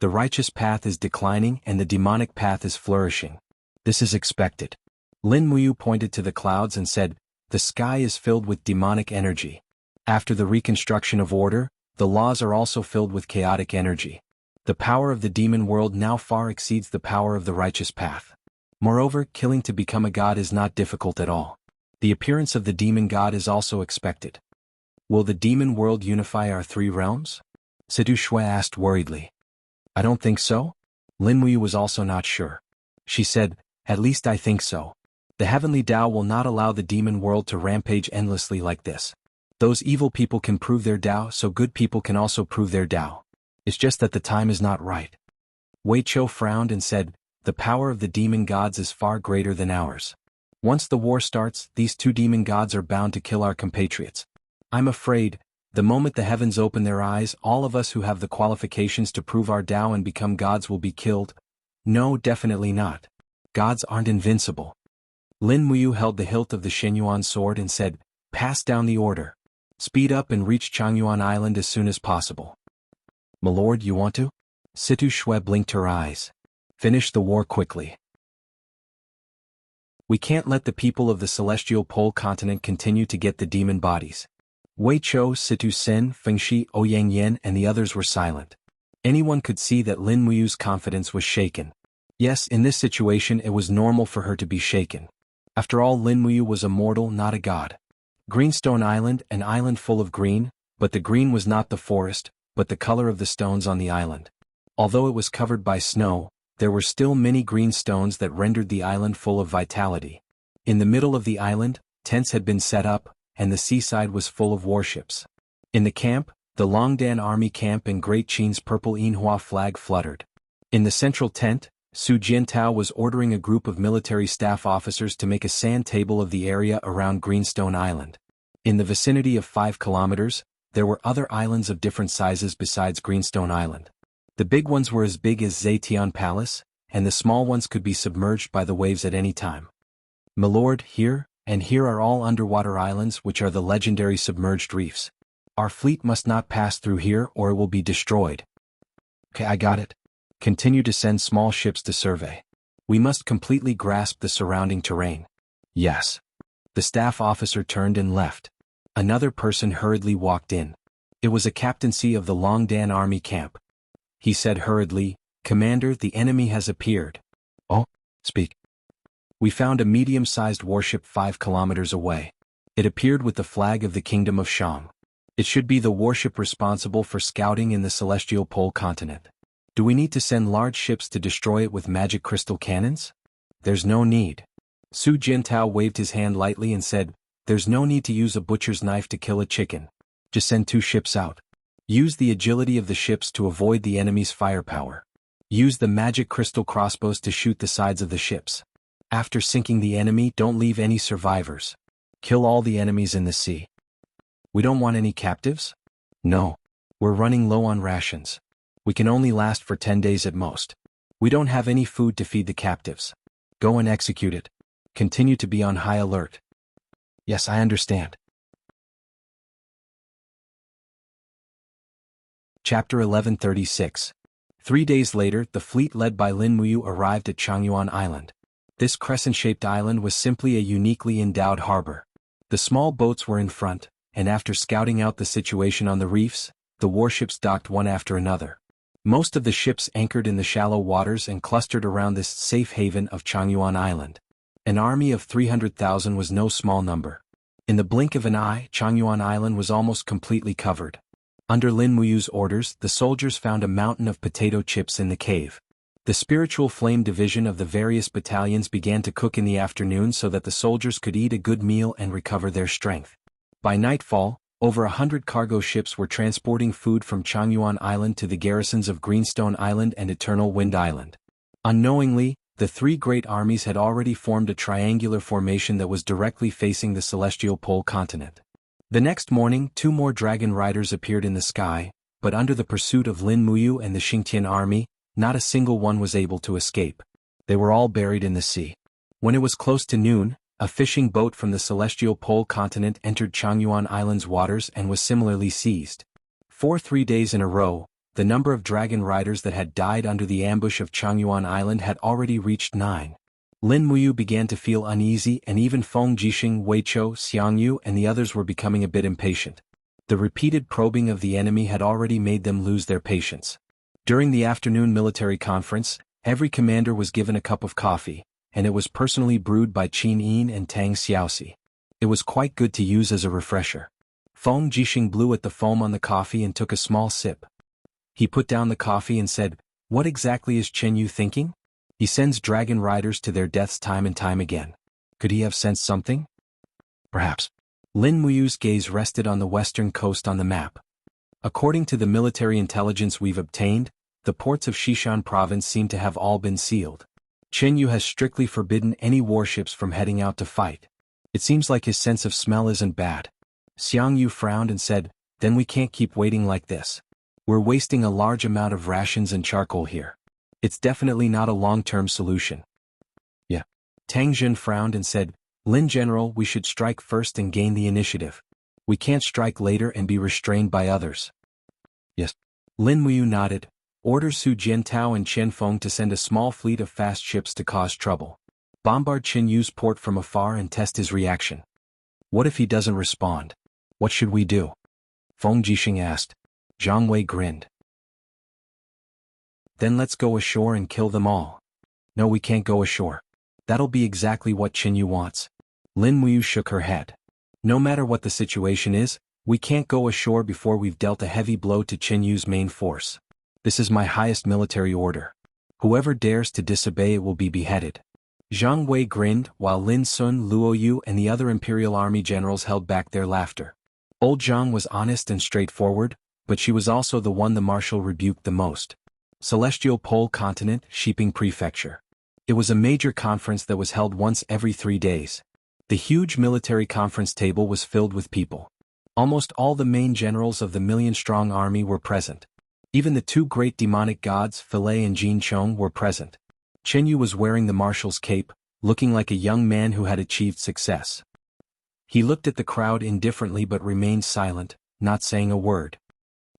The righteous path is declining and the demonic path is flourishing. This is expected." Lin Muyu pointed to the clouds and said, "The sky is filled with demonic energy. After the reconstruction of order, the laws are also filled with chaotic energy. The power of the demon world now far exceeds the power of the righteous path. Moreover, killing to become a god is not difficult at all. The appearance of the demon god is also expected." "Will the demon world unify our 3 realms?" Situ Shui asked worriedly. "I don't think so." Lin Muyu was also not sure. She said, "At least I think so. The heavenly Tao will not allow the demon world to rampage endlessly like this. Those evil people can prove their Tao, so good people can also prove their Tao. It's just that the time is not right. Wei Chou frowned and said, the power of the demon gods is far greater than ours. Once the war starts, these two demon gods are bound to kill our compatriots. I'm afraid, the moment the heavens open their eyes, all of us who have the qualifications to prove our Tao and become gods will be killed. No, definitely not. Gods aren't invincible. Lin Muyu held the hilt of the Shenyuan sword and said, pass down the order. Speed up and reach Changyuan Island as soon as possible. My lord, you want to? Situ Shui blinked her eyes. Finish the war quickly. We can't let the people of the celestial pole continent continue to get the demon bodies. Wei Chou, Situ Sen, Fengshi, Ouyang Yen and the others were silent. Anyone could see that Lin Muyu's confidence was shaken. Yes, in this situation it was normal for her to be shaken. After all, Lin Muyu was a mortal, not a god. Greenstone Island, an island full of green, but the green was not the forest, but the color of the stones on the island. Although it was covered by snow, there were still many green stones that rendered the island full of vitality. In the middle of the island, tents had been set up, and the seaside was full of warships. In the camp, the Longdan army camp and Great Qin's purple Yinhua flag fluttered. In the central tent, Su Jiantao was ordering a group of military staff officers to make a sand table of the area around Greenstone Island. In the vicinity of 5 kilometers, there were other islands of different sizes besides Greenstone Island. The big ones were as big as Zetian Palace, and the small ones could be submerged by the waves at any time. My lord, here are all underwater islands which are the legendary submerged reefs. Our fleet must not pass through here or it will be destroyed. Okay, I got it. Continue to send small ships to survey. We must completely grasp the surrounding terrain. Yes. The staff officer turned and left. Another person hurriedly walked in. It was a captaincy of the Longdan army camp. He said hurriedly, Commander, the enemy has appeared. Oh, speak. We found a medium-sized warship 5 kilometers away. It appeared with the flag of the Kingdom of Shang. It should be the warship responsible for scouting in the celestial pole continent. Do we need to send large ships to destroy it with magic crystal cannons? There's no need. Su Jiantao waved his hand lightly and said, there's no need to use a butcher's knife to kill a chicken. Just send 2 ships out. Use the agility of the ships to avoid the enemy's firepower. Use the magic crystal crossbows to shoot the sides of the ships. After sinking the enemy, don't leave any survivors. Kill all the enemies in the sea. We don't want any captives? No. We're running low on rations. We can only last for 10 days at most. We don't have any food to feed the captives. Go and execute it. Continue to be on high alert. Yes, I understand. Chapter 1136. 3 days later, the fleet led by Lin Muyu arrived at Changyuan Island. This crescent-shaped island was simply a uniquely endowed harbor. The small boats were in front, and after scouting out the situation on the reefs, the warships docked one after another. Most of the ships anchored in the shallow waters and clustered around this safe haven of Changyuan Island. An army of 300,000 was no small number. In the blink of an eye, Changyuan Island was almost completely covered. Under Lin Muyu's orders, the soldiers found a mountain of potato chips in the cave. The spiritual flame division of the various battalions began to cook in the afternoon so that the soldiers could eat a good meal and recover their strength. By nightfall, over 100 cargo ships were transporting food from Changyuan Island to the garrisons of Greenstone Island and Eternal Wind Island. Unknowingly, the 3 great armies had already formed a triangular formation that was directly facing the celestial pole continent. The next morning, 2 more dragon riders appeared in the sky, but under the pursuit of Lin Muyu and the Xingtian army, not a single one was able to escape. They were all buried in the sea. When it was close to noon, a fishing boat from the celestial pole continent entered Changyuan Island's waters and was similarly seized. For 3 days in a row, the number of dragon riders that had died under the ambush of Changyuan Island had already reached 9. Lin Muyu began to feel uneasy, and even Feng Jixing, Wei Chou, Xiangyu and the others were becoming a bit impatient. The repeated probing of the enemy had already made them lose their patience. During the afternoon military conference, every commander was given a cup of coffee, and it was personally brewed by Qin Yin and Tang Xiaoxi. It was quite good to use as a refresher. Feng Jixing blew at the foam on the coffee and took a small sip. He put down the coffee and said, "What exactly is Chen Yu thinking? He sends dragon riders to their deaths time and time again. Could he have sensed something? Perhaps." Lin Muyu's gaze rested on the western coast on the map. According to the military intelligence we've obtained, the ports of Xishan province seem to have all been sealed. Chen Yu has strictly forbidden any warships from heading out to fight. It seems like his sense of smell isn't bad. Xiang Yu frowned and said, then we can't keep waiting like this. We're wasting a large amount of rations and charcoal here. It's definitely not a long-term solution. Yeah. Tang Jun frowned and said, Lin General, we should strike first and gain the initiative. We can't strike later and be restrained by others. Yes. Lin Muyu nodded. Order Su Jiantao and Chen Feng to send a small fleet of fast ships to cause trouble. Bombard Chen Yu's port from afar and test his reaction. What if he doesn't respond? What should we do? Feng Jixing asked. Zhang Wei grinned. Then let's go ashore and kill them all. No, we can't go ashore. That'll be exactly what Chen Yu wants. Lin Muyu shook her head. No matter what the situation is, we can't go ashore before we've dealt a heavy blow to Chen Yu's main force. This is my highest military order. Whoever dares to disobey it will be beheaded. Zhang Wei grinned, while Lin Sun, Luo Yu and the other Imperial Army generals held back their laughter. Old Zhang was honest and straightforward, but she was also the one the marshal rebuked the most. Celestial Pole Continent, Shiping Prefecture. It was a major conference that was held once every 3 days. The huge military conference table was filled with people. Almost all the main generals of the million-strong army were present. Even the 2 great demonic gods, Filei and Jin Chong, were present. Chen Yu was wearing the marshal's cape, looking like a young man who had achieved success. He looked at the crowd indifferently but remained silent, not saying a word.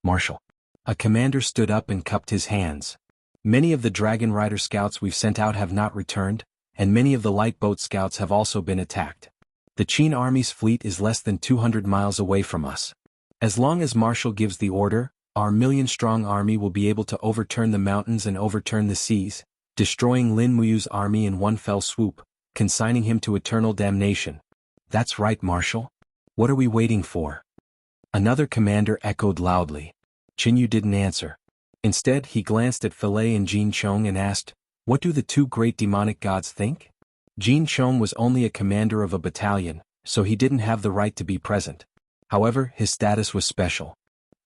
Marshal. A commander stood up and cupped his hands. Many of the Dragon Rider scouts we've sent out have not returned, and many of the light boat scouts have also been attacked. The Qin army's fleet is less than 200 miles away from us. As long as Marshal gives the order, our million-strong army will be able to overturn the mountains and overturn the seas, destroying Lin Muyu's army in one fell swoop, consigning him to eternal damnation. That's right, Marshal. What are we waiting for? Another commander echoed loudly. Chen Yu didn't answer. Instead, he glanced at Filei and Jin Chong and asked, what do the 2 great demonic gods think? Jin Chong was only a commander of a battalion, so he didn't have the right to be present. However, his status was special.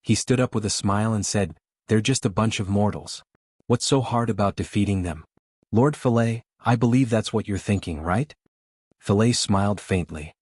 He stood up with a smile and said, they're just a bunch of mortals. What's so hard about defeating them? Lord Filei, I believe that's what you're thinking, right? Filei smiled faintly.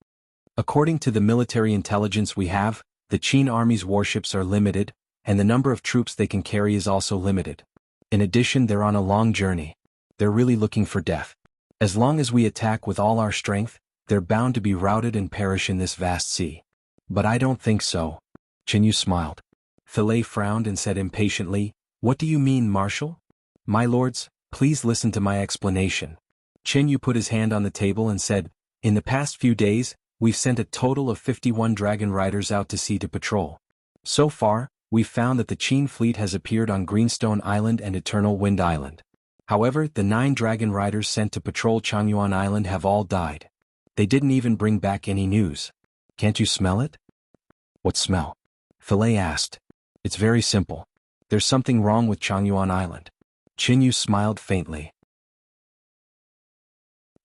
According to the military intelligence we have, the Qin army's warships are limited, and the number of troops they can carry is also limited. In addition, they're on a long journey. They're really looking for death. As long as we attack with all our strength, they're bound to be routed and perish in this vast sea. But I don't think so. Chen Yu smiled. Filei frowned and said impatiently, what do you mean, Marshal? My lords, please listen to my explanation. Chen Yu put his hand on the table and said, in the past few days, we've sent a total of 51 Dragon Riders out to sea to patrol. So far, we've found that the Qin fleet has appeared on Greenstone Island and Eternal Wind Island. However, the 9 Dragon Riders sent to patrol Changyuan Island have all died. They didn't even bring back any news. Can't you smell it? What smell? Filei asked. It's very simple. There's something wrong with Changyuan Island. Chen Yu smiled faintly.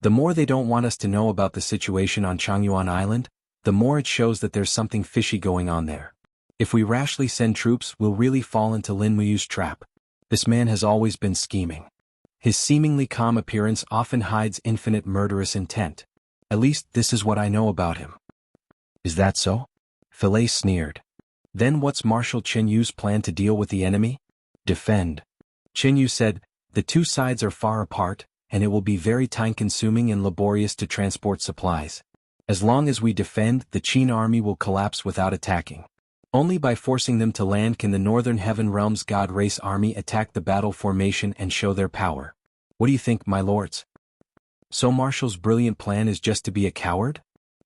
The more they don't want us to know about the situation on Changyuan Island, the more it shows that there's something fishy going on there. If we rashly send troops, we'll really fall into Lin Muyu's trap. This man has always been scheming. His seemingly calm appearance often hides infinite murderous intent. At least this is what I know about him. Is that so? Filei sneered. Then what's Marshal Chen Yu's plan to deal with the enemy? Defend. Chen Yu said, the 2 sides are far apart, and it will be very time-consuming and laborious to transport supplies. As long as we defend, the Qin army will collapse without attacking. Only by forcing them to land can the Northern Heaven Realms God Race army attack the battle formation and show their power. What do you think, my lords? So Marshal's brilliant plan is just to be a coward?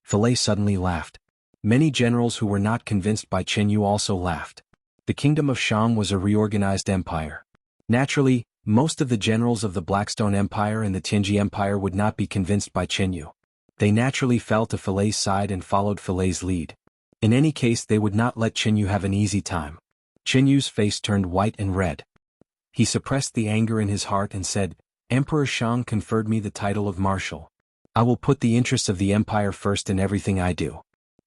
Filei suddenly laughed. Many generals who were not convinced by Chen Yu also laughed. The kingdom of Shang was a reorganized empire. Naturally, most of the generals of the Blackstone Empire and the Tianji Empire would not be convinced by Chen Yu. They naturally fell to Filei's side and followed Filei's lead. In any case, they would not let Chen Yu have an easy time. Chen Yu's face turned white and red. He suppressed the anger in his heart and said, Emperor Shang conferred me the title of Marshal. I will put the interests of the empire first in everything I do.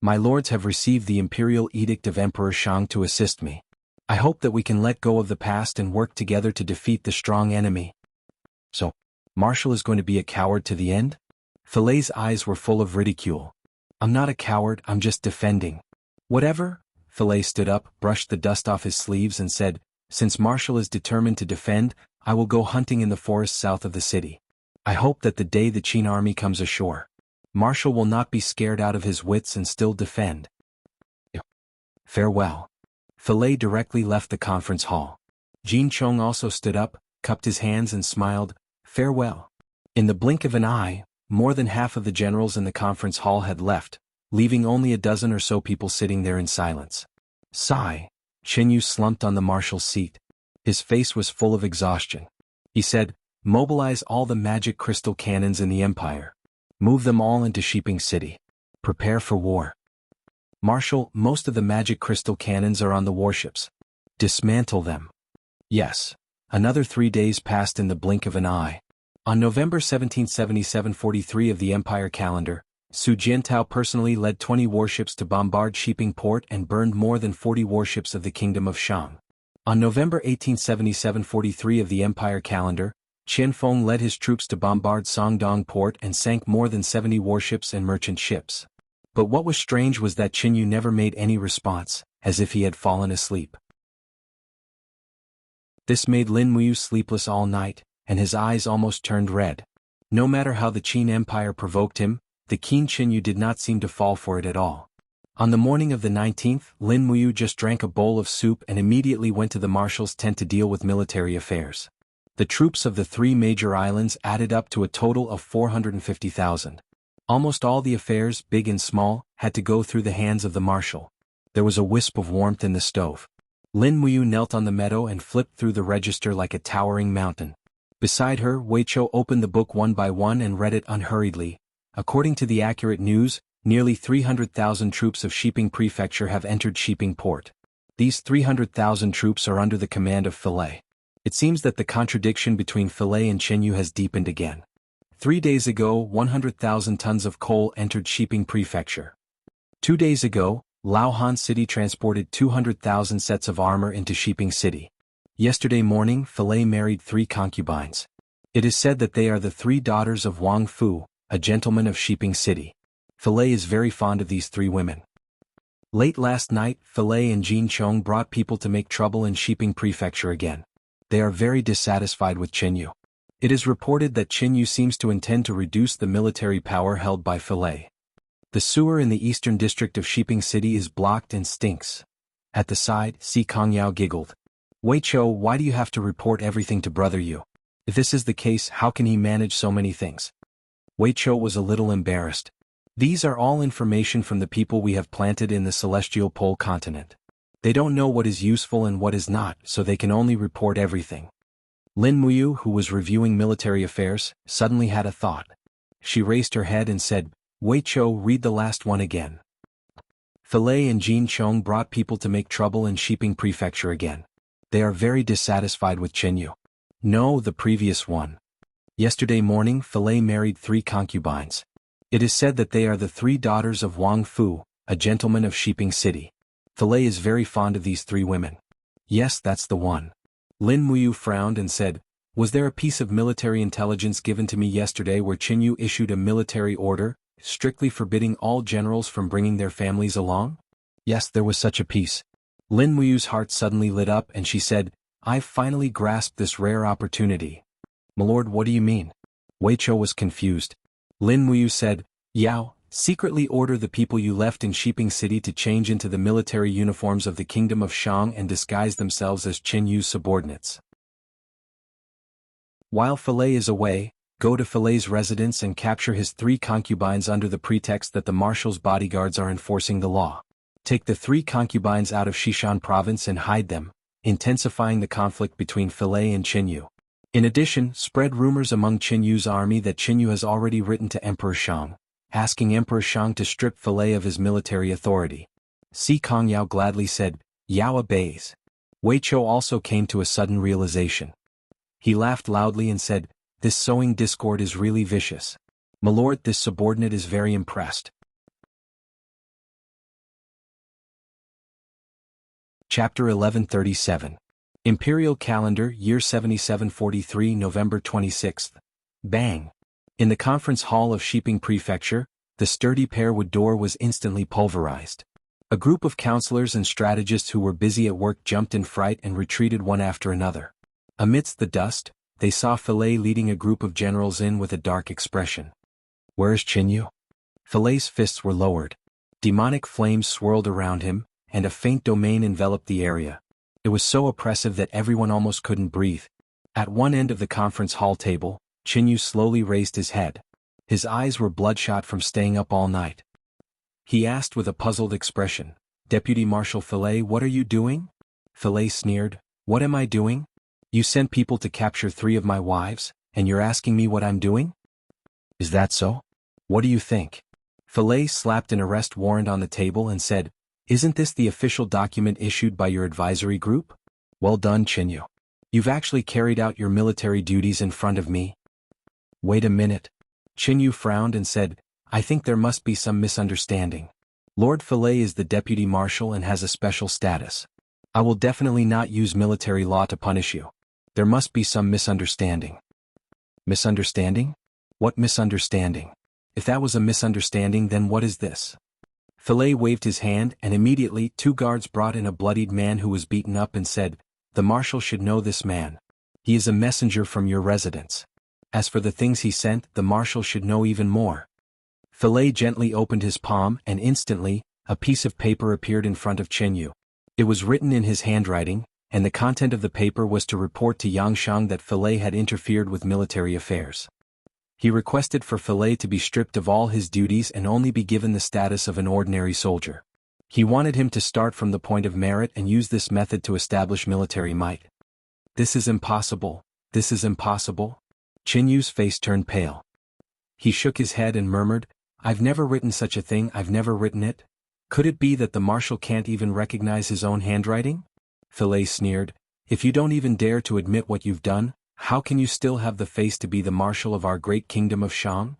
My lords have received the imperial edict of Emperor Shang to assist me. I hope that we can let go of the past and work together to defeat the strong enemy. So, Marshall is going to be a coward to the end? Philae's eyes were full of ridicule. I'm not a coward, I'm just defending. Whatever. Philae stood up, brushed the dust off his sleeves and said, since Marshall is determined to defend, I will go hunting in the forest south of the city. I hope that the day the Qin army comes ashore, Marshall will not be scared out of his wits and still defend. Farewell. Philae directly left the conference hall. Jin Chong also stood up, cupped his hands and smiled, farewell. In the blink of an eye, more than half of the generals in the conference hall had left, leaving only a dozen or so people sitting there in silence. Sigh. Qin Yu slumped on the marshal's seat. His face was full of exhaustion. He said, mobilize all the magic crystal cannons in the empire. Move them all into Shiping City. Prepare for war. Marshal, most of the magic crystal cannons are on the warships. Dismantle them. Yes. Another 3 days passed in the blink of an eye. On November 1777-43 of the Empire calendar, Su Jiantao personally led 20 warships to bombard Shiping Port and burned more than 40 warships of the Kingdom of Shang. On November 1877-43 of the Empire calendar, Qian Feng led his troops to bombard Songdong Port and sank more than 70 warships and merchant ships. But what was strange was that Qin Yu never made any response, as if he had fallen asleep. This made Lin Muyu sleepless all night, and his eyes almost turned red. No matter how the Qin Empire provoked him, the keen Qin Yu did not seem to fall for it at all. On the morning of the 19th, Lin Muyu just drank a bowl of soup and immediately went to the marshal's tent to deal with military affairs. The troops of the 3 major islands added up to a total of 450,000. Almost all the affairs, big and small, had to go through the hands of the marshal. There was a wisp of warmth in the stove. Lin Muyu knelt on the meadow and flipped through the register like a towering mountain. Beside her, Weiqiu opened the book one by one and read it unhurriedly. According to the accurate news, nearly 300,000 troops of Shiping Prefecture have entered Shiping Port. These 300,000 troops are under the command of Philae. It seems that the contradiction between Philae and Qin Yu has deepened again. 3 days ago, 100,000 tons of coal entered Shiping Prefecture. 2 days ago, Laohan City transported 200,000 sets of armor into Shiping City. Yesterday morning, Philae married 3 concubines. It is said that they are the 3 daughters of Wang Fu, a gentleman of Shiping City. Philae is very fond of these 3 women. Late last night, Philae and Jin Chong brought people to make trouble in Shiping Prefecture again. They are very dissatisfied with Qin Yu. It is reported that Qin Yu seems to intend to reduce the military power held by Philae. The sewer in the eastern district of Shiping City is blocked and stinks. At the side, Si Kongyao giggled. Weiqiu, why do you have to report everything to Brother Yu? If this is the case, how can he manage so many things? Weiqiu was a little embarrassed. These are all information from the people we have planted in the celestial pole continent. They don't know what is useful and what is not, so they can only report everything. Lin Muyu, who was reviewing military affairs, suddenly had a thought. She raised her head and said, Weiqiu, read the last one again. Philae and Jin Chong brought people to make trouble in Shiping Prefecture again. They are very dissatisfied with Qin Yu. No, the previous one. Yesterday morning, Philae married 3 concubines. It is said that they are the 3 daughters of Wang Fu, a gentleman of Shiping City. Philae is very fond of these 3 women. Yes, that's the one. Lin Muyu frowned and said, was there a piece of military intelligence given to me yesterday where Qin Yu issued a military order, strictly forbidding all generals from bringing their families along? Yes, there was such a piece. Lin Muyu's heart suddenly lit up and she said, I've finally grasped this rare opportunity. My lord, what do you mean? Weiqiu was confused. Lin Muyu said, Yao, secretly order the people you left in Shiping City to change into the military uniforms of the Kingdom of Shang and disguise themselves as Qin Yu's subordinates. While Philae is away, go to Philae's residence and capture his 3 concubines under the pretext that the marshal's bodyguards are enforcing the law. Take the 3 concubines out of Xishan province and hide them, intensifying the conflict between Philae and Qin Yu. In addition, spread rumors among Qin Yu's army that Qin Yu has already written to Emperor Shang, asking Emperor Shang to strip Philae of his military authority. Si Kongyao gladly said, Yao obeys. Weiqiu also came to a sudden realization. He laughed loudly and said, this sowing discord is really vicious. My lord, this subordinate is very impressed. Chapter 1137. Imperial Calendar, Year 7743, November 26th. Bang! In the conference hall of Shiping Prefecture, the sturdy pearwood door was instantly pulverized. A group of counselors and strategists who were busy at work jumped in fright and retreated one after another. Amidst the dust, they saw Philae leading a group of generals in with a dark expression. "Where is Qinyu?" Philae's fists were lowered. Demonic flames swirled around him, and a faint domain enveloped the area. It was so oppressive that everyone almost couldn't breathe. At one end of the conference hall table, Qinyu slowly raised his head. His eyes were bloodshot from staying up all night. He asked with a puzzled expression, "Deputy Marshal Philae, what are you doing?" Philae sneered, "What am I doing? You sent people to capture 3 of my wives, and you're asking me what I'm doing? Is that so? What do you think?" Philae slapped an arrest warrant on the table and said, "Isn't this the official document issued by your advisory group? Well done, Qinyu. You've actually carried out your military duties in front of me." "Wait a minute." Qinyu frowned and said, "I think there must be some misunderstanding. Lord Philae is the deputy marshal and has a special status. I will definitely not use military law to punish you. There must be some misunderstanding." "Misunderstanding? What misunderstanding? If that was a misunderstanding, then what is this?" Philae waved his hand, and immediately 2 guards brought in a bloodied man who was beaten up and said, "The marshal should know this man. He is a messenger from your residence. As for the things he sent, the marshal should know even more." Philae gently opened his palm, and instantly, a piece of paper appeared in front of Qinyu. It was written in his handwriting, and the content of the paper was to report to Yangshang that Philae had interfered with military affairs. He requested for Philae to be stripped of all his duties and only be given the status of an ordinary soldier. He wanted him to start from the point of merit and use this method to establish military might. "This is impossible, this is impossible." Qinyu's face turned pale. He shook his head and murmured, "I've never written such a thing, I've never written it. Could it be that the marshal can't even recognize his own handwriting?" Philae sneered, "If you don't even dare to admit what you've done, how can you still have the face to be the marshal of our great kingdom of Shang?"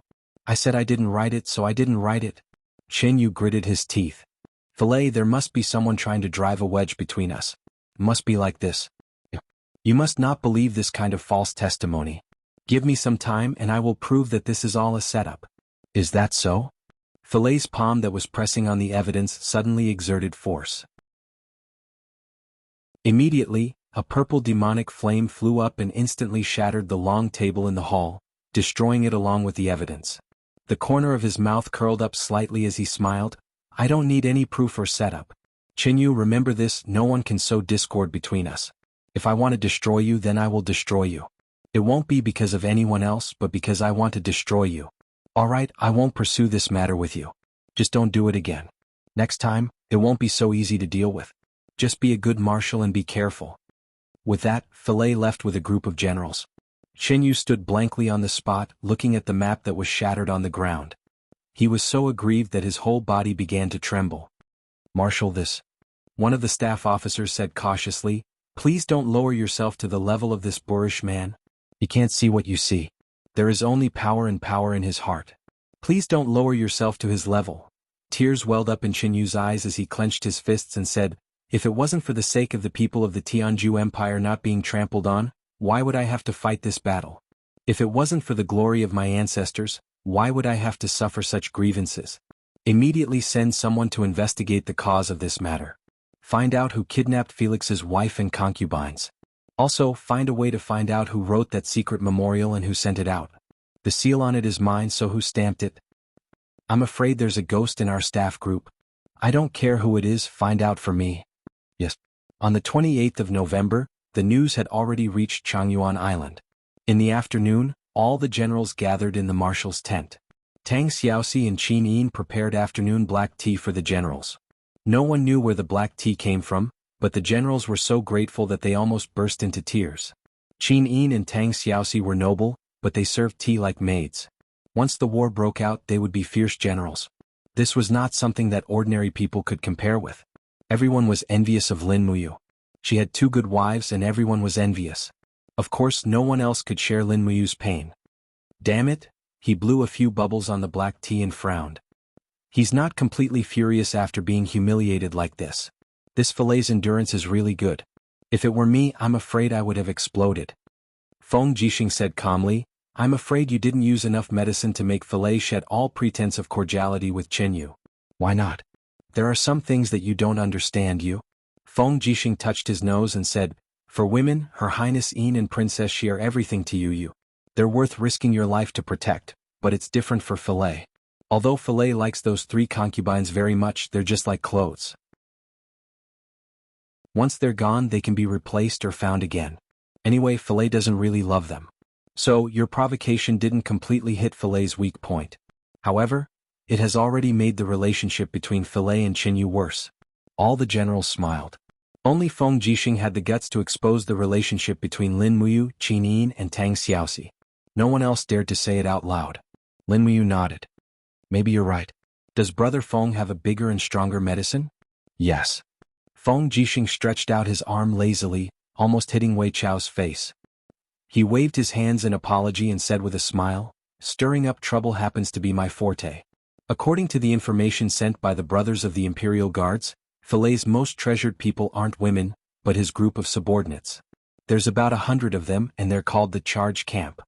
"I said I didn't write it, so I didn't write it." Qinyu gritted his teeth. "Philae, there must be someone trying to drive a wedge between us. It must be like this. You must not believe this kind of false testimony. Give me some time and I will prove that this is all a setup." "Is that so?" Philae's palm that was pressing on the evidence suddenly exerted force. Immediately, a purple demonic flame flew up and instantly shattered the long table in the hall, destroying it along with the evidence. The corner of his mouth curled up slightly as he smiled. "I don't need any proof or setup. Qinyu, remember this, no one can sow discord between us. If I want to destroy you, then I will destroy you. It won't be because of anyone else but because I want to destroy you. Alright, I won't pursue this matter with you. Just don't do it again. Next time, it won't be so easy to deal with. Just be a good marshal and be careful." With that, Philae left with a group of generals. Qinyu stood blankly on the spot, looking at the map that was shattered on the ground. He was so aggrieved that his whole body began to tremble. "Marshal, this," one of the staff officers said cautiously, "please don't lower yourself to the level of this boorish man. He can't see what you see. There is only power and power in his heart. Please don't lower yourself to his level." Tears welled up in Qinyu's eyes as he clenched his fists and said, "If it wasn't for the sake of the people of the Tianju Empire not being trampled on, why would I have to fight this battle? If it wasn't for the glory of my ancestors, why would I have to suffer such grievances? Immediately send someone to investigate the cause of this matter. Find out who kidnapped Felix's wife and concubines. Also, find a way to find out who wrote that secret memorial and who sent it out. The seal on it is mine, so who stamped it? I'm afraid there's a ghost in our staff group. I don't care who it is, find out for me." Yes. On the 28th of November, the news had already reached Changyuan Island. In the afternoon, all the generals gathered in the marshal's tent. Tang Xiaoxi and Qin Yin prepared afternoon black tea for the generals. No one knew where the black tea came from, but the generals were so grateful that they almost burst into tears. Qin Yin and Tang Xiaoxi were noble, but they served tea like maids. Once the war broke out, they would be fierce generals. This was not something that ordinary people could compare with. Everyone was envious of Lin Muyu. She had 2 good wives and everyone was envious. Of course, no one else could share Lin Muyu's pain. Damn it, he blew a few bubbles on the black tea and frowned. He's not completely furious after being humiliated like this. This Filet's endurance is really good. If it were me, I'm afraid I would have exploded. Feng Jixing said calmly, I'm afraid you didn't use enough medicine to make Filet shed all pretense of cordiality with Qinyu. Why not? There are some things that you don't understand, you. Feng Jixing touched his nose and said, for women, Her Highness Yin and Princess Xi are everything to you. They're worth risking your life to protect, but it's different for Filet. Although Filet likes those 3 concubines very much, they're just like clothes. Once they're gone, they can be replaced or found again. Anyway, Filet doesn't really love them. So, your provocation didn't completely hit Filet's weak point. However, it has already made the relationship between Filet and Qinyu worse. All the generals smiled. Only Feng Jixing had the guts to expose the relationship between Lin Muyu, Qin Yin, and Tang Xiaoxi. No one else dared to say it out loud. Lin Muyu nodded. Maybe you're right. Does Brother Feng have a bigger and stronger medicine? Yes. Feng Jixing stretched out his arm lazily, almost hitting Wei Chao's face. He waved his hands in apology and said with a smile, stirring up trouble happens to be my forte. According to the information sent by the brothers of the Imperial Guards, Filet's most treasured people aren't women, but his group of subordinates. There's about 100 of them and they're called the Charge Camp.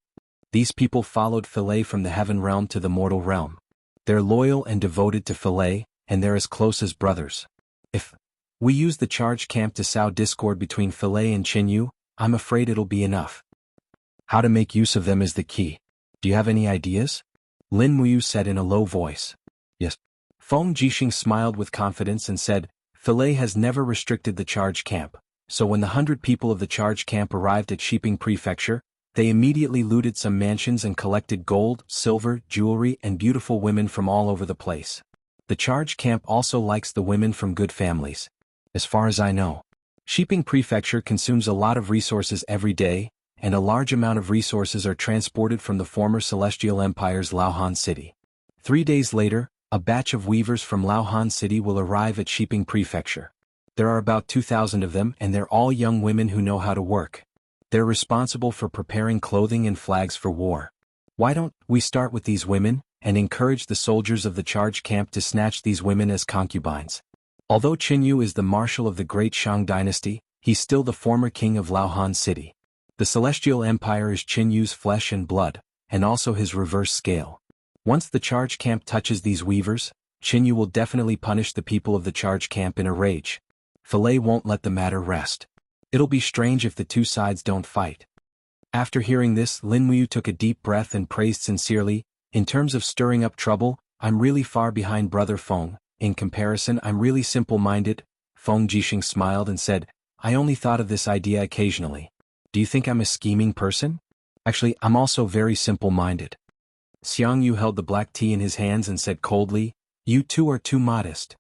These people followed Filet from the Heaven Realm to the Mortal Realm. They're loyal and devoted to Filet, and they're as close as brothers. If we use the Charge Camp to sow discord between Filet and Qinyu, I'm afraid it'll be enough. How to make use of them is the key. Do you have any ideas? Lin Muyu said in a low voice. Yes. Feng Jixing smiled with confidence and said, Filet has never restricted the Charge Camp, so when the 100 people of the Charge Camp arrived at Shiping Prefecture, they immediately looted some mansions and collected gold, silver, jewelry, and beautiful women from all over the place. The Charge Camp also likes the women from good families. As far as I know, Shiping Prefecture consumes a lot of resources every day, and a large amount of resources are transported from the former Celestial Empire's Laohan City. 3 days later, a batch of weavers from Laohan City will arrive at Shiping Prefecture. There are about 2,000 of them and they're all young women who know how to work. They're responsible for preparing clothing and flags for war. Why don't we start with these women, and encourage the soldiers of the Charge Camp to snatch these women as concubines? Although Qinyu is the marshal of the great Shang dynasty, he's still the former king of Laohan City. The Celestial Empire is Qinyu's flesh and blood, and also his reverse scale. Once the Charge Camp touches these weavers, Qinyu will definitely punish the people of the Charge Camp in a rage. Filet won't let the matter rest. It'll be strange if the 2 sides don't fight. After hearing this, Lin Muyu took a deep breath and praised sincerely, in terms of stirring up trouble, I'm really far behind Brother Feng. In comparison, I'm really simple-minded. Feng Jixing smiled and said, I only thought of this idea occasionally. Do you think I'm a scheming person? Actually, I'm also very simple-minded. Xiang Yu held the black tea in his hands and said coldly, you two are too modest.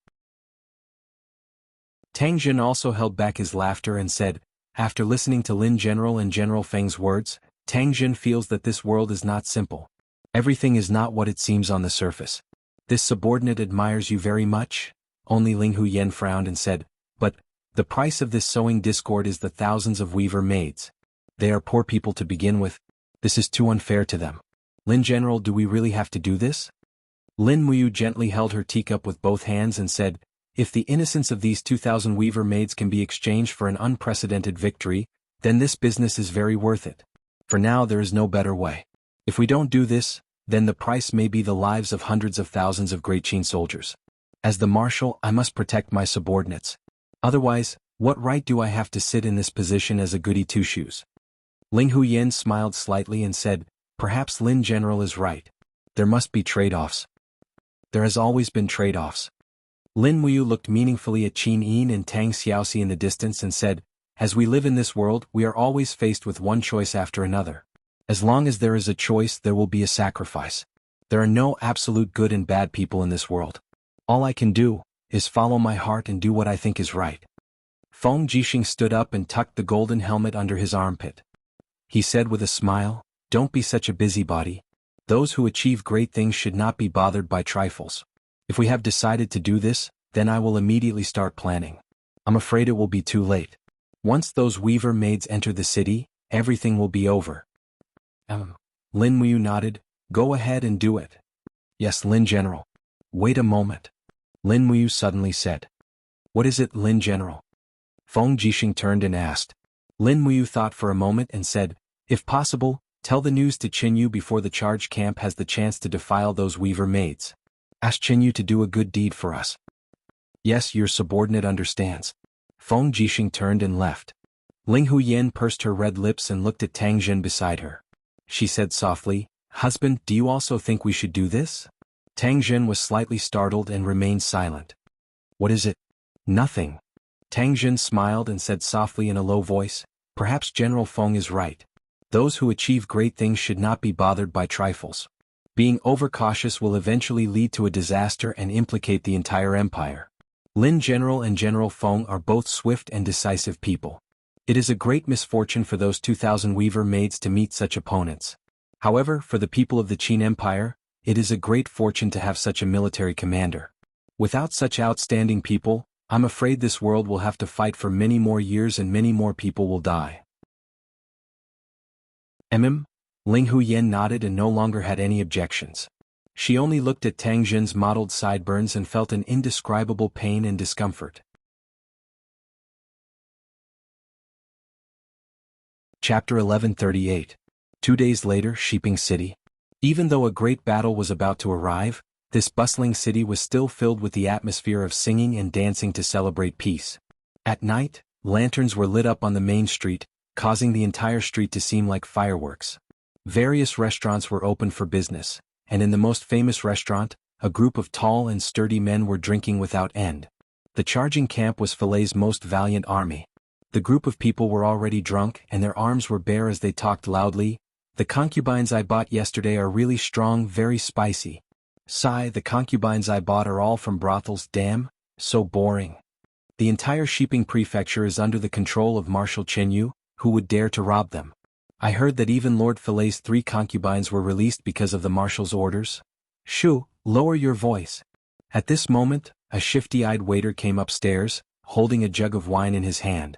Tang Jin also held back his laughter and said, after listening to Lin General and General Feng's words, Tang Jin feels that this world is not simple. Everything is not what it seems on the surface. This subordinate admires you very much? Only Ling Huyen frowned and said, but the price of this sowing discord is the thousands of weaver maids. They are poor people to begin with. This is too unfair to them. Lin General, do we really have to do this? Lin Muyu gently held her teacup with both hands and said, if the innocence of these 2,000 weaver maids can be exchanged for an unprecedented victory, then this business is very worth it. For now there is no better way. If we don't do this, then the price may be the lives of hundreds of thousands of Great Qin soldiers. As the marshal, I must protect my subordinates. Otherwise, what right do I have to sit in this position as a goody two-shoes? Ling Huyen smiled slightly and said, perhaps Lin General is right. There must be trade-offs. There has always been trade-offs. Lin Muyu looked meaningfully at Qin Yin and Tang Xiaoxi in the distance and said, as we live in this world, we are always faced with one choice after another. As long as there is a choice, there will be a sacrifice. There are no absolute good and bad people in this world. All I can do is follow my heart and do what I think is right. Feng Jixing stood up and tucked the golden helmet under his armpit. He said with a smile, don't be such a busybody. Those who achieve great things should not be bothered by trifles. If we have decided to do this, then I will immediately start planning. I'm afraid it will be too late. Once those weaver maids enter the city, everything will be over. Lin Muyu nodded, go ahead and do it. Yes, Lin General. Wait a moment. Lin Muyu suddenly said. What is it, Lin General? Feng Jixing turned and asked. Lin Muyu thought for a moment and said, if possible, tell the news to Qinyu before the charge camp has the chance to defile those weaver maids. Ask Qinyu to do a good deed for us. Yes, your subordinate understands. Feng Jixing turned and left. Ling Huyen pursed her red lips and looked at Tang Jin beside her. She said softly, Husband, do you also think we should do this? Tang Jin was slightly startled and remained silent. What is it? Nothing. Tang Jin smiled and said softly in a low voice, perhaps General Feng is right. Those who achieve great things should not be bothered by trifles. Being overcautious will eventually lead to a disaster and implicate the entire empire. Lin General and General Feng are both swift and decisive people. It is a great misfortune for those 2,000 weaver maids to meet such opponents. However, for the people of the Qin Empire, it is a great fortune to have such a military commander. Without such outstanding people, I'm afraid this world will have to fight for many more years and many more people will die. Ling Huyen nodded and no longer had any objections. She only looked at Tang Jin's mottled sideburns and felt an indescribable pain and discomfort. Chapter 1138. 2 days later, Shiping City. Even though a great battle was about to arrive, this bustling city was still filled with the atmosphere of singing and dancing to celebrate peace. At night, lanterns were lit up on the main street, causing the entire street to seem like fireworks. Various restaurants were open for business, and in the most famous restaurant, a group of tall and sturdy men were drinking without end. The charging camp was Filet's most valiant army. The group of people were already drunk and their arms were bare as they talked loudly. The concubines I bought yesterday are really strong, very spicy. Sigh, the concubines I bought are all from brothels, damn, so boring. The entire Shiping prefecture is under the control of Marshal Qinyu, who would dare to rob them. I heard that even Lord Filet's 3 concubines were released because of the marshal's orders. Shoo, lower your voice. At this moment, a shifty-eyed waiter came upstairs, holding a jug of wine in his hand.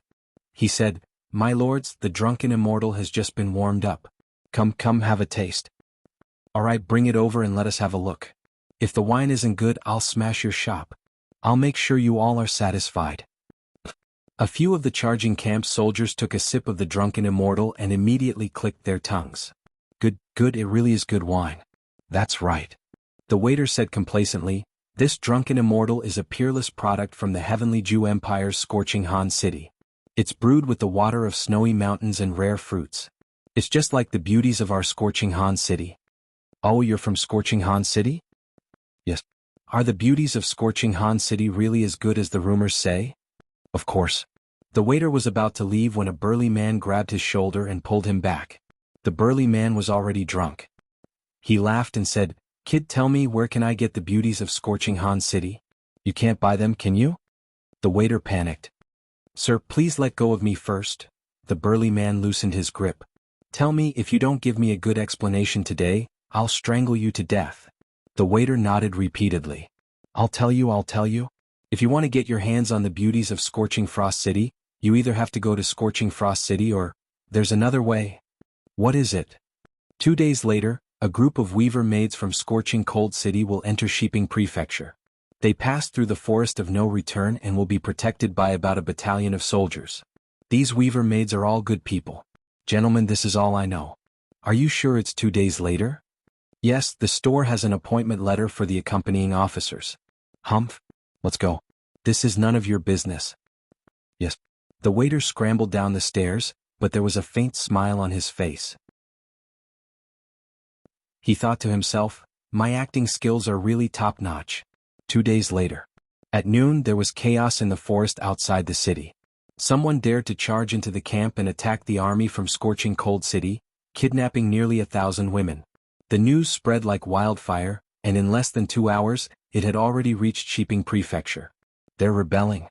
He said, My lords, the drunken immortal has just been warmed up. Come have a taste. Alright, bring it over and let us have a look. If the wine isn't good, I'll smash your shop. I'll make sure you all are satisfied. A few of the charging camp's soldiers took a sip of the drunken immortal and immediately clicked their tongues. Good, it really is good wine. That's right. The waiter said complacently, this drunken immortal is a peerless product from the heavenly Zhu Empire's scorching Han City. It's brewed with the water of snowy mountains and rare fruits. It's just like the beauties of our scorching Han City. Oh, you're from scorching Han City? Yes. Are the beauties of scorching Han City really as good as the rumors say? Of course. The waiter was about to leave when a burly man grabbed his shoulder and pulled him back. The burly man was already drunk. He laughed and said, Kid, tell me, where can I get the beauties of scorching Han City? You can't buy them, can you? The waiter panicked. Sir, please let go of me first. The burly man loosened his grip. Tell me, if you don't give me a good explanation today, I'll strangle you to death. The waiter nodded repeatedly. I'll tell you. If you want to get your hands on the beauties of Scorching Frost City, you either have to go to Scorching Frost City or, there's another way. What is it? 2 days later, a group of weaver maids from Scorching Cold City will enter Shiping Prefecture. They pass through the Forest of No Return and will be protected by about a battalion of soldiers. These weaver maids are all good people. Gentlemen, this is all I know. Are you sure it's 2 days later? Yes, the store has an appointment letter for the accompanying officers. Humph. Let's go. This is none of your business. Yes. The waiter scrambled down the stairs, but there was a faint smile on his face. He thought to himself, my acting skills are really top-notch. 2 days later. At noon there was chaos in the forest outside the city. Someone dared to charge into the camp and attack the army from Scorching Cold City, kidnapping nearly 1,000 women. The news spread like wildfire, and in less than 2 hours, it had already reached Shiping Prefecture. They're rebelling.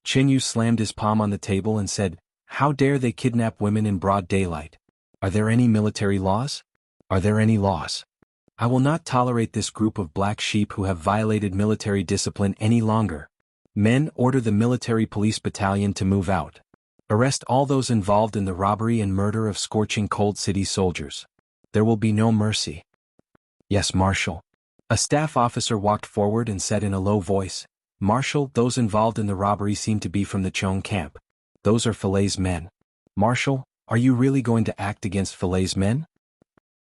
Qinyu slammed his palm on the table and said, How dare they kidnap women in broad daylight? Are there any military laws? Are there any laws? I will not tolerate this group of black sheep who have violated military discipline any longer. Men, order the military police battalion to move out. Arrest all those involved in the robbery and murder of Scorching Cold City soldiers. There will be no mercy. Yes, Marshal. A staff officer walked forward and said in a low voice, Marshal, those involved in the robbery seem to be from the Chong camp. Those are Filet's men. Marshal, are you really going to act against Filet's men?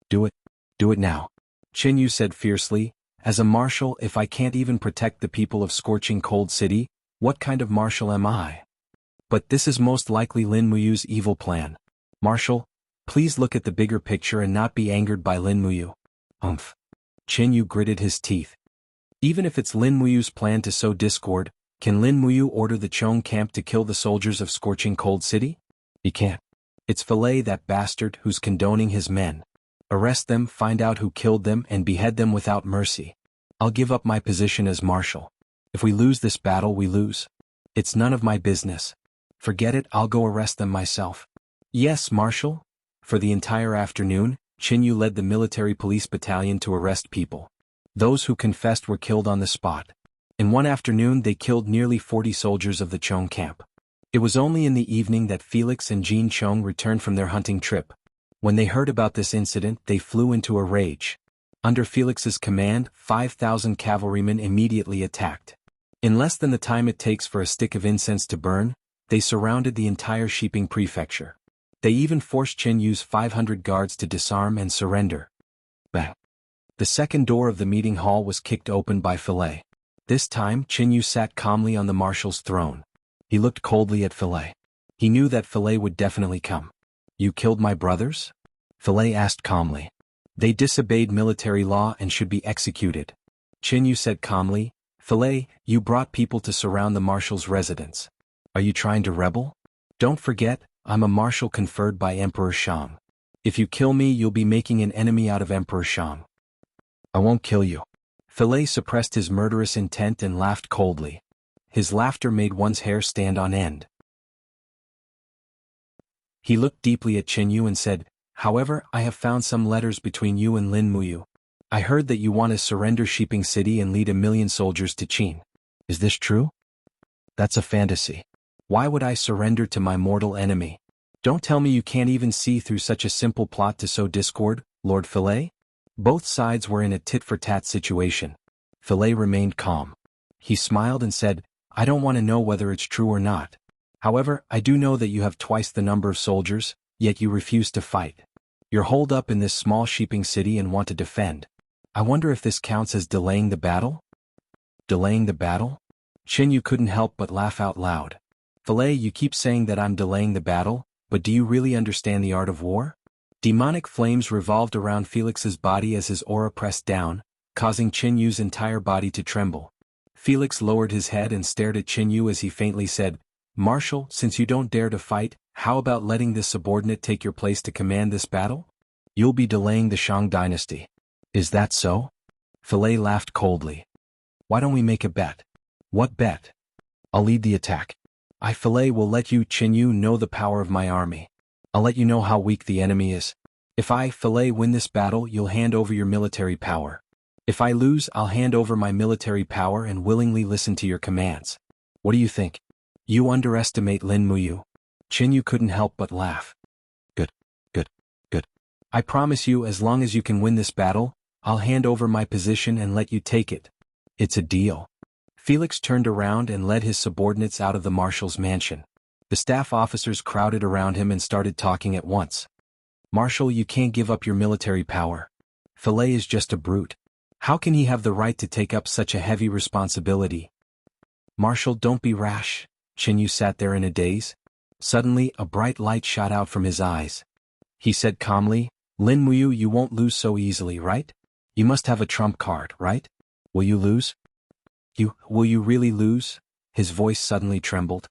Do it. Do it now. Qin Yu said fiercely, as a marshal, if I can't even protect the people of Scorching Cold City, what kind of marshal am I? But this is most likely Lin Muyu's evil plan. Marshal, please look at the bigger picture and not be angered by Lin Muyu. Umph. Qin Yu gritted his teeth. Even if it's Lin Muyu's plan to sow discord, can Lin Muyu order the Chong camp to kill the soldiers of Scorching Cold City? He can't. It's Filet, that bastard, who's condoning his men. Arrest them, find out who killed them, and behead them without mercy. I'll give up my position as marshal. If we lose this battle, we lose. It's none of my business. Forget it, I'll go arrest them myself. Yes, Marshal. For the entire afternoon, Qin Yu led the military police battalion to arrest people. Those who confessed were killed on the spot. In one afternoon they killed nearly 40 soldiers of the Chong camp. It was only in the evening that Felix and Jean Chong returned from their hunting trip. When they heard about this incident, they flew into a rage. Under Felix's command, 5,000 cavalrymen immediately attacked. In less than the time it takes for a stick of incense to burn, they surrounded the entire Shiping prefecture. They even forced Qin Yu's 500 guards to disarm and surrender. Bang! The second door of the meeting hall was kicked open by Filet. This time, Qin Yu sat calmly on the marshal's throne. He looked coldly at Filet. He knew that Filet would definitely come. You killed my brothers? Filet asked calmly. They disobeyed military law and should be executed. Qin Yu said calmly, Filet, you brought people to surround the marshal's residence. Are you trying to rebel? Don't forget, I'm a marshal conferred by Emperor Shang. If you kill me, you'll be making an enemy out of Emperor Shang. I won't kill you. Filet suppressed his murderous intent and laughed coldly. His laughter made one's hair stand on end. He looked deeply at Qin Yu and said, However, I have found some letters between you and Lin Muyu. I heard that you want to surrender Shiping City and lead 1,000,000 soldiers to Qin. Is this true? That's a fantasy. Why would I surrender to my mortal enemy? Don't tell me you can't even see through such a simple plot to sow discord, Lord Filet? Both sides were in a tit-for-tat situation. Filet remained calm. He smiled and said, I don't want to know whether it's true or not. However, I do know that you have twice the number of soldiers, yet you refuse to fight. You're holed up in this small Shiping city and want to defend. I wonder if this counts as delaying the battle? Delaying the battle? Qin Yu couldn't help but laugh out loud. Filet, you keep saying that I'm delaying the battle, but do you really understand the art of war? Demonic flames revolved around Felix's body as his aura pressed down, causing Qin Yu's entire body to tremble. Felix lowered his head and stared at Qin Yu as he faintly said, Marshal, since you don't dare to fight, how about letting this subordinate take your place to command this battle? You'll be delaying the Shang dynasty. Is that so? Filet laughed coldly. Why don't we make a bet? What bet? I'll lead the attack. I, Filet, will let you, Qin Yu, know the power of my army. I'll let you know how weak the enemy is. If I, Filet, win this battle, you'll hand over your military power. If I lose, I'll hand over my military power and willingly listen to your commands. What do you think? You underestimate Lin Muyu. Qin Yu couldn't help but laugh. Good. I promise you, as long as you can win this battle, I'll hand over my position and let you take it. It's a deal. Felix turned around and led his subordinates out of the marshal's mansion. The staff officers crowded around him and started talking at once. Marshal, you can't give up your military power. Filet is just a brute. How can he have the right to take up such a heavy responsibility? Marshal, don't be rash. Qin Yu sat there in a daze. Suddenly, a bright light shot out from his eyes. He said calmly, Lin Muyu, you won't lose so easily, right? You must have a trump card, right? Will you lose? Will you really lose? His voice suddenly trembled.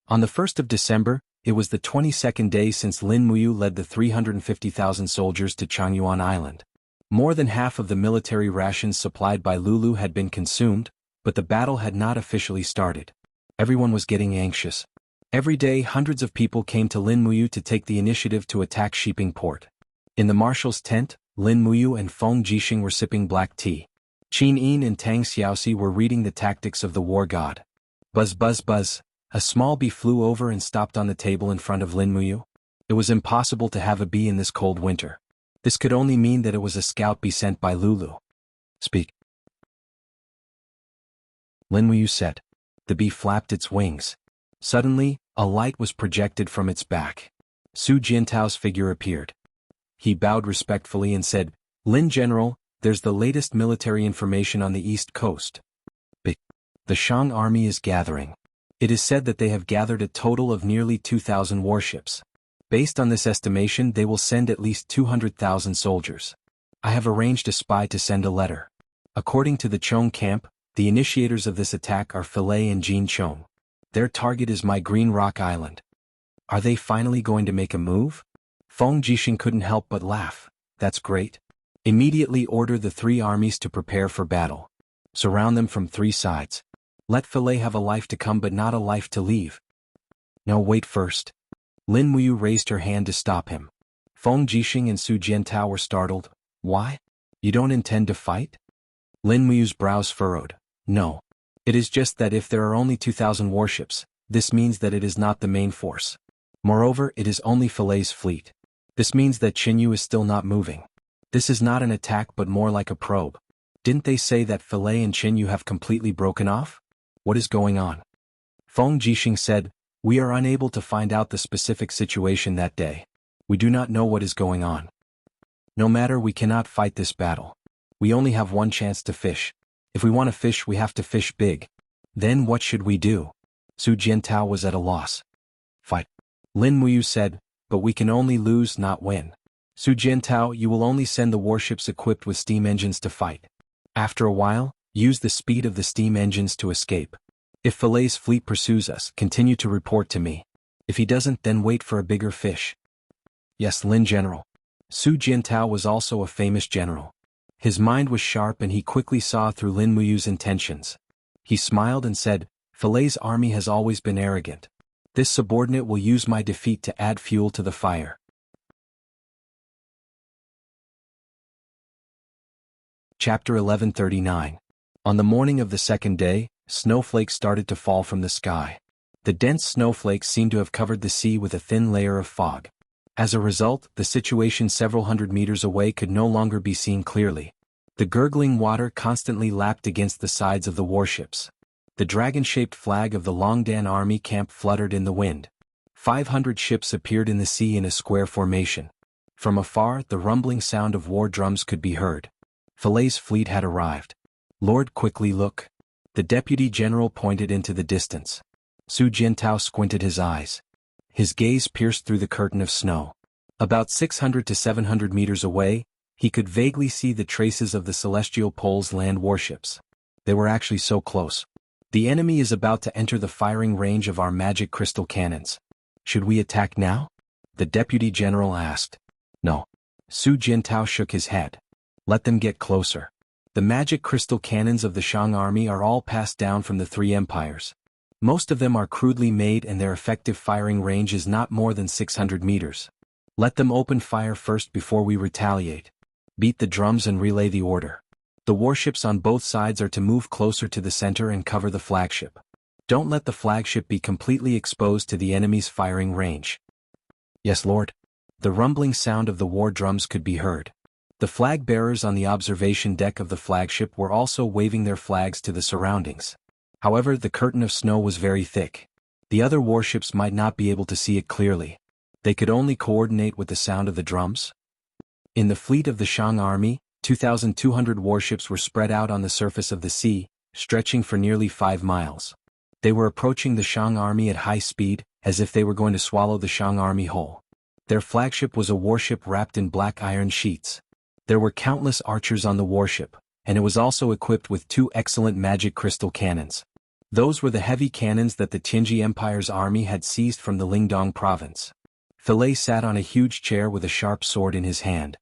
On the 1st of December, it was the 22nd day since Lin Muyu led the 350,000 soldiers to Changyuan Island. More than half of the military rations supplied by Lulu had been consumed, but the battle had not officially started. Everyone was getting anxious. Every day, hundreds of people came to Lin Muyu to take the initiative to attack Shiping Port. In the marshal's tent, Lin Muyu and Feng Jixing were sipping black tea. Qin Yin and Tang Xiaoxi were reading the tactics of the war god. Buzz buzz buzz. A small bee flew over and stopped on the table in front of Lin Muyu. It was impossible to have a bee in this cold winter. This could only mean that it was a scout bee sent by Lulu. Speak. Lin Muyu said. The bee flapped its wings. Suddenly, a light was projected from its back. Su Jiantao's figure appeared. He bowed respectfully and said, "Lin General, there's the latest military information on the East Coast. The Shang army is gathering. It is said that they have gathered a total of nearly 2,000 warships. Based on this estimation, they will send at least 200,000 soldiers. I have arranged a spy to send a letter. According to the Chong camp, the initiators of this attack are Filei and Jin Chong. Their target is my Green Rock Island. Are they finally going to make a move?" Feng Jixing couldn't help but laugh. "That's great. Immediately order the 3 armies to prepare for battle. Surround them from 3 sides. Let Filei have a life to come but not a life to leave." "No, wait first." Lin Muyu raised her hand to stop him. Feng Jixing and Su Jiantao were startled. "Why? You don't intend to fight?" Lin Muyu's brows furrowed. "No. It is just that if there are only 2,000 warships, this means that it is not the main force. Moreover, it is only Filei's fleet. This means that Qinyu is still not moving. This is not an attack but more like a probe. Didn't they say that Filei and Qinyu have completely broken off? What is going on?" Feng Jixing said, "We are unable to find out the specific situation that day. We do not know what is going on. No matter, we cannot fight this battle. We only have one chance to fish. If we want to fish, we have to fish big. Then what should we do?" Su Jiantao was at a loss. "Fight." Lin Muyu said, "But we can only lose, not win. Su Jiantao, you will only send the warships equipped with steam engines to fight. After a while, use the speed of the steam engines to escape. If Filei's fleet pursues us, continue to report to me. If he doesn't, then wait for a bigger fish." "Yes, Lin General." Su Jiantao was also a famous general. His mind was sharp and he quickly saw through Lin Muyu's intentions. He smiled and said, "Filei's army has always been arrogant. This subordinate will use my defeat to add fuel to the fire." Chapter 1139. On the morning of the second day, snowflakes started to fall from the sky. The dense snowflakes seemed to have covered the sea with a thin layer of fog. As a result, the situation several hundred meters away could no longer be seen clearly. The gurgling water constantly lapped against the sides of the warships. The dragon-shaped flag of the Longdan army camp fluttered in the wind. 500 ships appeared in the sea in a square formation. From afar, the rumbling sound of war drums could be heard. Filei's fleet had arrived. "Lord, quickly look." The deputy general pointed into the distance. Su Jiantao squinted his eyes. His gaze pierced through the curtain of snow. About 600 to 700 meters away, he could vaguely see the traces of the Celestial Pole's land warships. They were actually so close. "The enemy is about to enter the firing range of our magic crystal cannons. Should we attack now?" the deputy general asked. "No." Su Jiantao shook his head. "Let them get closer. The magic crystal cannons of the Shang army are all passed down from the 3 empires. Most of them are crudely made and their effective firing range is not more than 600 meters. Let them open fire first before we retaliate. Beat the drums and relay the order. The warships on both sides are to move closer to the center and cover the flagship. Don't let the flagship be completely exposed to the enemy's firing range." "Yes, Lord." The rumbling sound of the war drums could be heard. The flag bearers on the observation deck of the flagship were also waving their flags to the surroundings. However, the curtain of snow was very thick. The other warships might not be able to see it clearly. They could only coordinate with the sound of the drums. In the fleet of the Shang army, 2,200 warships were spread out on the surface of the sea, stretching for nearly 5 miles. They were approaching the Shang army at high speed, as if they were going to swallow the Shang army whole. Their flagship was a warship wrapped in black iron sheets. There were countless archers on the warship, and it was also equipped with 2 excellent magic crystal cannons. Those were the heavy cannons that the Tianji Empire's army had seized from the Lingdong province. Filei sat on a huge chair with a sharp sword in his hand.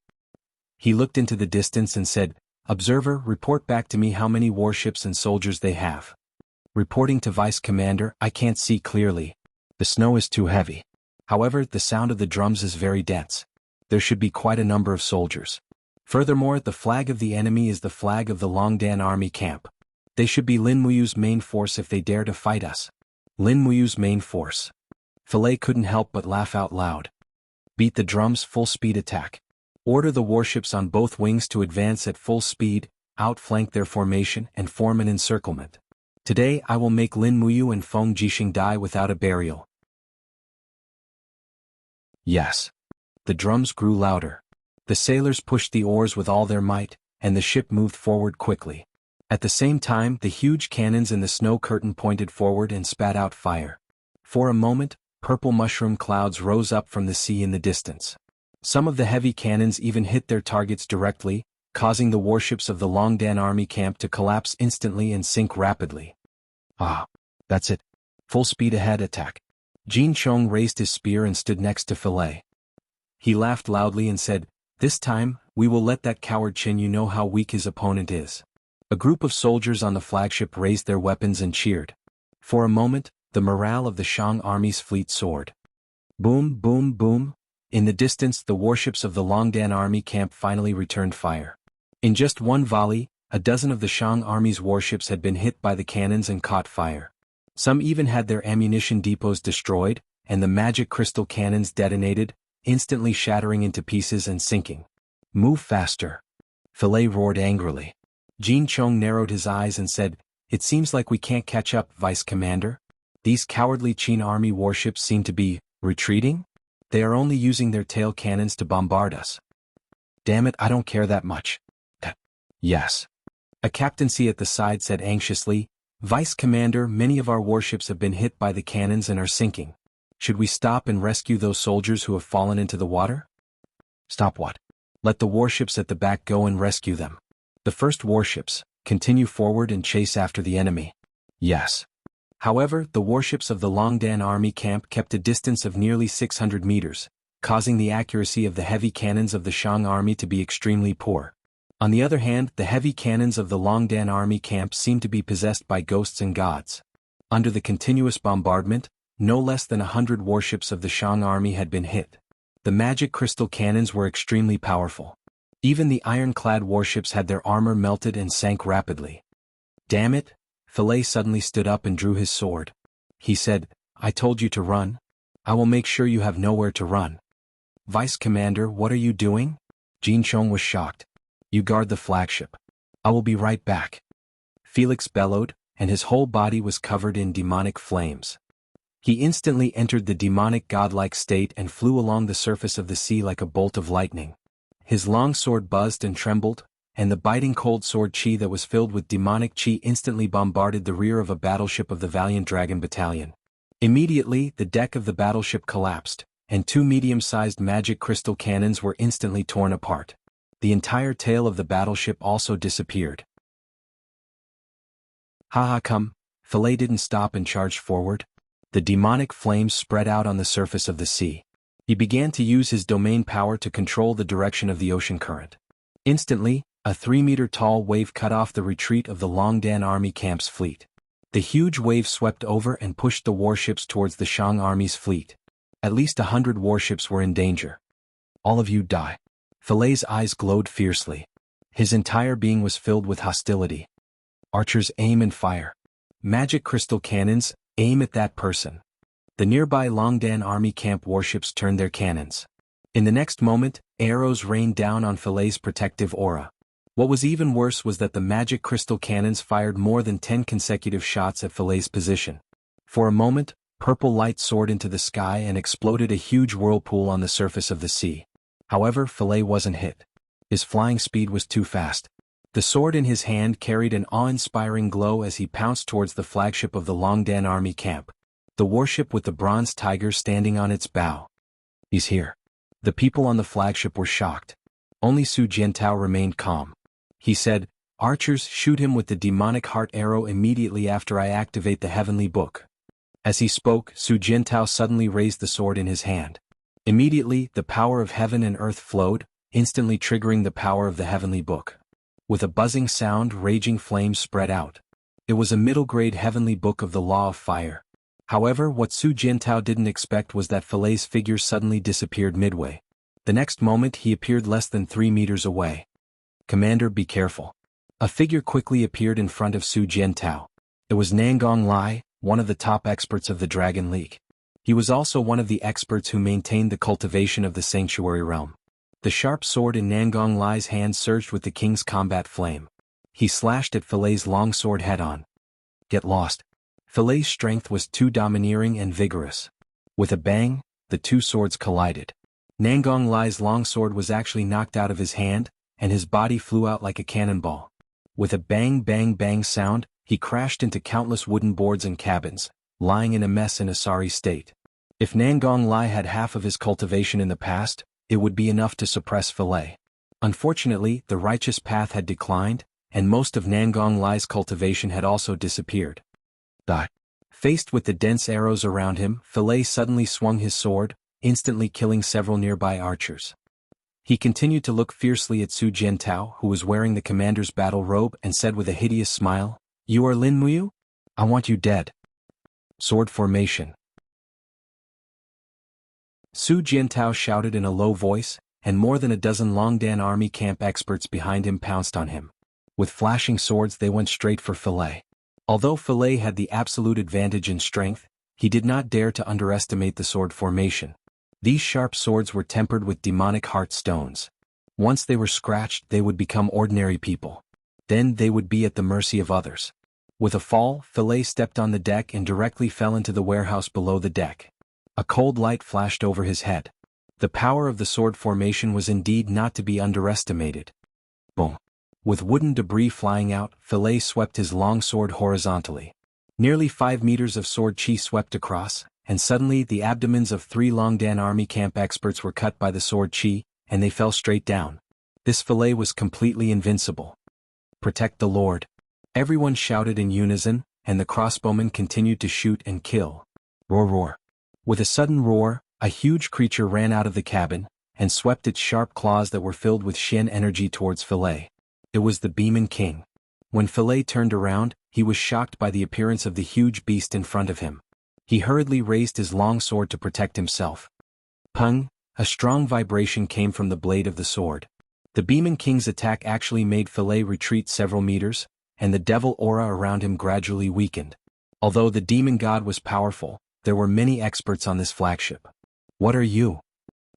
He looked into the distance and said, "Observer, report back to me how many warships and soldiers they have." Reporting to Vice Commander, "I can't see clearly. The snow is too heavy. However, the sound of the drums is very dense. There should be quite a number of soldiers. Furthermore, the flag of the enemy is the flag of the Longdan army camp. They should be Lin Muyu's main force if they dare to fight us." Lin Muyu's main force. Filei couldn't help but laugh out loud. "Beat the drums, full speed attack. Order the warships on both wings to advance at full speed, outflank their formation and form an encirclement. Today I will make Lin Muyu and Feng Jixing die without a burial. Yes. The drums grew louder. The sailors pushed the oars with all their might, and the ship moved forward quickly. At the same time, the huge cannons in the snow curtain pointed forward and spat out fire. For a moment, purple mushroom clouds rose up from the sea in the distance. Some of the heavy cannons even hit their targets directly, causing the warships of the Longdan army camp to collapse instantly and sink rapidly. Ah, that's it. Full speed ahead attack. Jin Chong raised his spear and stood next to Fillet. He laughed loudly and said, "This time, we will let that coward Qin Yu know how weak his opponent is." A group of soldiers on the flagship raised their weapons and cheered. For a moment, the morale of the Shang army's fleet soared. Boom, boom, boom. In the distance, the warships of the Longdan army camp finally returned fire. In just one volley, a dozen of the Shang army's warships had been hit by the cannons and caught fire. Some even had their ammunition depots destroyed, and the magic crystal cannons detonated, instantly shattering into pieces and sinking. "Move faster." Fillet roared angrily. Jin Chong narrowed his eyes and said, "It seems like we can't catch up, Vice Commander. These cowardly Qin army warships seem to be retreating? They are only using their tail cannons to bombard us." "Damn it, I don't care that much." "Yes." A captaincy at the side said anxiously, "Vice Commander, many of our warships have been hit by the cannons and are sinking. Should we stop and rescue those soldiers who have fallen into the water?" "Stop what? Let the warships at the back go and rescue them. The first warships, continue forward and chase after the enemy." "Yes." However, the warships of the Longdan army camp kept a distance of nearly 600 meters, causing the accuracy of the heavy cannons of the Shang army to be extremely poor. On the other hand, the heavy cannons of the Longdan army camp seemed to be possessed by ghosts and gods. Under the continuous bombardment, no less than 100 warships of the Shang army had been hit. The magic crystal cannons were extremely powerful. Even the ironclad warships had their armor melted and sank rapidly. "Damn it!" Fillet suddenly stood up and drew his sword. He said, "I told you to run. I will make sure you have nowhere to run." "Vice Commander, what are you doing?" Jin Chong was shocked. "You guard the flagship. I will be right back." Felix bellowed, and his whole body was covered in demonic flames. He instantly entered the demonic godlike state and flew along the surface of the sea like a bolt of lightning. His long sword buzzed and trembled, and the biting cold sword chi that was filled with demonic chi instantly bombarded the rear of a battleship of the Valiant Dragon Battalion. Immediately, the deck of the battleship collapsed, and 2 medium-sized magic crystal cannons were instantly torn apart. The entire tail of the battleship also disappeared. "Haha, come!" Fillet didn't stop and charged forward. The demonic flames spread out on the surface of the sea. He began to use his domain power to control the direction of the ocean current. Instantly, a 3-meter-tall wave cut off the retreat of the Longdan army camp's fleet. The huge wave swept over and pushed the warships towards the Shang army's fleet. At least 100 warships were in danger. "All of you die." Fillet's eyes glowed fiercely. His entire being was filled with hostility. "Archers, aim and fire. Magic crystal cannons, aim at that person." The nearby Longdan army camp warships turned their cannons. In the next moment, arrows rained down on Fillet's protective aura. What was even worse was that the magic crystal cannons fired more than 10 consecutive shots at Fillet's position. For a moment, purple light soared into the sky and exploded a huge whirlpool on the surface of the sea. However, Fillet wasn't hit. His flying speed was too fast. The sword in his hand carried an awe-inspiring glow as he pounced towards the flagship of the Longdan army camp, the warship with the bronze tiger standing on its bow. "He's here." The people on the flagship were shocked. Only Su Jiantao remained calm. He said, "Archers, shoot him with the demonic heart arrow immediately after I activate the heavenly book." As he spoke, Su Jiantao suddenly raised the sword in his hand. Immediately, the power of heaven and earth flowed, instantly triggering the power of the heavenly book. With a buzzing sound, raging flames spread out. It was a middle-grade heavenly book of the law of fire. However, what Su Jiantao didn't expect was that Fillet's figure suddenly disappeared midway. The next moment he appeared less than 3 meters away. "Commander, be careful." A figure quickly appeared in front of Su Jiantao. It was Nangong Lai, one of the top experts of the Dragon League. He was also one of the experts who maintained the cultivation of the Sanctuary Realm. The sharp sword in Nangong Lai's hand surged with the king's combat flame. He slashed at Fillet's long sword head-on. Get lost. Filet's strength was too domineering and vigorous. With a bang, the two swords collided. Nangong Lai's longsword was actually knocked out of his hand, and his body flew out like a cannonball. With a bang bang bang sound, he crashed into countless wooden boards and cabins, lying in a mess in a sorry state. If Nangong Lai had half of his cultivation in the past, it would be enough to suppress Filet. Unfortunately, the righteous path had declined, and most of Nangong Lai's cultivation had also disappeared. Faced with the dense arrows around him, Filet suddenly swung his sword, instantly killing several nearby archers. He continued to look fiercely at Su Jiantao, who was wearing the commander's battle robe, and said with a hideous smile, "You are Lin Muyu? I want you dead." Sword formation. Su Jiantao shouted in a low voice, and more than a dozen Longdan army camp experts behind him pounced on him. With flashing swords they went straight for Filet. Although Filet had the absolute advantage in strength, he did not dare to underestimate the sword formation. These sharp swords were tempered with demonic heart stones. Once they were scratched, they would become ordinary people. Then they would be at the mercy of others. With a fall, Filet stepped on the deck and directly fell into the warehouse below the deck. A cold light flashed over his head. The power of the sword formation was indeed not to be underestimated. Boom. With wooden debris flying out, Filet swept his long sword horizontally. Nearly 5 meters of sword chi swept across, and suddenly the abdomens of 3 Longdan army camp experts were cut by the sword chi, and they fell straight down. This Filet was completely invincible. Protect the Lord. Everyone shouted in unison, and the crossbowmen continued to shoot and kill. Roar roar. With a sudden roar, a huge creature ran out of the cabin, and swept its sharp claws that were filled with Shen energy towards Filet. It was the Demon King. When Filet turned around, he was shocked by the appearance of the huge beast in front of him. He hurriedly raised his long sword to protect himself. Pung! A strong vibration came from the blade of the sword. The Demon King's attack actually made Filet retreat several meters, and the devil aura around him gradually weakened. Although the demon god was powerful, there were many experts on this flagship. What are you?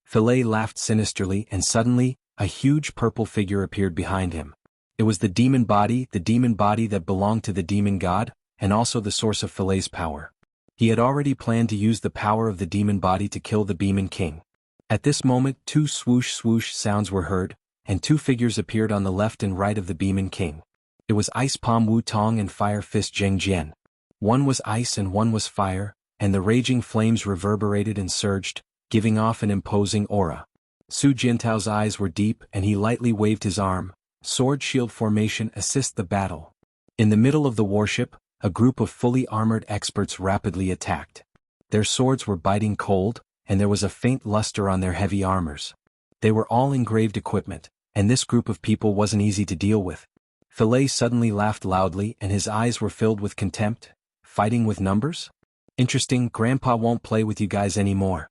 Filet laughed sinisterly, and suddenly, a huge purple figure appeared behind him. It was the demon body that belonged to the demon god, and also the source of Filet's power. He had already planned to use the power of the demon body to kill the Demon King. At this moment 2 swoosh swoosh sounds were heard, and 2 figures appeared on the left and right of the Demon King. It was Ice Palm Wu Tong and Fire Fist Zheng Jian. One was ice and one was fire, and the raging flames reverberated and surged, giving off an imposing aura. Su Jiantao's eyes were deep and he lightly waved his arm. Sword shield formation assist the battle. In the middle of the warship, a group of fully armored experts rapidly attacked. Their swords were biting cold, and there was a faint luster on their heavy armors. They were all engraved equipment, and this group of people wasn't easy to deal with. Filet suddenly laughed loudly and his eyes were filled with contempt. Fighting with numbers? Interesting, Grandpa won't play with you guys anymore.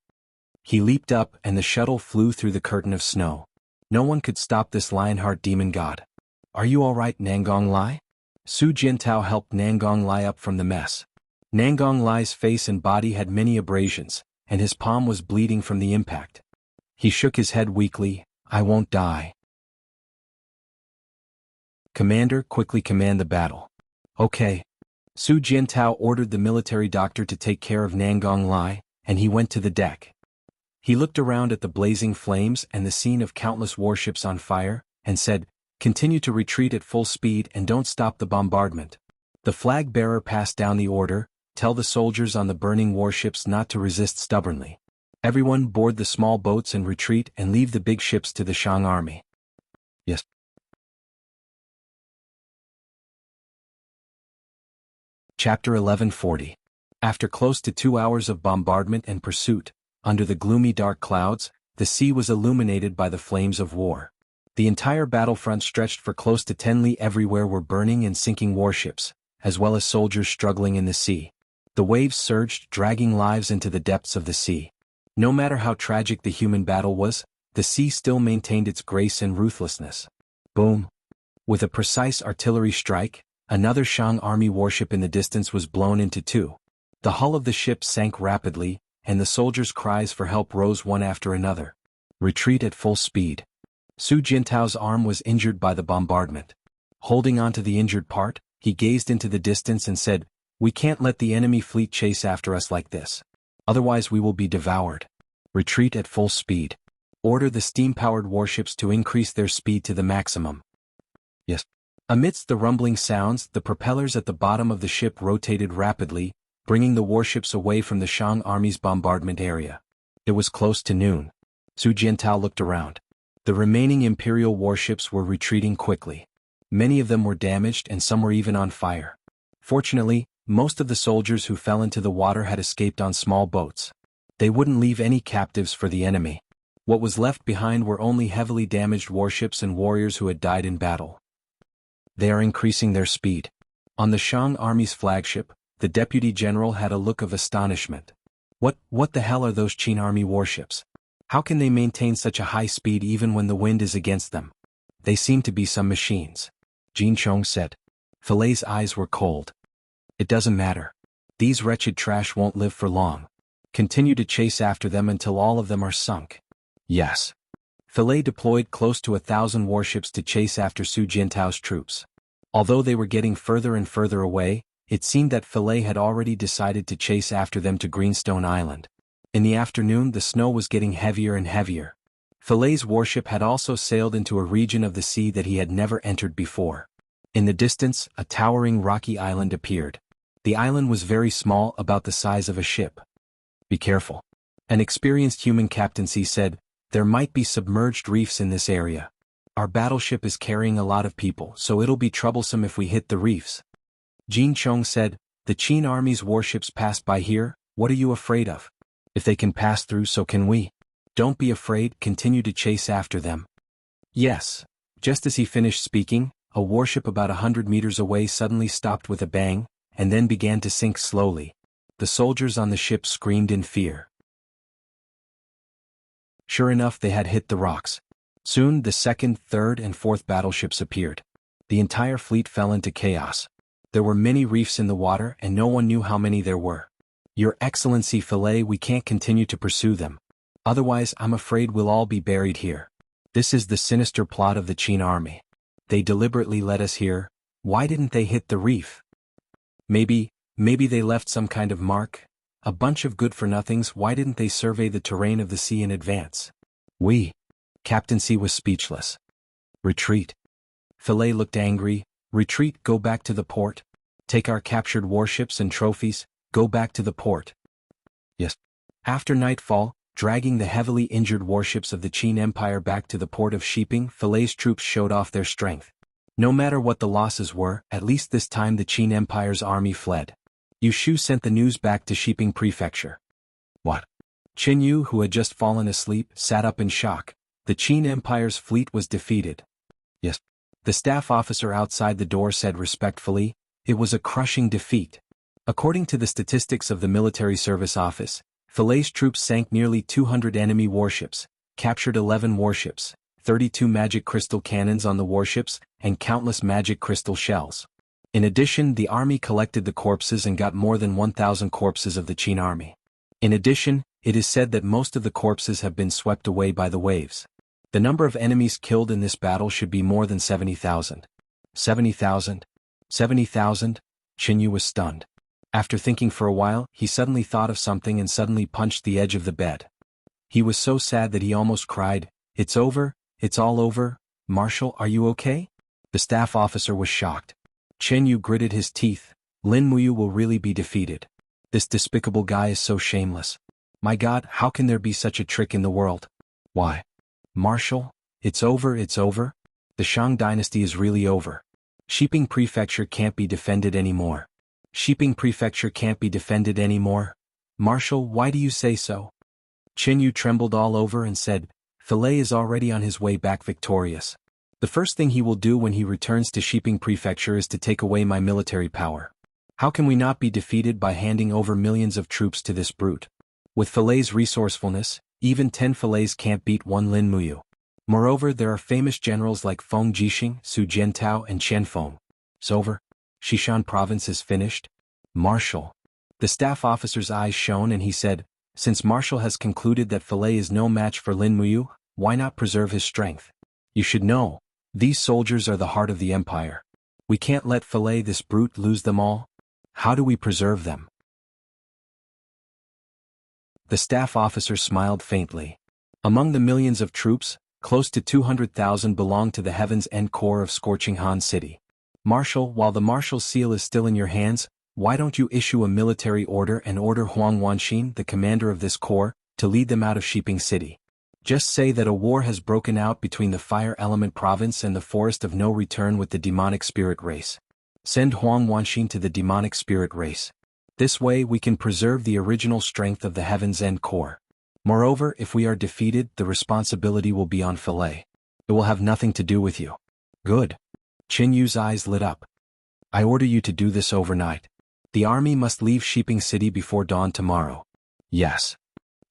He leaped up and the shuttle flew through the curtain of snow. No one could stop this Lionheart demon god. Are you alright, Nangong Lai? Su Jiantao helped Nangong Lai up from the mess. Nangong Lai's face and body had many abrasions, and his palm was bleeding from the impact. He shook his head weakly. I won't die. Commander, quickly command the battle. Okay. Su Jiantao ordered the military doctor to take care of Nangong Lai, and he went to the deck. He looked around at the blazing flames and the scene of countless warships on fire, and said, continue to retreat at full speed and don't stop the bombardment. The flag bearer passed down the order, tell the soldiers on the burning warships not to resist stubbornly. Everyone board the small boats and retreat and leave the big ships to the Shang army. Yes. Chapter 1140. After close to 2 hours of bombardment and pursuit, under the gloomy dark clouds, the sea was illuminated by the flames of war. The entire battlefront stretched for close to 10 li. Everywhere were burning and sinking warships, as well as soldiers struggling in the sea. The waves surged, dragging lives into the depths of the sea. No matter how tragic the human battle was, the sea still maintained its grace and ruthlessness. Boom! With a precise artillery strike, another Shang army warship in the distance was blown into two. The hull of the ship sank rapidly, and the soldiers' cries for help rose one after another. Retreat at full speed. Su Jintao's arm was injured by the bombardment. Holding onto the injured part, He gazed into the distance and said, "We can't let the enemy fleet chase after us like this. Otherwise we will be devoured. Retreat at full speed. Order the steam-powered warships to increase their speed to the maximum." Yes. Amidst the rumbling sounds, the propellers at the bottom of the ship rotated rapidly, bringing the warships away from the Shang army's bombardment area. It was close to noon. Su Jiantao looked around. The remaining Imperial warships were retreating quickly. Many of them were damaged and some were even on fire. Fortunately, most of the soldiers who fell into the water had escaped on small boats. They wouldn't leave any captives for the enemy. What was left behind were only heavily damaged warships and warriors who had died in battle. They are increasing their speed. On the Shang army's flagship, the deputy general had a look of astonishment. What the hell are those Qin army warships? How can they maintain such a high speed even when the wind is against them? They seem to be some machines. Jin Chong said. Filet's eyes were cold. It doesn't matter. These wretched trash won't live for long. Continue to chase after them until all of them are sunk. Yes. Filet deployed close to 1,000 warships to chase after Su Jiantao's troops. Although they were getting further and further away, it seemed that Filet had already decided to chase after them to Greenstone Island. In the afternoon the snow was getting heavier and heavier. Filet's warship had also sailed into a region of the sea that he had never entered before. In the distance, a towering rocky island appeared. The island was very small, about the size of a ship. Be careful. An experienced human captaincy said, "There might be submerged reefs in this area. Our battleship is carrying a lot of people, so it'll be troublesome if we hit the reefs." Jin Chong said, "The Qin army's warships passed by here, what are you afraid of? If they can pass through, so can we. Don't be afraid, continue to chase after them." Yes. Just as he finished speaking, a warship about 100 meters away suddenly stopped with a bang, and then began to sink slowly. The soldiers on the ship screamed in fear. Sure enough, they had hit the rocks. Soon the second, third, and fourth battleships appeared. The entire fleet fell into chaos. There were many reefs in the water and no one knew how many there were. "Your Excellency Filet, we can't continue to pursue them. Otherwise I'm afraid we'll all be buried here. This is the sinister plot of the Qin army. They deliberately led us here. Why didn't they hit the reef? Maybe they left some kind of mark? A bunch of good-for-nothings. Why didn't they survey the terrain of the sea in advance?" Captaincy was speechless. "Retreat." Filet looked angry. "Retreat, go back to the port. Take our captured warships and trophies, go back to the port." Yes. After nightfall, dragging the heavily injured warships of the Qin Empire back to the port of Shiping, Filet's troops showed off their strength. No matter what the losses were, at least this time the Qin Empire's army fled. Yu Shu sent the news back to Shiping Prefecture. What? Qin Yu, who had just fallen asleep, sat up in shock. The Qin Empire's fleet was defeated. Yes. The staff officer outside the door said respectfully, "It was a crushing defeat." According to the statistics of the Military Service Office, Filet's troops sank nearly 200 enemy warships, captured 11 warships, 32 magic crystal cannons on the warships, and countless magic crystal shells. In addition, the army collected the corpses and got more than 1,000 corpses of the Qin army. In addition, it is said that most of the corpses have been swept away by the waves. The number of enemies killed in this battle should be more than 70,000. 70,000? 70,000? Qin Yu was stunned. After thinking for a while, he suddenly thought of something and suddenly punched the edge of the bed. He was so sad that he almost cried. "It's over, it's all over. Marshal, are you okay?" The staff officer was shocked. Qin Yu gritted his teeth. Lin Muyu will really be defeated. This despicable guy is so shameless. My God, how can there be such a trick in the world? Why? Marshal, it's over, it's over. The Shang dynasty is really over. Shiping Prefecture can't be defended anymore. Shiping Prefecture can't be defended anymore. Marshal, why do you say so? Qin Yu trembled all over and said, "Filet is already on his way back victorious. The first thing he will do when he returns to Shiping Prefecture is to take away my military power. How can we not be defeated by handing over millions of troops to this brute? With Filet's resourcefulness, even 10 Filets can't beat one Lin Muyu. Moreover, there are famous generals like Feng Jixing, Su Jiantao, and Chen Feng. It's over. Xishan province is finished. Marshal." The staff officer's eyes shone and he said, "Since Marshal has concluded that Filet is no match for Lin Muyu, why not preserve his strength? You should know, these soldiers are the heart of the empire. We can't let Fillet this brute lose them all. How do we preserve them? The staff officer smiled faintly. Among the millions of troops, close to 200,000 belong to the Heaven's End Corps of Scorching Han City. Marshal, while the Marshal's seal is still in your hands, why don't you issue a military order and order Huang Wanxin, the commander of this corps, to lead them out of Shiping City? Just say that a war has broken out between the Fire Element Province and the Forest of No Return with the demonic spirit race. Send Huang Wanxin to the demonic spirit race. This way we can preserve the original strength of the Heaven's End Corps. Moreover, if we are defeated, the responsibility will be on Fillet. It will have nothing to do with you. Good. Qin Yu's eyes lit up. I order you to do this overnight. The army must leave Shiping City before dawn tomorrow. Yes.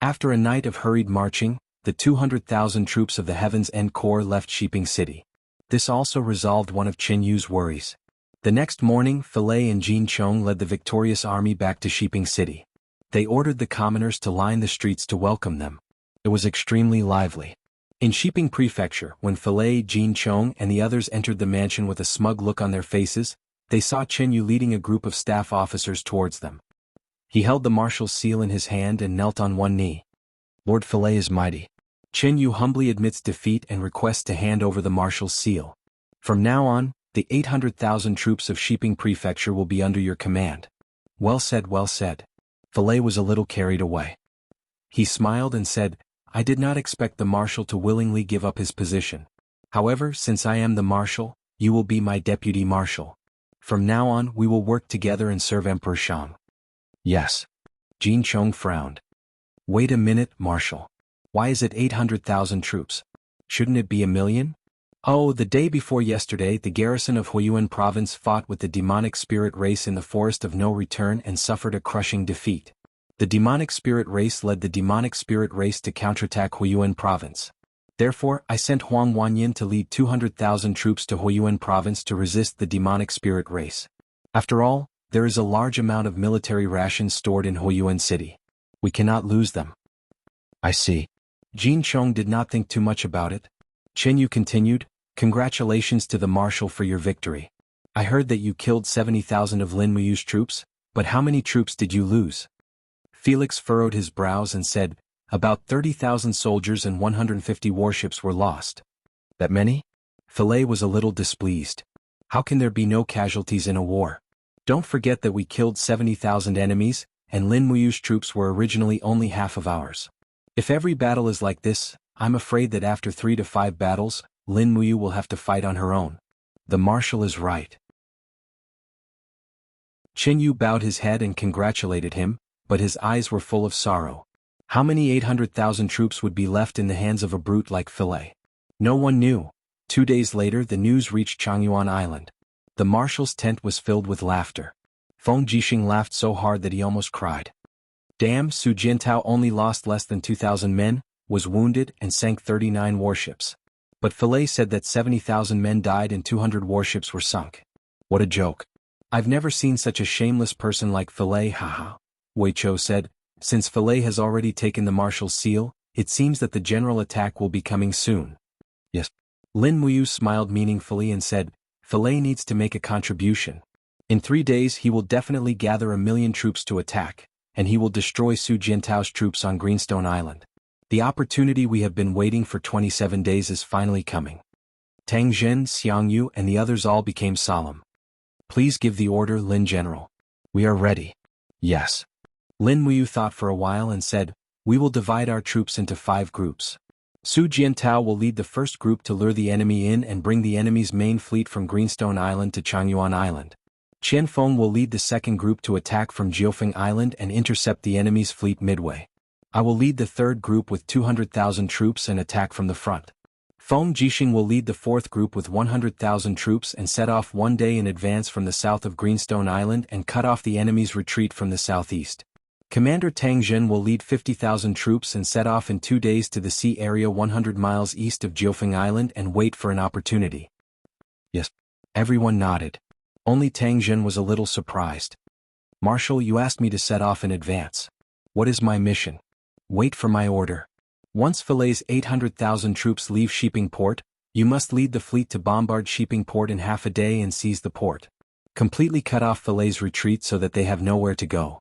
After a night of hurried marching, the 200,000 troops of the Heaven's End Corps left Shiping City. This also resolved one of Qin Yu's worries. The next morning, Fillet and Jin Chong led the victorious army back to Shiping City. They ordered the commoners to line the streets to welcome them. It was extremely lively. In Shiping Prefecture, when Fillet, Jin Chong, and the others entered the mansion with a smug look on their faces, they saw Qin Yu leading a group of staff officers towards them. He held the marshal's seal in his hand and knelt on one knee. Lord Fillet is mighty. Qin Yu humbly admits defeat and requests to hand over the marshal's seal. From now on, the 800,000 troops of Shiping Prefecture will be under your command. Well said, well said. Fillet was a little carried away. He smiled and said, I did not expect the marshal to willingly give up his position. However, since I am the marshal, you will be my deputy marshal. From now on we will work together and serve Emperor Shang. Yes. Jin Chong frowned. Wait a minute, Marshal. Why is it 800,000 troops? Shouldn't it be 1,000,000? Oh, the day before yesterday the garrison of Huiyuan province fought with the demonic spirit race in the Forest of No Return and suffered a crushing defeat. The demonic spirit race led the demonic spirit race to counterattack Huiyuan province. Therefore, I sent Huang Wanyin to lead 200,000 troops to Huiyuan province to resist the demonic spirit race. After all, there is a large amount of military rations stored in Huiyuan City. We cannot lose them. I see. Jin Chong did not think too much about it. Qin Yu continued, Congratulations to the marshal for your victory. I heard that you killed 70,000 of Lin Muyu's troops, but how many troops did you lose? Felix furrowed his brows and said, About 30,000 soldiers and 150 warships were lost. That many? Fillet was a little displeased. How can there be no casualties in a war? Don't forget that we killed 70,000 enemies, and Lin Muyu's troops were originally only half of ours. If every battle is like this, I'm afraid that after 3 to 5 battles, Lin Muyu will have to fight on her own. The marshal is right. Qin Yu bowed his head and congratulated him, but his eyes were full of sorrow. How many 800,000 troops would be left in the hands of a brute like Fillet? No one knew. 2 days later the news reached Changyuan Island. The marshal's tent was filled with laughter. Feng Jixing laughed so hard that he almost cried. Damn, Su Jiantao only lost less than 2,000 men, was wounded and sank 39 warships. But Fillet said that 70,000 men died and 200 warships were sunk. What a joke. I've never seen such a shameless person like Fillet, haha. Wei Chou said, Since Fillet has already taken the marshal's seal, it seems that the general attack will be coming soon. Yes. Lin Muyu smiled meaningfully and said, Fillet needs to make a contribution. In 3 days he will definitely gather 1,000,000 troops to attack, and he will destroy Su Jiantao's troops on Greenstone Island. The opportunity we have been waiting for 27 days is finally coming. Tang Zhen, Xiang Yu and the others all became solemn. Please give the order, Lin General. We are ready. Yes. Lin Muyu thought for a while and said, We will divide our troops into 5 groups. Su Jiantao will lead the first group to lure the enemy in and bring the enemy's main fleet from Greenstone Island to Changyuan Island. Qian Feng will lead the second group to attack from Jiufeng Island and intercept the enemy's fleet midway. I will lead the third group with 200,000 troops and attack from the front. Feng Jixing will lead the fourth group with 100,000 troops and set off 1 day in advance from the south of Greenstone Island and cut off the enemy's retreat from the southeast. Commander Tang Zhen will lead 50,000 troops and set off in 2 days to the sea area 100 miles east of Jiufeng Island and wait for an opportunity. Yes. Everyone nodded. Only Tang Zhen was a little surprised. Marshal, you asked me to set off in advance. What is my mission? Wait for my order. Once Fillet's 800,000 troops leave Shiping Port, You must lead the fleet to bombard Shipping Port in half a day and seize the port. Completely cut off Filet's retreat so that they have nowhere to go.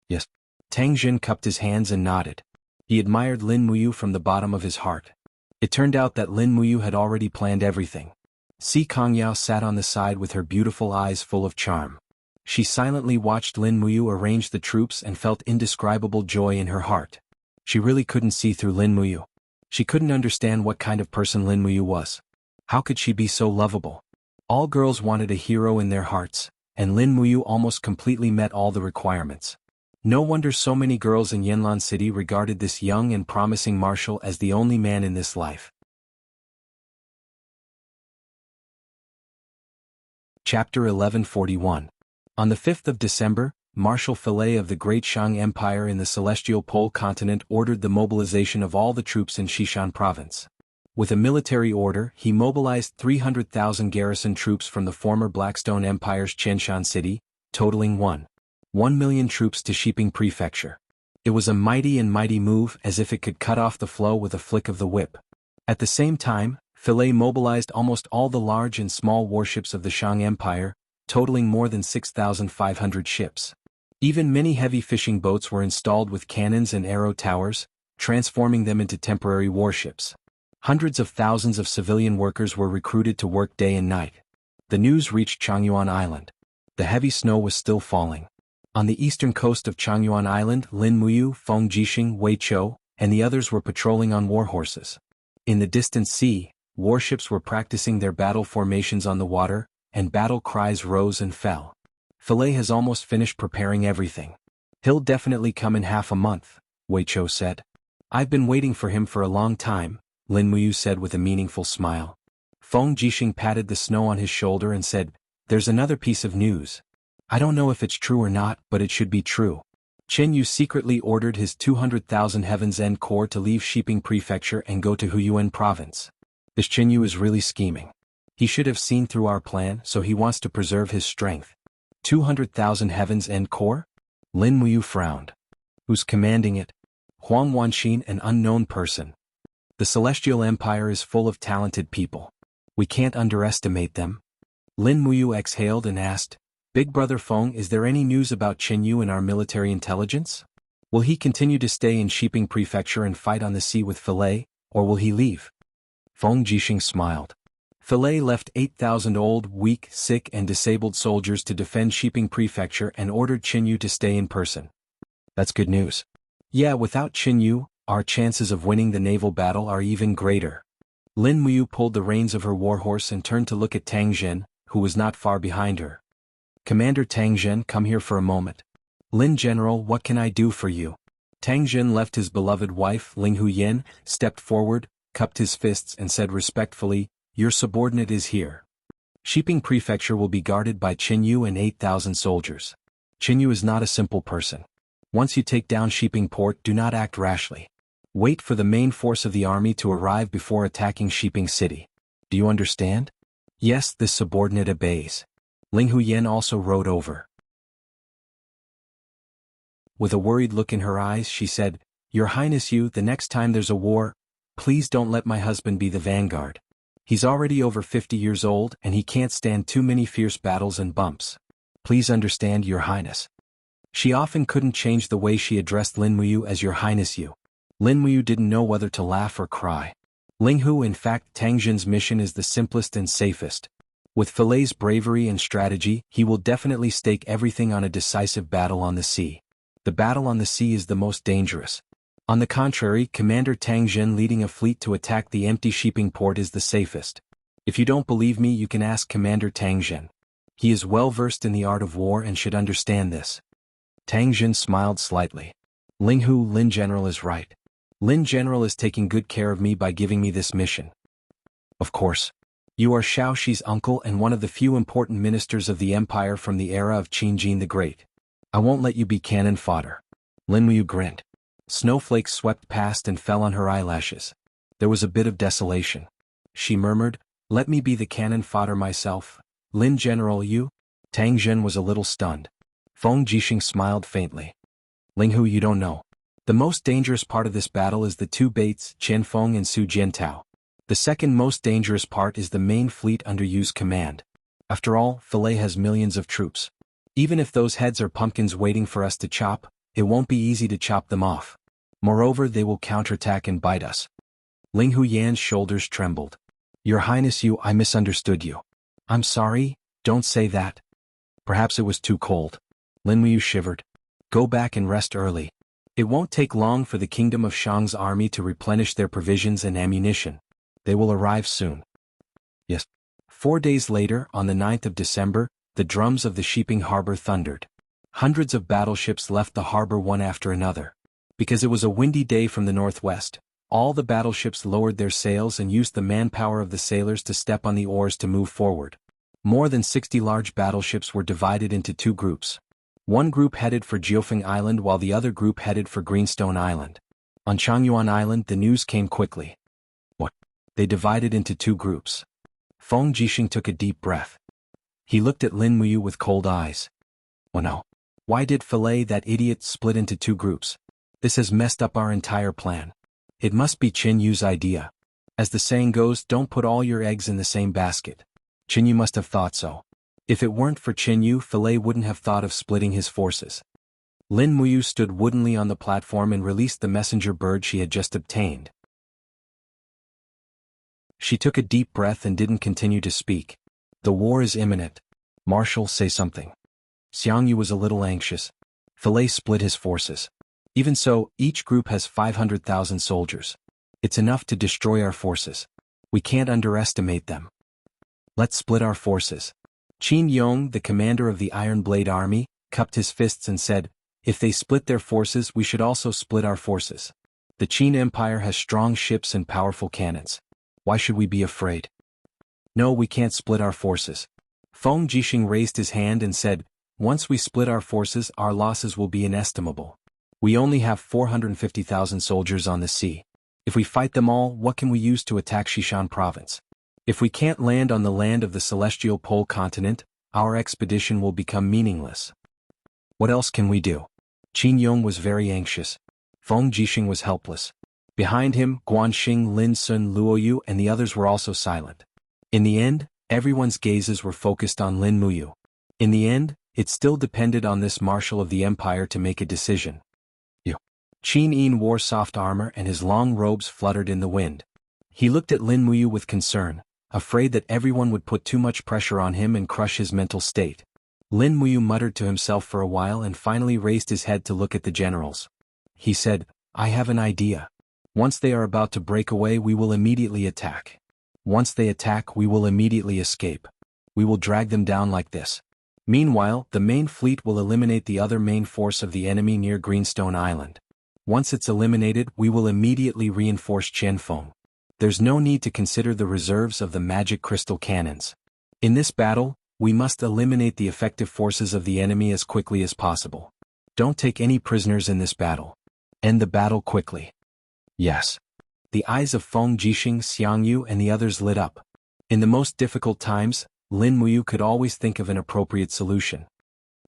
Yes. Tang Jin cupped his hands and nodded. He admired Lin Muyu from the bottom of his heart. It turned out that Lin Muyu had already planned everything. Si Kongyao sat on the side with her beautiful eyes full of charm. She silently watched Lin Muyu arrange the troops and felt indescribable joy in her heart. She really couldn't see through Lin Muyu. She couldn't understand what kind of person Lin Muyu was. How could she be so lovable? All girls wanted a hero in their hearts, and Lin Muyu almost completely met all the requirements. No wonder so many girls in Yanlan City regarded this young and promising marshal as the only man in this life. Chapter 1141. On the 5th of December, Marshal Filet of the Great Shang Empire in the Celestial Pole continent ordered the mobilization of all the troops in Xishan province. With a military order, he mobilized 300,000 garrison troops from the former Blackstone Empire's Qianshan city, totaling 1,000,000 troops to Shiping Prefecture. It was a mighty move, as if it could cut off the flow with a flick of the whip. At the same time, Filet mobilized almost all the large and small warships of the Shang Empire, totaling more than 6,500 ships. Even many heavy fishing boats were installed with cannons and arrow towers, transforming them into temporary warships. Hundreds of thousands of civilian workers were recruited to work day and night. The news reached Changyuan Island. The heavy snow was still falling. On the eastern coast of Changyuan Island, Lin Muyu, Feng Jixing, Wei Chou, and the others were patrolling on war horses. In the distant sea, warships were practicing their battle formations on the water, and battle cries rose and fell. Filet has almost finished preparing everything. He'll definitely come in half a month, Wei Chou said. I've been waiting for him for a long time, Lin Muyu said with a meaningful smile. Feng Jixing patted the snow on his shoulder and said, "There's another piece of news. I don't know if it's true or not, but it should be true. Chen Yu secretly ordered his 200,000 Heaven's End Corps to leave Shiping Prefecture and go to Huyuan Province. This Chen Yu is really scheming. He should have seen through our plan, so he wants to preserve his strength. 200,000 Heaven's End Corps?" Lin Muyu frowned. Who's commanding it? Huang Wanxin, an unknown person. The Celestial Empire is full of talented people. We can't underestimate them. Lin Muyu exhaled and asked, "Big Brother Feng, is there any news about Chen Yu and our military intelligence? Will he continue to stay in Shiping Prefecture and fight on the sea with Filet, or will he leave?" Feng Jixing smiled. Filet left 8,000 old, weak, sick and disabled soldiers to defend Shiping Prefecture and ordered Chen Yu to stay in person. That's good news. Yeah, without Chen Yu, our chances of winning the naval battle are even greater. Lin Muyu pulled the reins of her warhorse and turned to look at Tang Jin, who was not far behind her. "Commander Tang Jin, come here for a moment." "Lin General, what can I do for you?" Tang Jin left his beloved wife, Ling Huyen, stepped forward, cupped his fists and said respectfully, "Your subordinate is here. Shiping Prefecture will be guarded by Chen Yu and 8,000 soldiers. Chen Yu is not a simple person. Once you take down Shiping Port, do not act rashly. Wait for the main force of the army to arrive before attacking Shiping City. Do you understand?" "Yes," this subordinate obeys. Ling Huyen also rode over. With a worried look in her eyes, she said, "Your Highness, the next time there's a war, please don't let my husband be the vanguard. He's already over 50 years old and he can't stand too many fierce battles and bumps. Please understand, Your Highness." She often couldn't change the way she addressed Lin Muyu as Your Highness you. Lin Muyu didn't know whether to laugh or cry. Ling Hu, in fact, Tang Jin's mission is the simplest and safest. With Filet's bravery and strategy, he will definitely stake everything on a decisive battle on the sea. The battle on the sea is the most dangerous. On the contrary, Commander Tang Jin leading a fleet to attack the empty Shiping Port is the safest. If you don't believe me, you can ask Commander Tang Jin. He is well versed in the art of war and should understand this. Tang Jin smiled slightly. Ling Hu, Lin General is right. Lin General is taking good care of me by giving me this mission. Of course. You are Shaoxi's uncle and one of the few important ministers of the empire from the era of Qin Jin the Great. I won't let you be cannon fodder. Lin Muyu grinned. Snowflakes swept past and fell on her eyelashes. There was a bit of desolation. She murmured, "Let me be the cannon fodder myself. Lin General, you?" Tang Jin was a little stunned. Feng Jixing smiled faintly. "Ling Hu, you don't know. The most dangerous part of this battle is the two Bates, Chen Feng and Su Jiantao. The second most dangerous part is the main fleet under Yu's command. After all, Filet has millions of troops. Even if those heads are pumpkins waiting for us to chop, it won't be easy to chop them off. Moreover, they will counterattack and bite us. Ling Huyan's shoulders trembled. Your Highness, I misunderstood you. I'm sorry, don't say that. Perhaps it was too cold. Lin Muyu shivered. Go back and rest early. It won't take long for the Kingdom of Shang's army to replenish their provisions and ammunition. They will arrive soon. Yes. 4 days later, on the 9th of December, the drums of the Shiping Harbor thundered. Hundreds of battleships left the harbor one after another. Because it was a windy day from the northwest, all the battleships lowered their sails and used the manpower of the sailors to step on the oars to move forward. More than 60 large battleships were divided into 2 groups. One group headed for Jiufeng Island while the other group headed for Greenstone Island. On Changyuan Island the news came quickly. What? They divided into 2 groups. Feng Jixing took a deep breath. He looked at Lin Muyu with cold eyes. Oh no. Why did Filet, that idiot, split into 2 groups? This has messed up our entire plan. It must be Qin Yu's idea. As the saying goes, don't put all your eggs in the same basket. Qin Yu must have thought so. If it weren't for Qin Yu, Filet wouldn't have thought of splitting his forces. Lin Muyu stood woodenly on the platform and released the messenger bird she had just obtained. She took a deep breath and didn't continue to speak. The war is imminent. Marshal, say something. Xiang Yu was a little anxious. Filet split his forces. Even so, each group has 500,000 soldiers. It's enough to destroy our forces. We can't underestimate them. Let's split our forces. Qin Yong, the commander of the Iron Blade Army, cupped his fists and said, if they split their forces, we should also split our forces. The Qin Empire has strong ships and powerful cannons. Why should we be afraid? No, we can't split our forces. Feng Jixing raised his hand and said, once we split our forces, our losses will be inestimable. We only have 450,000 soldiers on the sea. If we fight them all, what can we use to attack Xishan province? If we can't land on the land of the celestial pole continent, our expedition will become meaningless. What else can we do? Qin Yong was very anxious. Feng Jixing was helpless. Behind him, Guanxing, Lin Sun, Luoyu and the others were also silent. In the end, everyone's gazes were focused on Lin Muyu. In the end, it still depended on this marshal of the empire to make a decision. Qin Yin wore soft armor and his long robes fluttered in the wind. He looked at Lin Muyu with concern, afraid that everyone would put too much pressure on him and crush his mental state. Lin Muyu muttered to himself for a while and finally raised his head to look at the generals. He said, I have an idea. Once they are about to break away, we will immediately attack. Once they attack, we will immediately escape. We will drag them down like this. Meanwhile, the main fleet will eliminate the other main force of the enemy near Greenstone Island. Once it's eliminated, we will immediately reinforce Qianfeng. There's no need to consider the reserves of the magic crystal cannons. In this battle, we must eliminate the effective forces of the enemy as quickly as possible. Don't take any prisoners in this battle. End the battle quickly. Yes. The eyes of Feng Jixing, Xiang Yu and the others lit up. In the most difficult times, Lin Muyu could always think of an appropriate solution.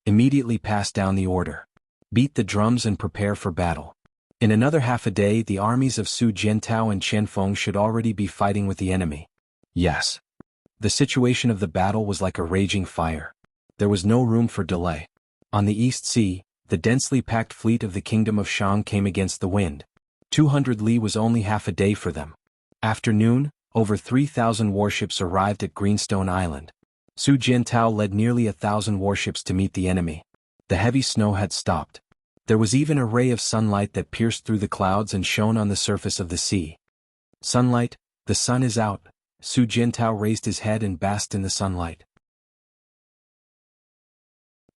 Immediately pass down the order. Beat the drums and prepare for battle. In another half a day, the armies of Su Jiantao and Qianfeng should already be fighting with the enemy. Yes. The situation of the battle was like a raging fire. There was no room for delay. On the East Sea, the densely packed fleet of the Kingdom of Shang came against the wind. 200 li was only half a day for them. After noon, over 3,000 warships arrived at Greenstone Island. Su Jiantao led nearly 1,000 warships to meet the enemy. The heavy snow had stopped. There was even a ray of sunlight that pierced through the clouds and shone on the surface of the sea. Sunlight, the sun is out. Su Jiantao raised his head and basked in the sunlight.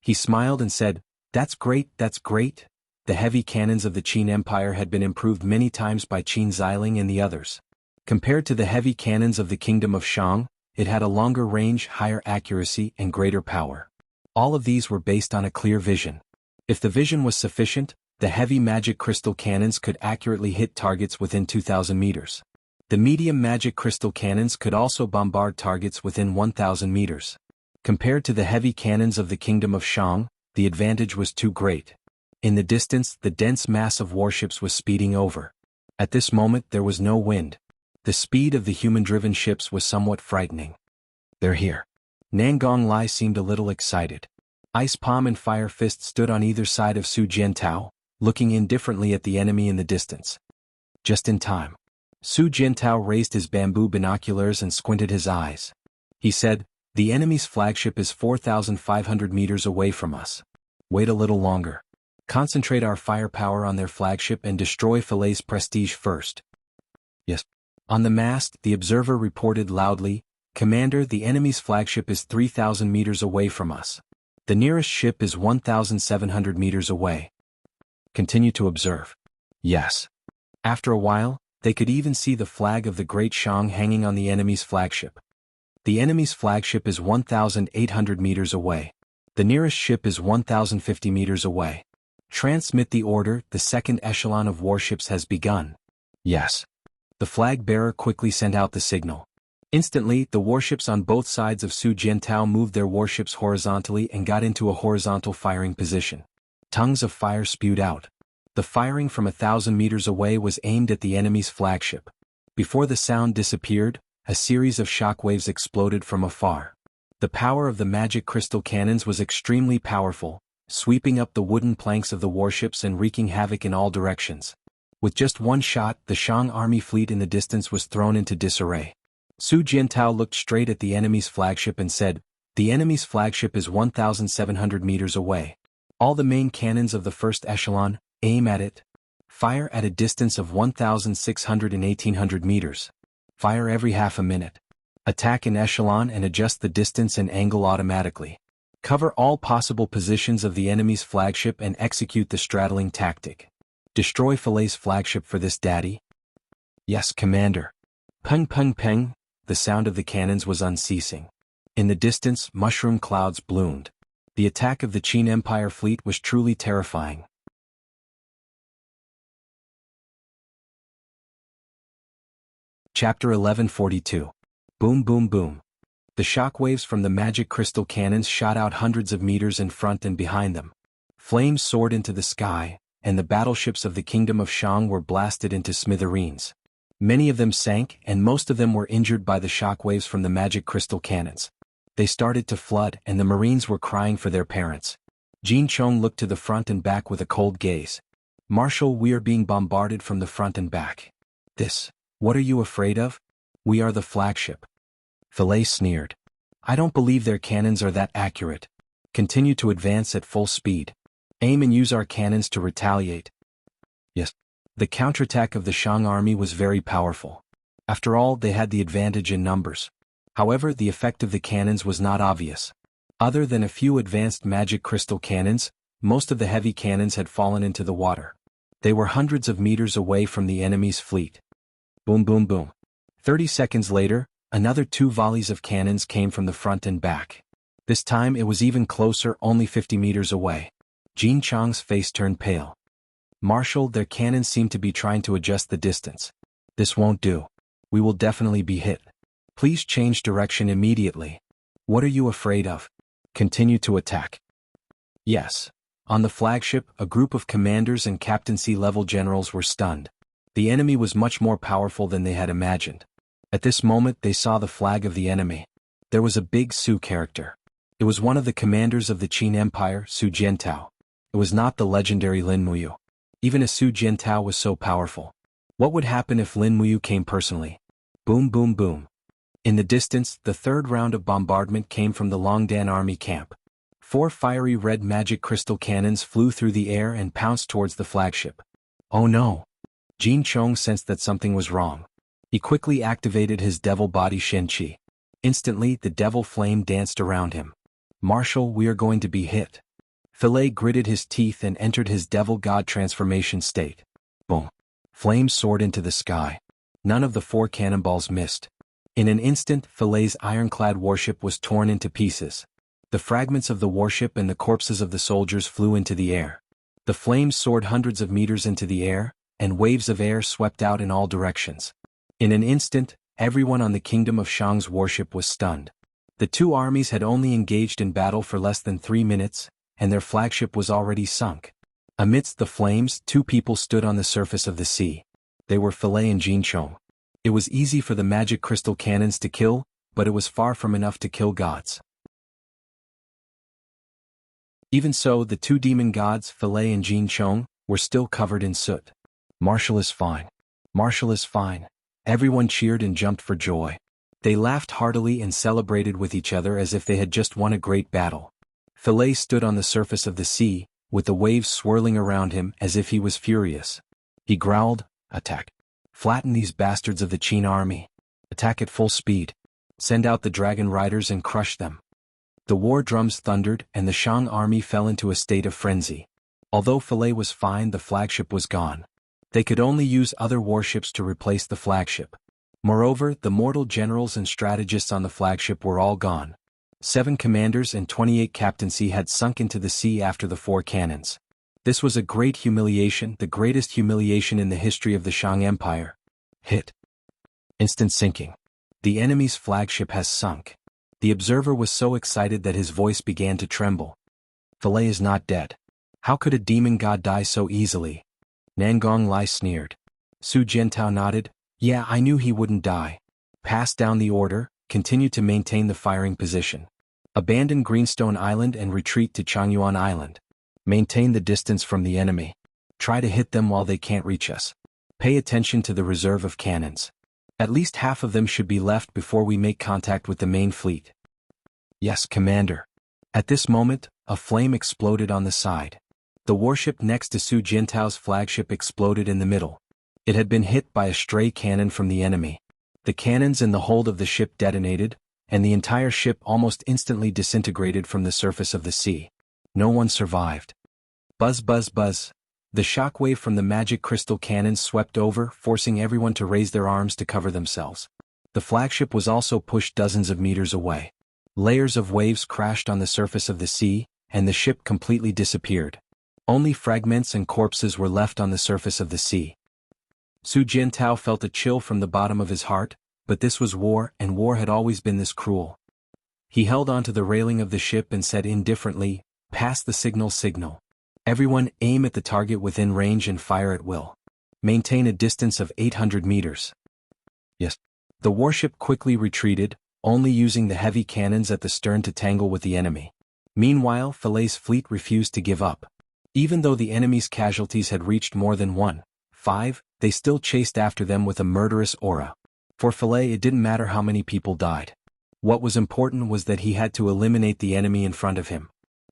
He smiled and said, that's great, that's great. The heavy cannons of the Qin Empire had been improved many times by Qin Xiling and the others. Compared to the heavy cannons of the Kingdom of Shang, it had a longer range, higher accuracy, and greater power. All of these were based on a clear vision. If the vision was sufficient, the heavy magic crystal cannons could accurately hit targets within 2,000 meters. The medium magic crystal cannons could also bombard targets within 1,000 meters. Compared to the heavy cannons of the Kingdom of Shang, the advantage was too great. In the distance, the dense mass of warships was speeding over. At this moment there was no wind. The speed of the human-driven ships was somewhat frightening. "They're here." Nangong Lai seemed a little excited. Ice Palm and Fire Fist stood on either side of Su Jiantao, looking indifferently at the enemy in the distance. Just in time. Su Jiantao raised his bamboo binoculars and squinted his eyes. He said, "The enemy's flagship is 4,500 meters away from us. Wait a little longer. Concentrate our firepower on their flagship and destroy Filet's prestige first." "Yes." On the mast, the observer reported loudly, "Commander, the enemy's flagship is 3,000 meters away from us. The nearest ship is 1,700 meters away." "Continue to observe." "Yes." After a while, they could even see the flag of the Great Shang hanging on the enemy's flagship. "The enemy's flagship is 1,800 meters away. The nearest ship is 1,050 meters away. Transmit the order, the second echelon of warships has begun." "Yes." The flag bearer quickly sent out the signal. Instantly, the warships on both sides of Su Jiantao moved their warships horizontally and got into a horizontal firing position. Tongues of fire spewed out. The firing from 1,000 meters away was aimed at the enemy's flagship. Before the sound disappeared, a series of shockwaves exploded from afar. The power of the magic crystal cannons was extremely powerful, sweeping up the wooden planks of the warships and wreaking havoc in all directions. With just one shot, the Shang army fleet in the distance was thrown into disarray. Su Jiantao looked straight at the enemy's flagship and said, "The enemy's flagship is 1,700 meters away. All the main cannons of the first echelon, aim at it. Fire at a distance of 1,600 and 1,800 meters. Fire every half a minute. Attack in echelon and adjust the distance and angle automatically. Cover all possible positions of the enemy's flagship and execute the straddling tactic. Destroy Filet's flagship for this, Daddy." "Yes, Commander." Peng peng peng, the sound of the cannons was unceasing. In the distance, mushroom clouds bloomed. The attack of the Qin Empire fleet was truly terrifying. Chapter 1142. Boom boom boom. The shockwaves from the magic crystal cannons shot out hundreds of meters in front and behind them. Flames soared into the sky, and the battleships of the Kingdom of Shang were blasted into smithereens. Many of them sank, and most of them were injured by the shockwaves from the magic crystal cannons. They started to flood, and the Marines were crying for their parents. Jin Chong looked to the front and back with a cold gaze. "Marshal, we are being bombarded from the front and back." What are you afraid of? We are the flagship." Filet sneered. "I don't believe their cannons are that accurate. Continue to advance at full speed. Aim and use our cannons to retaliate." "Yes." The counterattack of the Shang army was very powerful. After all, they had the advantage in numbers. However, the effect of the cannons was not obvious. Other than a few advanced magic crystal cannons, most of the heavy cannons had fallen into the water. They were hundreds of meters away from the enemy's fleet. Boom boom boom. 30 seconds later, another 2 volleys of cannons came from the front and back. This time it was even closer, only 50 meters away. Jin Chong's face turned pale. "Marshal, their cannons seem to be trying to adjust the distance. This won't do. We will definitely be hit. Please change direction immediately." "What are you afraid of? Continue to attack." "Yes." On the flagship, a group of commanders and captaincy-level generals were stunned. The enemy was much more powerful than they had imagined. At this moment they saw the flag of the enemy. There was a big Su character. It was one of the commanders of the Qin Empire, Su Jiantao. It was not the legendary Lin Muyu. Even a Su Jiantao was so powerful. What would happen if Lin Muyu came personally? Boom boom boom. In the distance, the third round of bombardment came from the Longdan army camp. 4 fiery red magic crystal cannons flew through the air and pounced towards the flagship. Oh no! Jin Chong sensed that something was wrong. He quickly activated his devil body Shen Qi. Instantly, the devil flame danced around him. "Marshal, we are going to be hit." Filet gritted his teeth and entered his devil god transformation state. Boom! Flames soared into the sky. None of the 4 cannonballs missed. In an instant, Filet's ironclad warship was torn into pieces. The fragments of the warship and the corpses of the soldiers flew into the air. The flames soared hundreds of meters into the air, and waves of air swept out in all directions. In an instant, everyone on the Kingdom of Shang's warship was stunned. The 2 armies had only engaged in battle for less than 3 minutes, and their flagship was already sunk. Amidst the flames, 2 people stood on the surface of the sea. They were Filet and Jin Chong. It was easy for the magic crystal cannons to kill, but it was far from enough to kill gods. Even so, the two demon gods, Philae and Jin Chong, were still covered in soot. Marshall is fine. Marshall is fine. Everyone cheered and jumped for joy. They laughed heartily and celebrated with each other as if they had just won a great battle. Philae stood on the surface of the sea, with the waves swirling around him as if he was furious. He growled, "Attack. Flatten these bastards of the Qin army. Attack at full speed. Send out the dragon riders and crush them." The war drums thundered and the Shang army fell into a state of frenzy. Although Philae was fine, the flagship was gone. They could only use other warships to replace the flagship. Moreover, the mortal generals and strategists on the flagship were all gone. 7 commanders and 28 captaincy had sunk into the sea after the 4 cannons. This was a great humiliation, the greatest humiliation in the history of the Shang Empire. Hit. Instant sinking. The enemy's flagship has sunk. The observer was so excited that his voice began to tremble. Philae is not dead. How could a demon god die so easily? Nangong Lai sneered. Su Jiantao nodded. Yeah, I knew he wouldn't die. Pass down the order, continue to maintain the firing position. Abandon Greenstone Island and retreat to Changyuan Island. Maintain the distance from the enemy. Try to hit them while they can't reach us. Pay attention to the reserve of cannons. At least half of them should be left before we make contact with the main fleet. Yes, Commander. At this moment, a flame exploded on the side. The warship next to Su Jiantao's flagship exploded in the middle. It had been hit by a stray cannon from the enemy. The cannons in the hold of the ship detonated, and the entire ship almost instantly disintegrated from the surface of the sea. No one survived. Buzz buzz buzz. The shockwave from the magic crystal cannons swept over, forcing everyone to raise their arms to cover themselves. The flagship was also pushed dozens of meters away. Layers of waves crashed on the surface of the sea, and the ship completely disappeared. Only fragments and corpses were left on the surface of the sea. Su Jiantao felt a chill from the bottom of his heart, but this was war, and war had always been this cruel. He held onto the railing of the ship and said indifferently, "Pass the signal. Everyone aim at the target within range and fire at will. Maintain a distance of 800 meters. Yes. The warship quickly retreated, only using the heavy cannons at the stern to tangle with the enemy. Meanwhile, Philae's fleet refused to give up. Even though the enemy's casualties had reached more than 1.5, they still chased after them with a murderous aura. For Philae, it didn't matter how many people died. What was important was that he had to eliminate the enemy in front of him.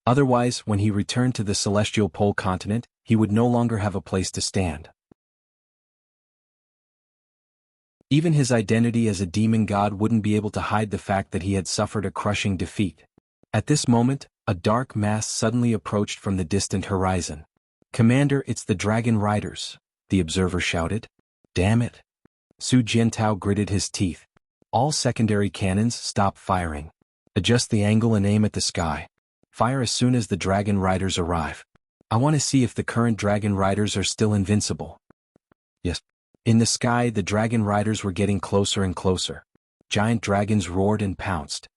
Otherwise, when he returned to the celestial pole continent, he would no longer have a place to stand. Even his identity as a demon god wouldn't be able to hide the fact that he had suffered a crushing defeat. At this moment, a dark mass suddenly approached from the distant horizon. "Commander, it's the dragon riders," the observer shouted. "Damn it." Su Jiantao gritted his teeth. "All secondary cannons, stop firing. Adjust the angle and aim at the sky. Fire as soon as the dragon riders arrive. I want to see if the current dragon riders are still invincible." Yes. In the sky, the dragon riders were getting closer and closer. Giant dragons roared and pounced.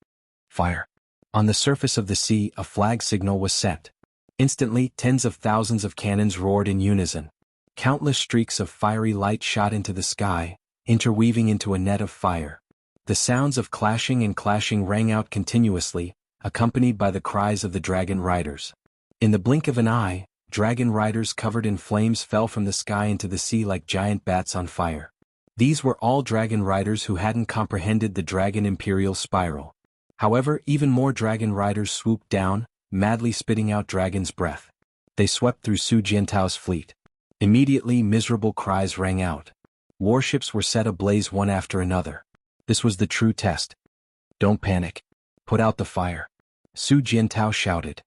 Fire. On the surface of the sea, a flag signal was sent. Instantly, tens of thousands of cannons roared in unison. Countless streaks of fiery light shot into the sky, interweaving into a net of fire. The sounds of clashing and clashing rang out continuously, accompanied by the cries of the dragon riders. In the blink of an eye, dragon riders covered in flames fell from the sky into the sea like giant bats on fire. These were all dragon riders who hadn't comprehended the dragon imperial spiral. However, even more dragon riders swooped down, madly spitting out dragon's breath. They swept through Su Jiantao's fleet. Immediately, miserable cries rang out. Warships were set ablaze one after another. This was the true test. "Don't panic. Put out the fire," Su Jiantao shouted.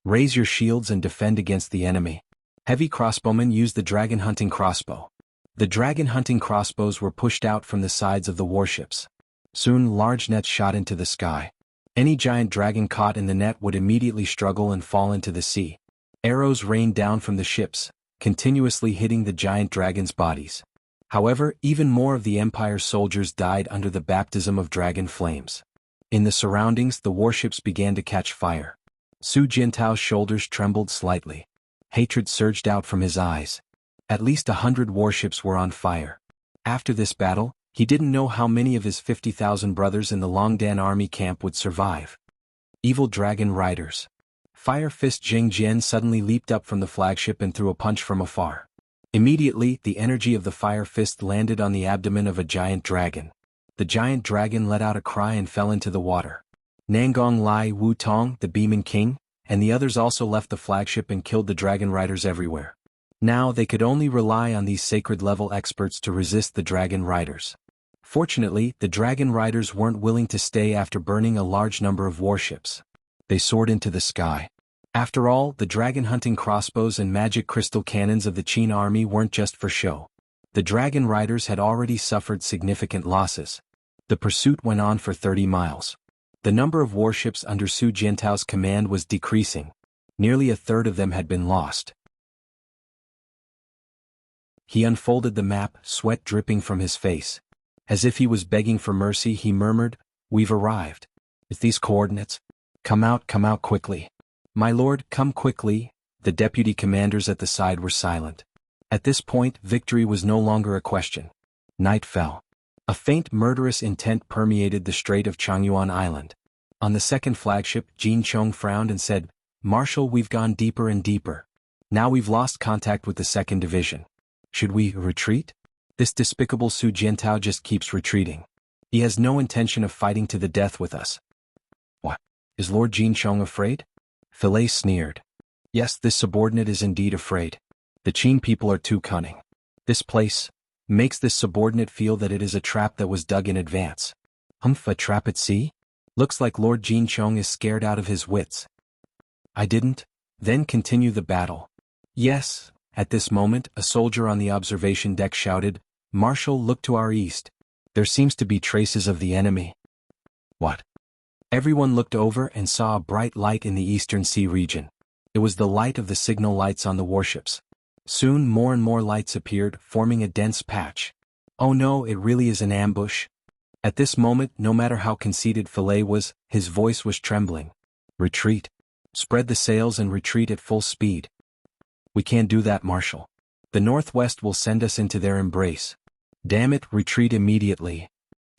"Raise your shields and defend against the enemy." Heavy crossbowmen used the dragon hunting crossbow. The dragon hunting crossbows were pushed out from the sides of the warships. Soon large nets shot into the sky. Any giant dragon caught in the net would immediately struggle and fall into the sea. Arrows rained down from the ships, continuously hitting the giant dragons' bodies. However, even more of the Empire's soldiers died under the baptism of dragon flames. In the surroundings, the warships began to catch fire. Su Jiantao's shoulders trembled slightly. Hatred surged out from his eyes. At least 100 warships were on fire. After this battle, He didn't know how many of his 50,000 brothers in the Longdan army camp would survive. Evil Dragon Riders. Fire Fist Jing Jian suddenly leaped up from the flagship and threw a punch from afar. Immediately, the energy of the Fire Fist landed on the abdomen of a giant dragon. The giant dragon let out a cry and fell into the water. Nangong Lai Wu Tong, the Beaming King, and the others also left the flagship and killed the dragon riders everywhere. Now they could only rely on these sacred-level experts to resist the dragon riders. Fortunately, the dragon riders weren't willing to stay after burning a large number of warships. They soared into the sky. After all, the dragon-hunting crossbows and magic crystal cannons of the Qin army weren't just for show. The dragon riders had already suffered significant losses. The pursuit went on for 30 miles. The number of warships under Su Jiantao's command was decreasing. Nearly a third of them had been lost. He unfolded the map, sweat dripping from his face. As if he was begging for mercy, he murmured, "We've arrived. Is these coordinates? Come out quickly. My lord, come quickly." The deputy commanders at the side were silent. At this point, victory was no longer a question. Night fell. A faint murderous intent permeated the Strait of Changyuan Island. On the second flagship, Jin Chong frowned and said, "Marshal, we've gone deeper and deeper. Now we've lost contact with the 2nd Division. Should we retreat? This despicable Su Jiantao just keeps retreating. He has no intention of fighting to the death with us." "What? Is Lord Jin Chong afraid?" Fillet sneered. "Yes, this subordinate is indeed afraid. The Qin people are too cunning. This place makes this subordinate feel that it is a trap that was dug in advance." "A trap at sea? Looks like Lord Jin Chong is scared out of his wits." "I didn't." "Then continue the battle." "Yes." At this moment, a soldier on the observation deck shouted, "Marshal, look to our east. There seems to be traces of the enemy." "What?" Everyone looked over and saw a bright light in the eastern sea region. It was the light of the signal lights on the warships. Soon more and more lights appeared, forming a dense patch. "Oh no, it really is an ambush." At this moment, no matter how conceited Fillet was, his voice was trembling. "Retreat. Spread the sails and retreat at full speed." "We can't do that, Marshal. The Northwest will send us into their embrace." "Damn it, retreat immediately."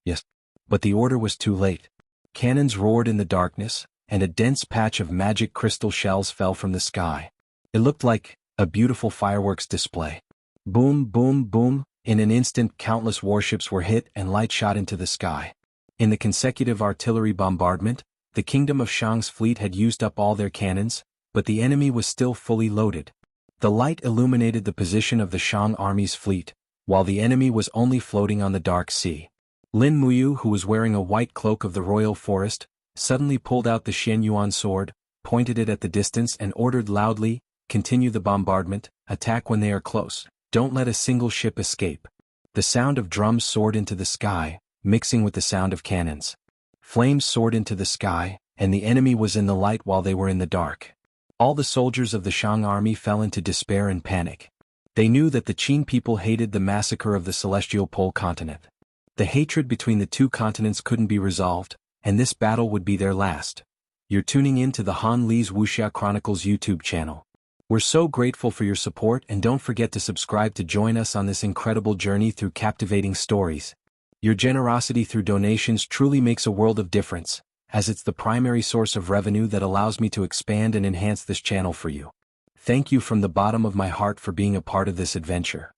"Yes." But the order was too late. Cannons roared in the darkness, and a dense patch of magic crystal shells fell from the sky. It looked like a beautiful fireworks display. Boom, boom, boom. In an instant, countless warships were hit and light shot into the sky. In the consecutive artillery bombardment, the Kingdom of Shang's fleet had used up all their cannons, but the enemy was still fully loaded. The light illuminated the position of the Shang army's fleet, while the enemy was only floating on the dark sea. Lin Muyu, who was wearing a white cloak of the royal forest, suddenly pulled out the Xianyuan sword, pointed it at the distance and ordered loudly, "Continue the bombardment, attack when they are close, don't let a single ship escape." The sound of drums soared into the sky, mixing with the sound of cannons. Flames soared into the sky, and the enemy was in the light while they were in the dark. All the soldiers of the Shang army fell into despair and panic. They knew that the Qin people hated the massacre of the Celestial Pole continent. The hatred between the two continents couldn't be resolved, and this battle would be their last. You're tuning in to the Han Li's Wuxia Chronicles YouTube channel. We're so grateful for your support, and don't forget to subscribe to join us on this incredible journey through captivating stories. Your generosity through donations truly makes a world of difference, as it's the primary source of revenue that allows me to expand and enhance this channel for you. Thank you from the bottom of my heart for being a part of this adventure.